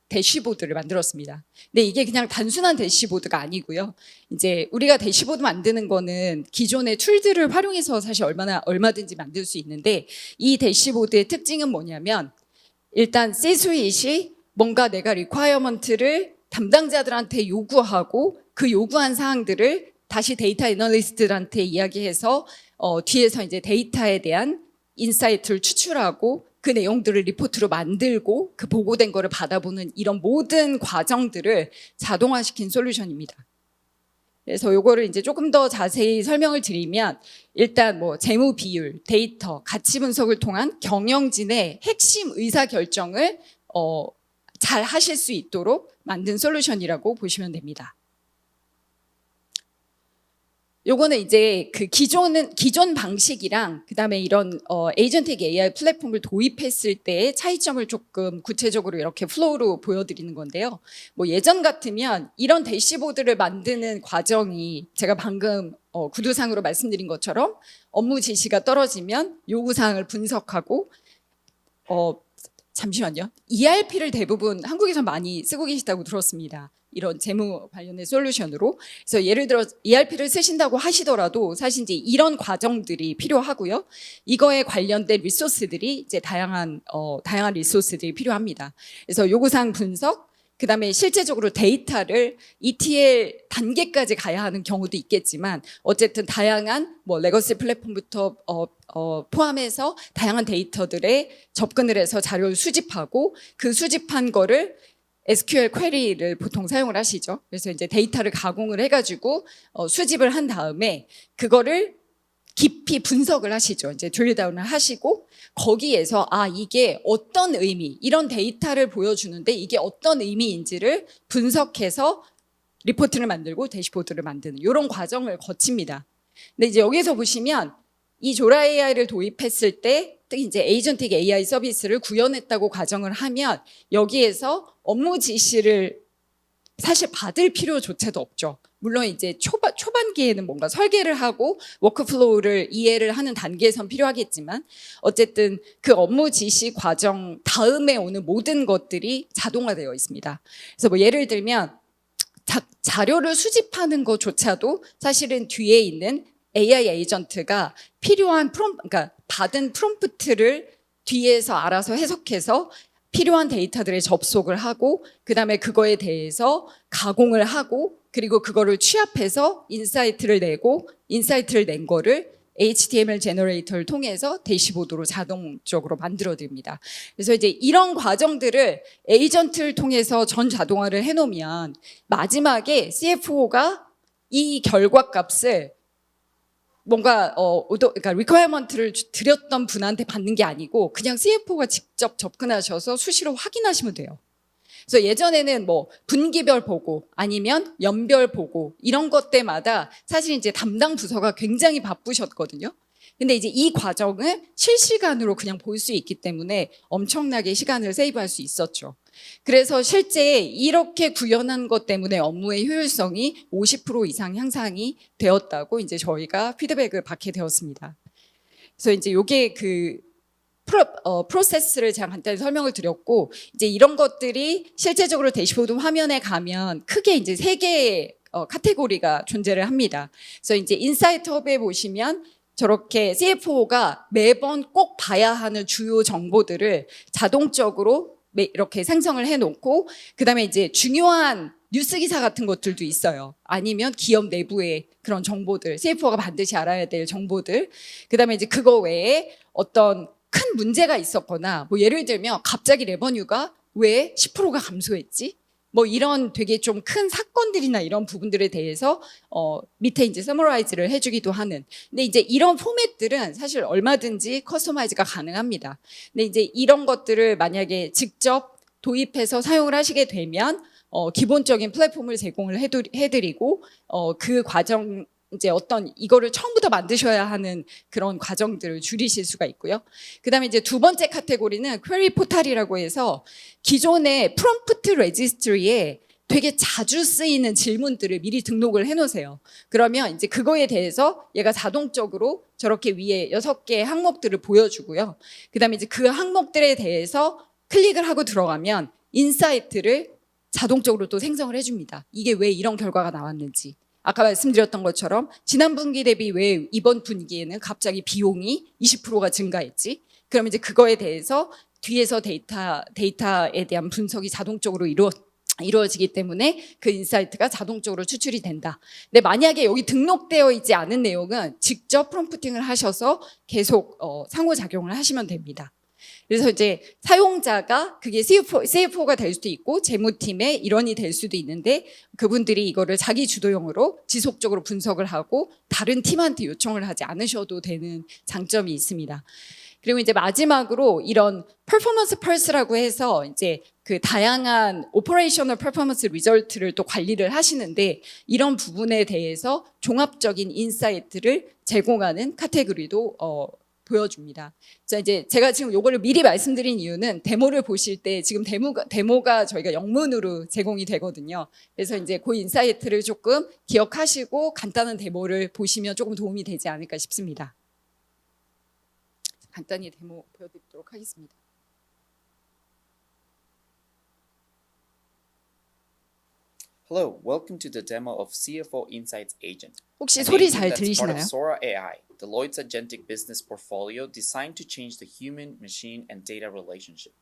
대시보드를 만들었습니다. 근데 이게 그냥 단순한 대시보드가 아니고요. 이제 우리가 대시보드 만드는 거는 기존의 툴들을 활용해서 사실 얼마든지 만들 수 있는데 이 대시보드의 특징은 뭐냐면 일단 C-Suite이 뭔가 내가 리콰이어먼트를 담당자들한테 요구하고 그 요구한 사항들을 다시 데이터 애널리스트들한테 이야기해서 뒤에서 이제 데이터에 대한 인사이트를 추출하고 그 내용들을 리포트로 만들고 그 보고된 거를 받아보는 이런 모든 과정들을 자동화시킨 솔루션입니다. 그래서 요거를 이제 조금 더 자세히 설명을 드리면 일단 뭐 재무 비율, 데이터, 가치 분석을 통한 경영진의 핵심 의사 결정을 잘 하실 수 있도록 만든 솔루션이라고 보시면 됩니다. 요거는 이제 그 기존 방식이랑 그다음에 이런 에이전틱 AI 플랫폼을 도입했을 때의 차이점을 조금 구체적으로 이렇게 플로우로 보여드리는 건데요. 뭐 예전 같으면 이런 대시보드를 만드는 과정이 제가 방금 구두상으로 말씀드린 것처럼 업무 지시가 떨어지면 요구사항을 분석하고 잠시만요. ERP를 대부분 한국에서 많이 쓰고 계시다고 들었습니다. 이런 재무 관련된 솔루션으로. 그래서 예를 들어 ERP를 쓰신다고 하시더라도 사실 이제 이런 과정들이 필요하고요. 이거에 관련된 리소스들이 이제 다양한 리소스들이 필요합니다. 그래서 요구사항 분석, 그다음에 실제적으로 데이터를 ETL 단계까지 가야 하는 경우도 있겠지만 어쨌든 다양한 뭐 레거시 플랫폼부터 포함해서 다양한 데이터들에 접근을 해서 자료를 수집하고 그 수집한 거를 SQL 퀘리를 보통 사용을 하시죠. 그래서 이제 데이터를 가공을 해가지고 수집을 한 다음에 그거를 깊이 분석을 하시죠. 이제 드릴다운을 하시고 거기에서 이게 어떤 의미, 이런 데이터를 보여주는데 이게 어떤 의미인지를 분석해서 리포트를 만들고 대시보드를 만드는 이런 과정을 거칩니다. 근데 이제 여기서 보시면 이 조라 AI를 도입했을 때 특히 이제 에이전틱 AI 서비스를 구현했다고 가정을 하면 여기에서 업무 지시를 사실 받을 필요조차도 없죠. 물론 이제 초반기에는 뭔가 설계를 하고 워크플로우를 이해를 하는 단계에선 필요하겠지만 어쨌든 그 업무 지시 과정 다음에 오는 모든 것들이 자동화되어 있습니다. 그래서 뭐 예를 들면 자료를 수집하는 것조차도 사실은 뒤에 있는 AI 에이전트가 필요한 그러니까 받은 프롬프트를 뒤에서 알아서 해석해서 필요한 데이터들에 접속을 하고 그다음에 그거에 대해서 가공을 하고 그리고 그거를 취합해서 인사이트를 내고 인사이트를 낸 거를 HTML 제너레이터를 통해서 대시보드로 자동적으로 만들어 드립니다. 그래서 이제 이런 과정들을 에이전트를 통해서 전 자동화를 해 놓으면 마지막에 CFO가 이 결과값을 뭔가 그러니까 requirement를 드렸던 분한테 받는 게 아니고 그냥 CFO가 직접 접근하셔서 수시로 확인하시면 돼요. 그래서 예전에는 뭐 분기별 보고 아니면 연별 보고 이런 것 때마다 사실 이제 담당 부서가 굉장히 바쁘셨거든요. 근데 이제 이 과정을 실시간으로 그냥 볼 수 있기 때문에 엄청나게 시간을 세이브할 수 있었죠. 그래서 실제 이렇게 구현한 것 때문에 업무의 효율성이 50% 이상 향상이 되었다고 이제 저희가 피드백을 받게 되었습니다. 그래서 이제 요게 그 프로세스를 제가 간단히 설명을 드렸고 이제 이런 것들이 실제적으로 대시보드 화면에 가면 크게 이제 세 개의 카테고리가 존재를 합니다. 그래서 이제 인사이트 헙에 보시면 저렇게 CFO가 매번 꼭 봐야 하는 주요 정보들을 자동적으로 이렇게 생성을 해놓고 그다음에 이제 중요한 뉴스 기사 같은 것들도 있어요. 아니면 기업 내부의 그런 정보들, CFO가 반드시 알아야 될 정보들. 그다음에 이제 그거 외에 어떤 큰 문제가 있었거나 뭐 예를 들면 갑자기 레버뉴가 왜 10%가 감소했지? 뭐 이런 되게 좀 큰 사건들이나 이런 부분들에 대해서 밑에 이제 서머라이즈를 해주기도 하는. 근데 이제 이런 포맷들은 사실 얼마든지 커스터마이즈가 가능합니다. 근데 이제 이런 것들을 만약에 직접 도입해서 사용을 하시게 되면 기본적인 플랫폼을 제공을 해드리고 그 과정 이제 어떤 이거를 처음부터 만드셔야 하는 그런 과정들을 줄이실 수가 있고요. 그다음에 이제 두 번째 카테고리는 퀘리 포탈이라고 해서 기존의 프롬프트 레지스트리에 되게 자주 쓰이는 질문들을 미리 등록을 해놓으세요. 그러면 이제 그거에 대해서 얘가 자동적으로 저렇게 위에 6개의 항목들을 보여주고요. 그다음에 이제 그 항목들에 대해서 클릭을 하고 들어가면 인사이트를 자동적으로 또 생성을 해줍니다. 이게 왜 이런 결과가 나왔는지. 아까 말씀드렸던 것처럼 지난 분기 대비 왜 이번 분기에는 갑자기 비용이 20%가 증가했지? 그럼 이제 그거에 대해서 뒤에서 데이터에 대한 분석이 자동적으로 이루어지기 때문에 그 인사이트가 자동적으로 추출이 된다. 근데 만약에 여기 등록되어 있지 않은 내용은 직접 프롬프팅을 하셔서 계속 상호작용을 하시면 됩니다. 그래서 이제 사용자가 그게 CFO가 될 수도 있고 재무팀의 일원이 될 수도 있는데 그분들이 이거를 자기 주도형으로 지속적으로 분석을 하고 다른 팀한테 요청을 하지 않으셔도 되는 장점이 있습니다. 그리고 이제 마지막으로 이런 퍼포먼스 펄스라고 해서 이제 그 다양한 오퍼레이셔널 퍼포먼스 리절트를 또 관리를 하시는데 이런 부분에 대해서 종합적인 인사이트를 제공하는 카테고리도 보여줍니다. 자, 이제 제가 지금 요거를 미리 말씀드린 이유는 데모를 보실 때 지금 데모가 저희가 영문으로 제공이 되거든요. 그래서 이제 그 인사이트를 조금 기억하시고 간단한 데모를 보시면 조금 도움이 되지 않을까 싶습니다. 간단히 데모 보여드리도록 하겠습니다. Hello, welcome to the demo of CFO Insights Agent. 혹시 An 소리 agent 잘 that's part 들리시나요? of Sora AI, Deloitte's agentic business portfolio designed to change the human, machine, and data relationship.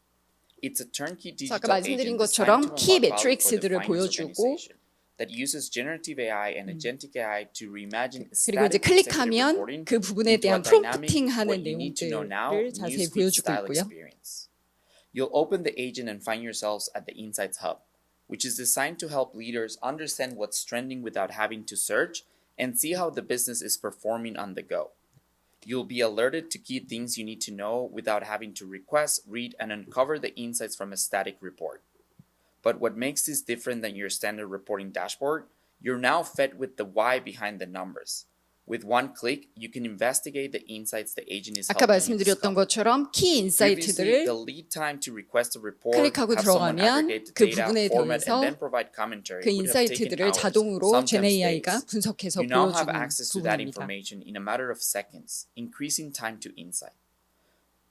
It's a turnkey 자, 아까 digital 말씀드린 agent 것처럼 designed to 키 unlock value for the 매트릭스들을 finance 보여주고 organization that uses generative AI and agentic AI to reimagine 그리고 이제 static executive 클릭하면 reporting 그 부분에 into a 대한 dynamic 프롬프팅하는 what you need to know now 내용들을 자세히 newsfeed 보여주고 style 있고요. experience. You'll open the agent and find yourselves at the Insights Hub, which is designed to help leaders understand what's trending without having to search and see how the business is performing on the go. You'll be alerted to key things you need to know without having to request, read, and uncover the insights from a static report. But what makes this different than your standard reporting dashboard? You're now fed with the why behind the numbers. With one click, you can investigate the insights the agent is 아까 helping you 말씀드렸던 discover. 것처럼 키 Previously, 인사이트들을 the lead time to request a report, 클릭하고 have someone 들어가면 aggregate the 그 data, 부분에 format, 대해서 and then provide commentary 그 would have taken 인사이트들을 hours, 자동으로 sometimes GenAI가 days. 분석해서 You now have 보여주는 access to that 부분입니다. information in a matter of seconds, increasing time to insight.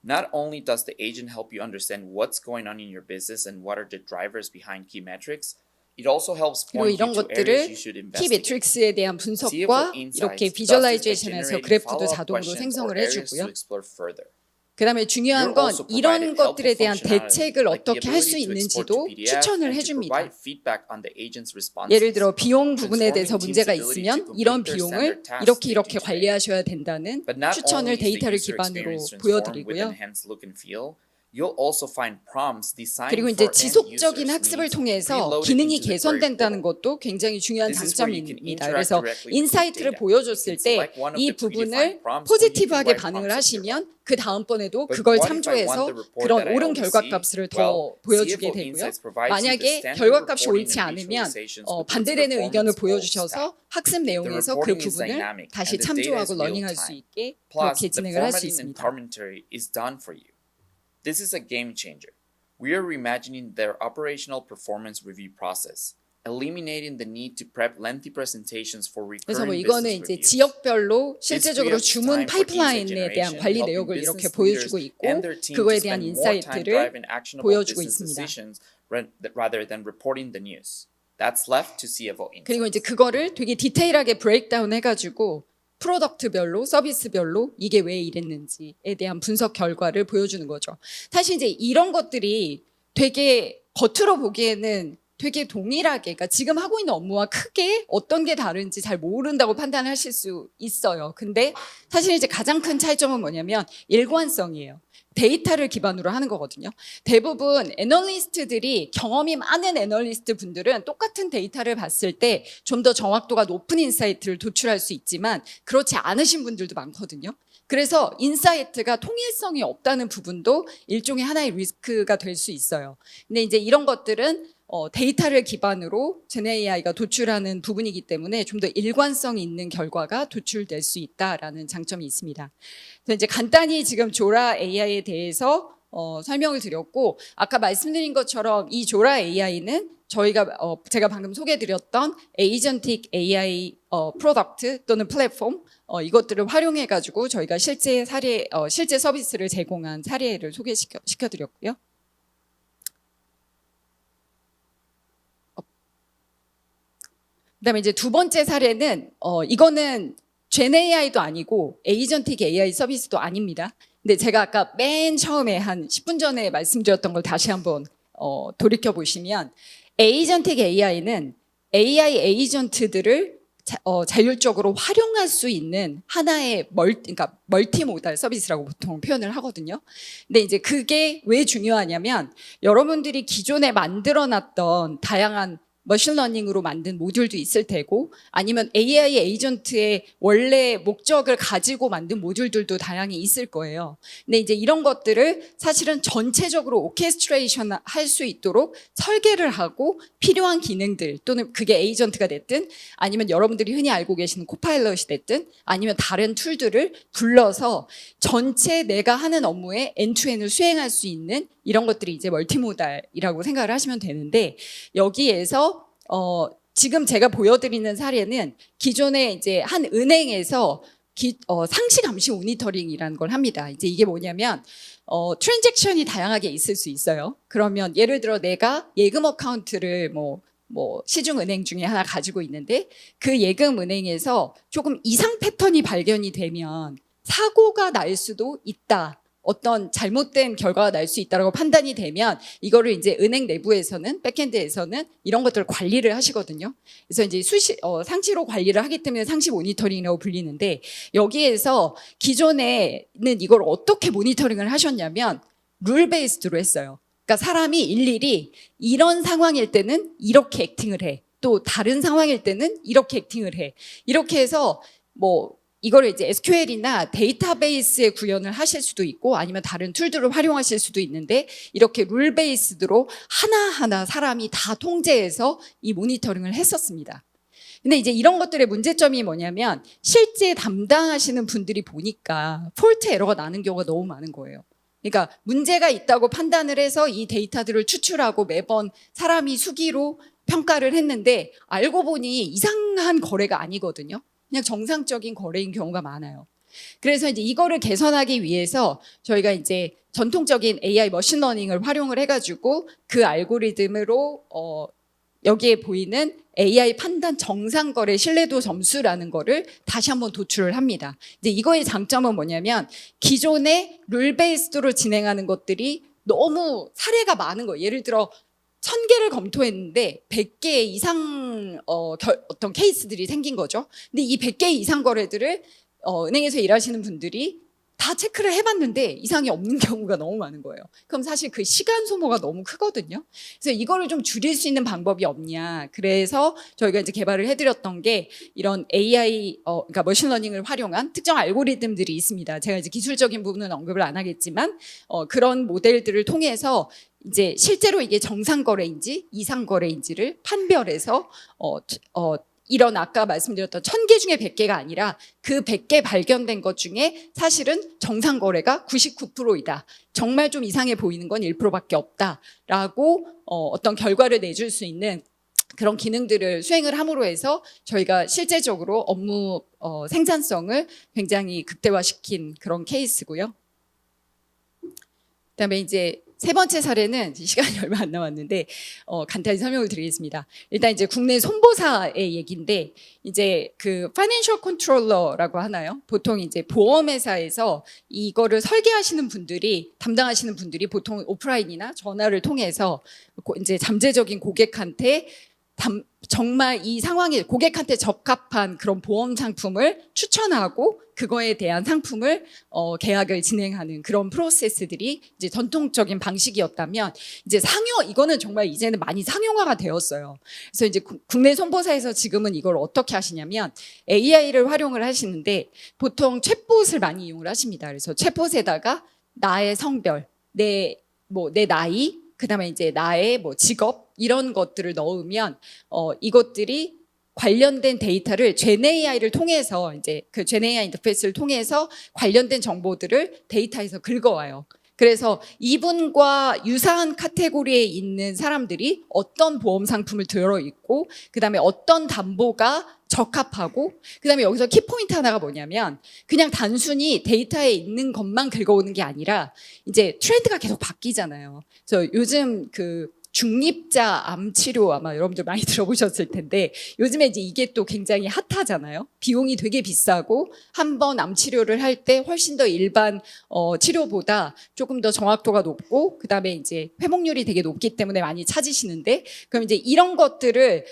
Not only does the agent help you understand what's going on in your business and what are the drivers behind key metrics, it also helps 그리고 point 이런 you to areas 것들을 you should 키 investigate. 매트릭스에 대한 분석과 CFO 이렇게 Insights 비주얼라이제이션에서 does this by generating 그래프도 follow-up 자동으로 questions or 생성을 areas to 해주고요. explore further. 그다음에 중요한 You're 건 also 이런 provided 것들에 helpful 대한 functionality, 대책을 like the 어떻게 할 수 ability to export to 있는지도 PDF 추천을 and to 해줍니다. provide feedback on the agent's responses. 예를 들어 비용 부분에 대해서 transforming 문제가 teams' ability 있으면 to 이런 complete their 비용을 standard tasks 이렇게 day 이렇게 to day. 관리하셔야 된다는 But not 추천을 only is the 데이터를 user 기반으로 experience transformed with 보여드리고요. enhanced look and feel, you'll also find prompts designed 그리고 for 이제 end 지속적인 users' 학습을 needs 통해서 preloaded 기능이 into the query 개선된다는 portal. 것도 굉장히 중요한 This is where you can 장점입니다. interact 그래서 directly with the 인사이트를 data. 보여줬을 You can 때 select one of 이 the 부분을 predefined prompts or you can 포지티브하게 write 반응을 prompts of your own. 하시면 그 다음번에도 But 그걸 what if I want 참조해서 the report 그런 that I 옳은 already 결과값을 see? 더 Well, 보여주게 CFO 되고요. Insights provides you the 만약에 standard 결과값이 reporting 옳지 and 않으면 visualizations with its 반대되는 의견을 performance goals 보여주셔서 stack. 학습 The 내용에서 그 reporting is 부분을 dynamic 다시 and the data 참조하고 is 러닝할 수 real-time. 있게 Plus, 그렇게 the 진행을 할 수 formatting and 있습니다. commentary is done for you. This is a game changer. We are reimagining their operational performance review process, eliminating the need to prep lengthy presentations for 그래서 뭐 recurring 이거는 business 이제 reviews. 지역별로 This 실제적으로 frees up 주문 time for insight 파이프라인에 대한 generation, 관리 helping 내역을 business 이렇게 leaders 보여주고 있고 and their team 그거에 to 대한 spend more time 인사이트를 driving actionable 보여주고 business 있습니다. decisions rather than reporting the news. That's left to CFO Insights. 그리고 이제 그거를 되게 디테일하게 브레이크다운 해가지고 프로덕트별로 서비스별로 이게 왜 이랬는지에 대한 분석 결과를 보여주는 거죠. 사실 이제 이런 것들이 되게 겉으로 보기에는 되게 동일하게, 그러니까 지금 하고 있는 업무와 크게 어떤 게 다른지 잘 모른다고 판단하실 수 있어요. 근데 사실 이제 가장 큰 차이점은 뭐냐면 일관성이에요. 데이터를 기반으로 하는 거거든요. 대부분 애널리스트들이 경험이 많은 애널리스트 분들은 똑같은 데이터를 봤을 때 좀 더 정확도가 높은 인사이트를 도출할 수 있지만 그렇지 않으신 분들도 많거든요. 그래서 인사이트가 통일성이 없다는 부분도 일종의 하나의 리스크가 될 수 있어요. 근데 이제 이런 것들은 데이터를 기반으로 GenAI가 도출하는 부분이기 때문에 좀 더 일관성 있는 결과가 도출될 수 있다라는 장점이 있습니다. 그래서 이제 간단히 지금 조라 AI에 대해서 설명을 드렸고, 아까 말씀드린 것처럼 이 조라 AI는 제가 방금 소개드렸던 에이전틱 AI 프로덕트 또는 플랫폼 이것들을 활용해 가지고 저희가 실제 서비스를 제공한 사례를 소개시켜 드렸고요. 그다음에 이제 두 번째 사례는 이거는 GenAI도 아니고 에이전틱 AI 서비스도 아닙니다. 근데 제가 아까 맨 처음에 한 10분 전에 말씀드렸던 걸 다시 한번 돌이켜 보시면 에이전틱 AI는 AI 에이전트들을 자율적으로 활용할 수 있는 하나의 그러니까 멀티모달 서비스라고 보통 표현을 하거든요. 근데 이제 그게 왜 중요하냐면 여러분들이 기존에 만들어놨던 다양한 머신러닝으로 만든 모듈도 있을 테고 아니면 AI 에이전트의 원래 목적을 가지고 만든 모듈들도 다양히 있을 거예요. 근데 이제 이런 것들을 사실은 전체적으로 오케스트레이션 할 수 있도록 설계를 하고 필요한 기능들 또는 그게 에이전트가 됐든 아니면 여러분들이 흔히 알고 계시는 코파일럿이 됐든 아니면 다른 툴들을 불러서 전체 내가 하는 업무에 엔투엔을 수행할 수 있는 이런 것들이 이제 멀티모달이라고 생각을 하시면 되는데 여기에서 지금 제가 보여드리는 사례는 기존에 이제 한 은행에서 상시 감시 모니터링이라는 걸 합니다. 이제 이게 뭐냐면 트랜잭션이 다양하게 있을 수 있어요. 그러면 예를 들어 내가 예금 어카운트를 뭐 시중은행 중에 하나 가지고 있는데 그 예금은행에서 조금 이상 패턴이 발견이 되면 사고가 날 수도 있다. 어떤 잘못된 결과가 날 수 있다고 판단이 되면 이거를 이제 은행 내부에서는 백엔드에서는 이런 것들을 관리를 하시거든요. 그래서 이제 상시로 관리를 하기 때문에 상시 모니터링이라고 불리는데 여기에서 기존에는 이걸 어떻게 모니터링을 하셨냐면 룰 베이스드로 했어요. 그러니까 사람이 일일이 이런 상황일 때는 이렇게 액팅을 해. 또 다른 상황일 때는 이렇게 액팅을 해. 이렇게 해서 이거를 이제 SQL이나 데이터베이스에 구현을 하실 수도 있고 아니면 다른 툴들을 활용하실 수도 있는데 이렇게 룰 베이스드로 하나하나 사람이 다 통제해서 이 모니터링을 했었습니다. 근데 이제 이런 것들의 문제점이 뭐냐면 실제 담당하시는 분들이 보니까 폴트 에러가 나는 경우가 너무 많은 거예요. 그러니까 문제가 있다고 판단을 해서 이 데이터들을 추출하고 매번 사람이 수기로 평가를 했는데 알고 보니 이상한 거래가 아니거든요. 그냥 정상적인 거래인 경우가 많아요. 그래서 이제 이거를 개선하기 위해서 저희가 이제 전통적인 AI 머신러닝을 활용을 해가지고 그 알고리즘으로 여기에 보이는 AI 판단 정상거래 신뢰도 점수라는 거를 다시 한번 도출을 합니다. 이제 이거의 장점은 뭐냐면 기존의 룰 베이스드로 진행하는 것들이 너무 사례가 많은 거예요. 예를 들어 1000개를 검토했는데 100개 이상 어떤 케이스들이 생긴 거죠. 근데 이 100개 이상 거래들을 은행에서 일하시는 분들이 다 체크를 해봤는데 이상이 없는 경우가 너무 많은 거예요. 그럼 사실 그 시간 소모가 너무 크거든요. 그래서 이거를 좀 줄일 수 있는 방법이 없냐. 그래서 저희가 이제 개발을 해드렸던 게 이런 AI, 그러니까 머신러닝을 활용한 특정 알고리즘들이 있습니다. 제가 이제 기술적인 부분은 언급을 안 하겠지만 그런 모델들을 통해서 이제 실제로 이게 정상 거래인지 이상 거래인지를 판별해서 이런 아까 말씀드렸던 1000개 중에 100개가 아니라 그 100개 발견된 것 중에 사실은 정상 거래가 99%이다. 정말 좀 이상해 보이는 건 1%밖에 없다라고 어떤 결과를 내줄 수 있는 그런 기능들을 수행을 함으로 해서 저희가 실제적으로 업무 생산성을 굉장히 극대화시킨 그런 케이스고요. 그다음에 이제 세 번째 사례는 시간이 얼마 안 남았는데 간단히 설명을 드리겠습니다. 일단 이제 국내 손보사의 얘기인데 이제 그 파이낸셜 컨트롤러라고 하나요? 보통 이제 보험회사에서 이거를 설계하시는 분들이 담당하시는 분들이 보통 오프라인이나 전화를 통해서 이제 잠재적인 고객한테 정말 이 상황에 고객한테 적합한 그런 보험 상품을 추천하고 그거에 대한 상품을 계약을 진행하는 그런 프로세스들이 이제 전통적인 방식이었다면 이제 이거는 정말 이제는 많이 상용화가 되었어요. 그래서 이제 국내 손보사에서 지금은 이걸 어떻게 하시냐면 AI를 활용을 하시는데 보통 챗봇을 많이 이용을 하십니다. 그래서 챗봇에다가 나의 성별, 내 나이, 그다음에 이제 나의 직업 이런 것들을 넣으면 이것들이 관련된 데이터를 GenAI를 통해서 이제 그 GenAI 인터페이스를 통해서 관련된 정보들을 데이터에서 긁어와요. 그래서 이분과 유사한 카테고리에 있는 사람들이 어떤 보험 상품을 들어있고 그다음에 어떤 담보가 적합하고 그다음에 여기서 키포인트 하나가 뭐냐면 그냥 단순히 데이터에 있는 것만 긁어오는 게 아니라 이제 트렌드가 계속 바뀌잖아요. 그래서 요즘 그 중립자 암 치료 아마 여러분들 많이 들어보셨을 텐데 요즘에 이제 이게 또 굉장히 핫하잖아요. 비용이 되게 비싸고 한 번 암 치료를 할 때 훨씬 더 일반 치료보다 조금 더 정확도가 높고 그다음에 이제 회복률이 되게 높기 때문에 많이 찾으시는데 그럼 이제 이런 것들을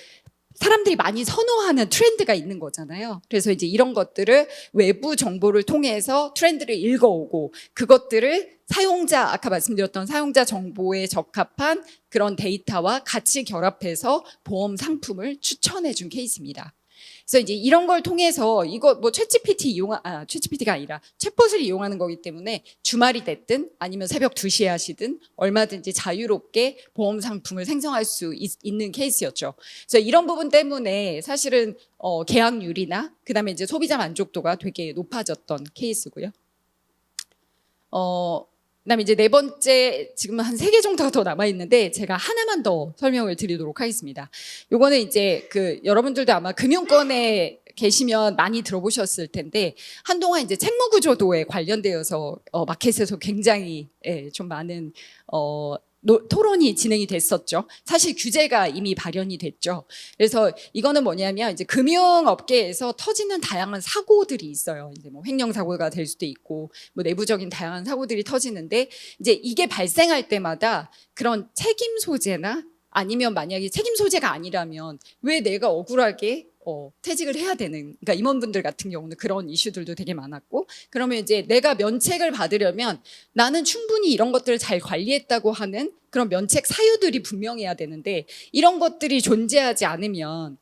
사람들이 많이 선호하는 트렌드가 있는 거잖아요. 그래서 이제 이런 것들을 외부 정보를 통해서 트렌드를 읽어오고 그것들을 사용자, 아까 말씀드렸던 사용자 정보에 적합한 그런 데이터와 같이 결합해서 보험 상품을 추천해 준 케이스입니다. 그래서 이제 이런 걸 통해서 이거 뭐 챗GPT가 아니라 챗봇을 이용하는 거기 때문에 주말이 됐든 아니면 새벽 2시에 하시든 얼마든지 자유롭게 보험 상품을 생성할 수 있는 케이스였죠. 그래서 이런 부분 때문에 사실은 계약률이나 그다음에 이제 소비자 만족도가 되게 높아졌던 케이스고요. 그다음에 이제 네 번째, 지금 한 3개 정도가 더 남아 있는데 제가 하나만 더 설명을 드리도록 하겠습니다. 요거는 이제 여러분들도 아마 금융권에 계시면 많이 들어보셨을 텐데 한동안 이제 채무 구조도에 관련되어서 마켓에서 굉장히 좀 많은 토론이 진행이 됐었죠. 사실 규제가 이미 발현이 됐죠. 그래서 이거는 뭐냐면 이제 금융업계에서 터지는 다양한 사고들이 있어요. 이제 뭐 횡령 사고가 될 수도 있고 뭐 내부적인 다양한 사고들이 터지는데 이제 이게 발생할 때마다 그런 책임 소재나 아니면 만약에 책임 소재가 아니라면 왜 내가 억울하게 퇴직을 해야 되는, 그러니까 임원분들 같은 경우는 그런 이슈들도 되게 많았고, 그러면 이제 내가 면책을 받으려면 나는 충분히 이런 것들을 잘 관리했다고 하는 그런 면책 사유들이 분명해야 되는데 이런 것들이 존재하지 않으면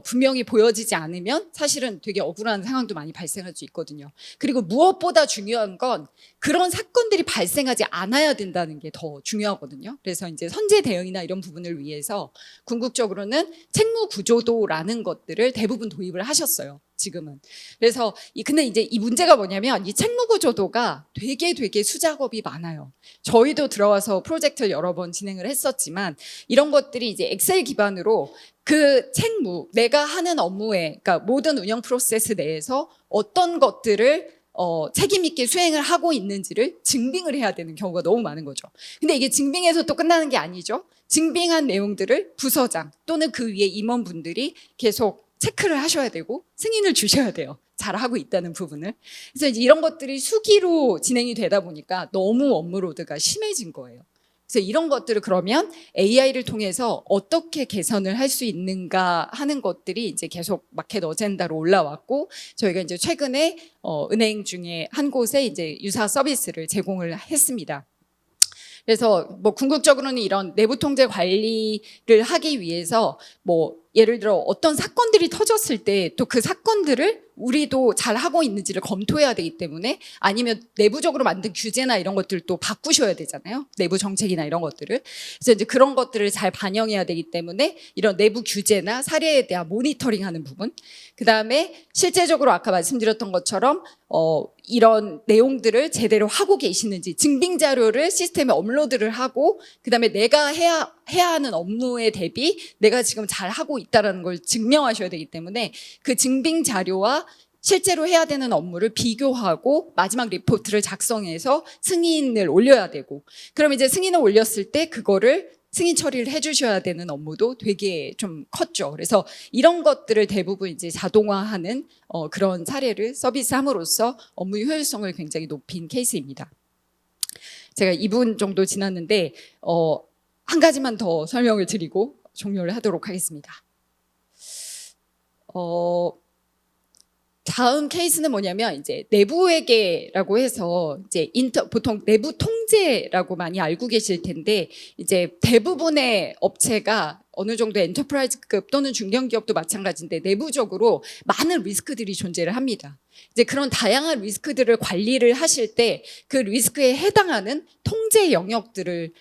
분명히 보여지지 않으면 사실은 되게 억울한 상황도 많이 발생할 수 있거든요. 그리고 무엇보다 중요한 건 그런 사건들이 발생하지 않아야 된다는 게 더 중요하거든요. 그래서 이제 선제 대응이나 이런 부분을 위해서 궁극적으로는 책무 구조도라는 것들을 대부분 도입을 하셨어요. 지금은. 그래서 근데 이제 이 문제가 뭐냐면 이 책무 구조도가 되게 수작업이 많아요. 저희도 들어와서 프로젝트를 여러 번 진행을 했었지만 이런 것들이 이제 엑셀 기반으로 그 책무, 내가 하는 업무에, 그러니까 모든 운영 프로세스 내에서 어떤 것들을 책임 있게 수행을 하고 있는지를 증빙을 해야 되는 경우가 너무 많은 거죠. 근데 이게 증빙해서 또 끝나는 게 아니죠. 증빙한 내용들을 부서장 또는 그 위에 임원분들이 계속 체크를 하셔야 되고 승인을 주셔야 돼요. 잘하고 있다는 부분을. 그래서 이제 이런 것들이 수기로 진행이 되다 보니까 너무 업무로드가 심해진 거예요. 그래서 이런 것들을 그러면 AI를 통해서 어떻게 개선을 할 수 있는가 하는 것들이 이제 계속 마켓 어젠다로 올라왔고 저희가 이제 최근에 은행 중에 한 곳에 이제 유사 서비스를 제공을 했습니다. 그래서 뭐 궁극적으로는 이런 내부 통제 관리를 하기 위해서 뭐 예를 들어 어떤 사건들이 터졌을 때 또 그 사건들을 우리도 잘 하고 있는지를 검토해야 되기 때문에 아니면 내부적으로 만든 규제나 이런 것들을 또 바꾸셔야 되잖아요. 내부 정책이나 이런 것들을. 그래서 이제 그런 것들을 잘 반영해야 되기 때문에 이런 내부 규제나 사례에 대한 모니터링하는 부분. 그다음에 실제적으로 아까 말씀드렸던 것처럼 이런 내용들을 제대로 하고 계시는지 증빙 자료를 시스템에 업로드를 하고 그다음에 내가 해야 하는 업무에 대비 내가 지금 잘 하고 있다라는 걸 증명하셔야 되기 때문에 그 증빙 자료와 실제로 해야 되는 업무를 비교하고 마지막 리포트를 작성해서 승인을 올려야 되고 그럼 이제 승인을 올렸을 때 그거를 승인 처리를 해주셔야 되는 업무도 되게 좀 컸죠. 그래서 이런 것들을 대부분 이제 자동화하는 그런 사례를 서비스함으로써 업무 효율성을 굉장히 높인 케이스입니다. 제가 2분 정도 지났는데 한 가지만 더 설명을 드리고 종료를 하도록 하겠습니다. 다음 케이스는 뭐냐면 이제 내부회계라고 해서 이제 보통 내부 통제라고 많이 알고 계실 텐데 이제 대부분의 업체가 어느 정도 엔터프라이즈급 또는 중견기업도 마찬가지인데 내부적으로 많은 리스크들이 존재를 합니다. 이제 그런 다양한 리스크들을 관리를 하실 때 그 리스크에 해당하는 통제 영역들을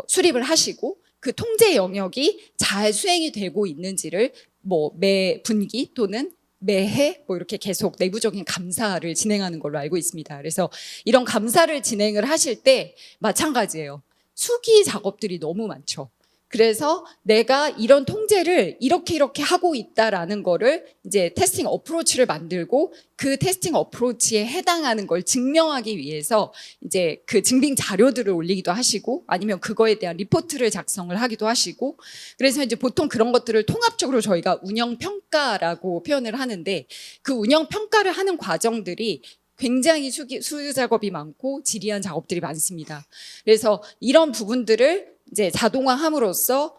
수립을 하시고 그 통제 영역이 잘 수행이 되고 있는지를 뭐 매 분기 또는 매해 뭐 이렇게 계속 내부적인 감사를 진행하는 걸로 알고 있습니다. 그래서 이런 감사를 진행을 하실 때 마찬가지예요. 수기 작업들이 너무 많죠. 그래서 내가 이런 통제를 이렇게 하고 있다라는 거를 이제 테스팅 어프로치를 만들고 그 테스팅 어프로치에 해당하는 걸 증명하기 위해서 이제 그 증빙 자료들을 올리기도 하시고 아니면 그거에 대한 리포트를 작성을 하기도 하시고 그래서 이제 보통 그런 것들을 통합적으로 저희가 운영 평가라고 표현을 하는데 그 운영 평가를 하는 과정들이 굉장히 수유 작업이 많고 지리한 작업들이 많습니다. 그래서 이런 부분들을 이제 자동화함으로써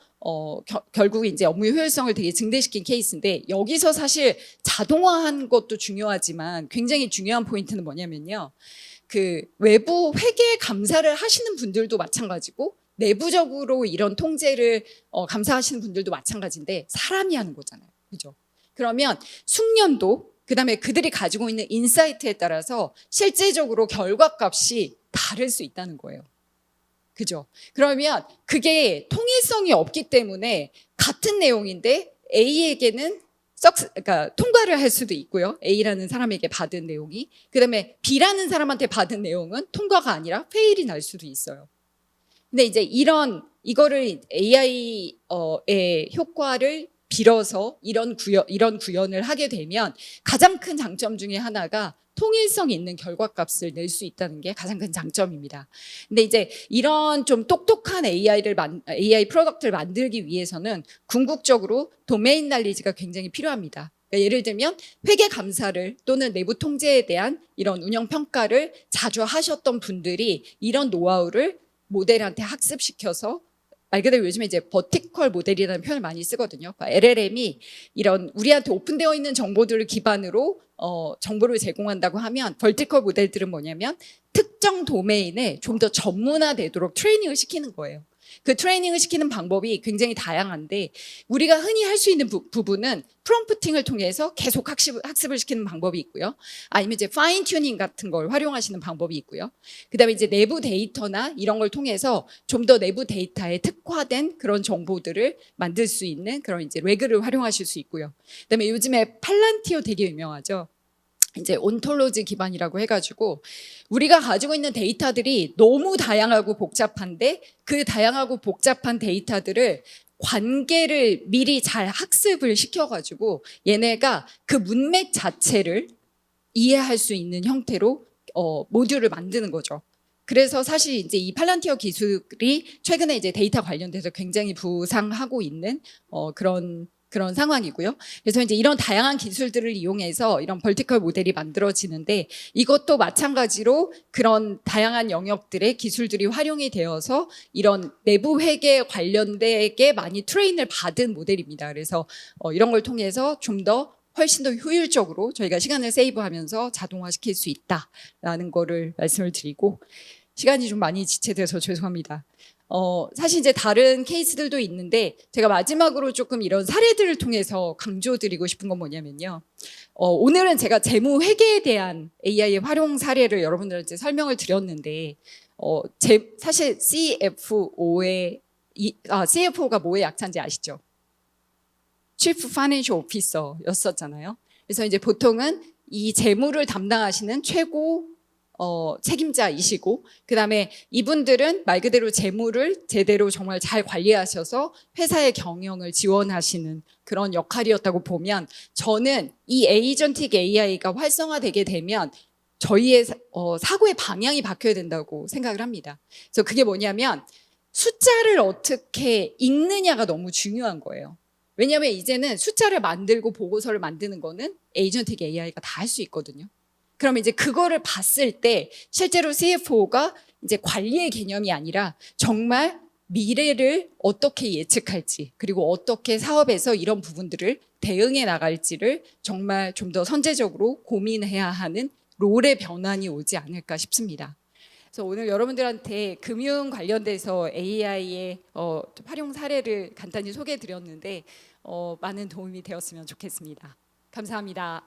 결국 이제 업무 효율성을 되게 증대시킨 케이스인데 여기서 사실 자동화한 것도 중요하지만 굉장히 중요한 포인트는 뭐냐면요. 그 외부 회계 감사를 하시는 분들도 마찬가지고 내부적으로 이런 통제를 감사하시는 분들도 마찬가지인데 사람이 하는 거잖아요. 그죠? 그러면 숙련도 그다음에 그들이 가지고 있는 인사이트에 따라서 실제적으로 결과값이 다를 수 있다는 거예요. 그죠? 그러면 그게 통일성이 없기 때문에 같은 내용인데 A에게는 그러니까 통과를 할 수도 있고요. A라는 사람에게 받은 내용이. 그다음에 B라는 사람한테 받은 내용은 통과가 아니라 페일이 날 수도 있어요. 근데 이제 이거를 AI의 효과를 빌어서 이런 구현을 하게 되면 가장 큰 장점 중에 하나가 통일성 있는 결과값을 낼 수 있다는 게 가장 큰 장점입니다. 근데 이제 이런 좀 똑똑한 AI 프로덕트를 만들기 위해서는 궁극적으로 도메인 날리지가 굉장히 필요합니다. 그러니까 예를 들면 회계 감사를 또는 내부 통제에 대한 이런 운영 평가를 자주 하셨던 분들이 이런 노하우를 모델한테 학습시켜서 말 그대로 요즘에 이제 버티컬 모델이라는 표현을 많이 쓰거든요. 그러니까 LLM이 이런 우리한테 오픈되어 있는 정보들을 기반으로 정보를 제공한다고 하면 버티컬 모델들은 뭐냐면 특정 도메인에 좀 더 전문화되도록 트레이닝을 시키는 거예요. 그 트레이닝을 시키는 방법이 굉장히 다양한데 우리가 흔히 할 수 있는 부분은 프롬프팅을 통해서 계속 학습을 시키는 방법이 있고요. 아니면 이제 파인 튜닝 같은 걸 활용하시는 방법이 있고요. 그다음에 이제 내부 데이터나 이런 걸 통해서 좀 더 내부 데이터에 특화된 그런 정보들을 만들 수 있는 그런 이제 레그를 활용하실 수 있고요. 그다음에 요즘에 팔란티오 되게 유명하죠. 이제 온톨로지 기반이라고 해가지고 우리가 가지고 있는 데이터들이 너무 다양하고 복잡한데 그 다양하고 복잡한 데이터들을 관계를 미리 잘 학습을 시켜가지고 얘네가 그 문맥 자체를 이해할 수 있는 형태로 모듈을 만드는 거죠. 그래서 사실 이제 이 팔란티어 기술이 최근에 이제 데이터 관련돼서 굉장히 부상하고 있는 그런 상황이고요. 그래서 이제 이런 다양한 기술들을 이용해서 이런 벌티컬 모델이 만들어지는데 이것도 마찬가지로 그런 다양한 영역들의 기술들이 활용이 되어서 이런 내부 회계 관련되게 많이 트레인을 받은 모델입니다. 그래서 이런 걸 통해서 좀 더 훨씬 더 효율적으로 저희가 시간을 세이브하면서 자동화시킬 수 있다라는 거를 말씀을 드리고 시간이 좀 많이 지체돼서 죄송합니다. 사실 이제 다른 케이스들도 있는데 제가 마지막으로 조금 이런 사례들을 통해서 강조드리고 싶은 건 뭐냐면요. 오늘은 제가 재무 회계에 대한 AI의 활용 사례를 여러분들한테 설명을 드렸는데 사실 CFO가 뭐의 약자인지 아시죠? Chief Financial Officer였었잖아요. 그래서 이제 보통은 이 재무를 담당하시는 최고 책임자이시고 그다음에 이분들은 말 그대로 재무를 제대로 정말 잘 관리하셔서 회사의 경영을 지원하시는 그런 역할이었다고 보면 저는 이 에이전틱 AI가 활성화되게 되면 저희의 사고의 방향이 바뀌어야 된다고 생각을 합니다. 그래서 그게 뭐냐면 숫자를 어떻게 읽느냐가 너무 중요한 거예요. 왜냐하면 이제는 숫자를 만들고 보고서를 만드는 거는 에이전틱 AI가 다 할 수 있거든요. 그러면 이제 그거를 봤을 때 실제로 CFO가 이제 관리의 개념이 아니라 정말 미래를 어떻게 예측할지 그리고 어떻게 사업에서 이런 부분들을 대응해 나갈지를 정말 좀 더 선제적으로 고민해야 하는 롤의 변환이 오지 않을까 싶습니다. 그래서 오늘 여러분들한테 금융 관련돼서 AI의 활용 사례를 간단히 소개해 드렸는데 많은 도움이 되었으면 좋겠습니다. 감사합니다.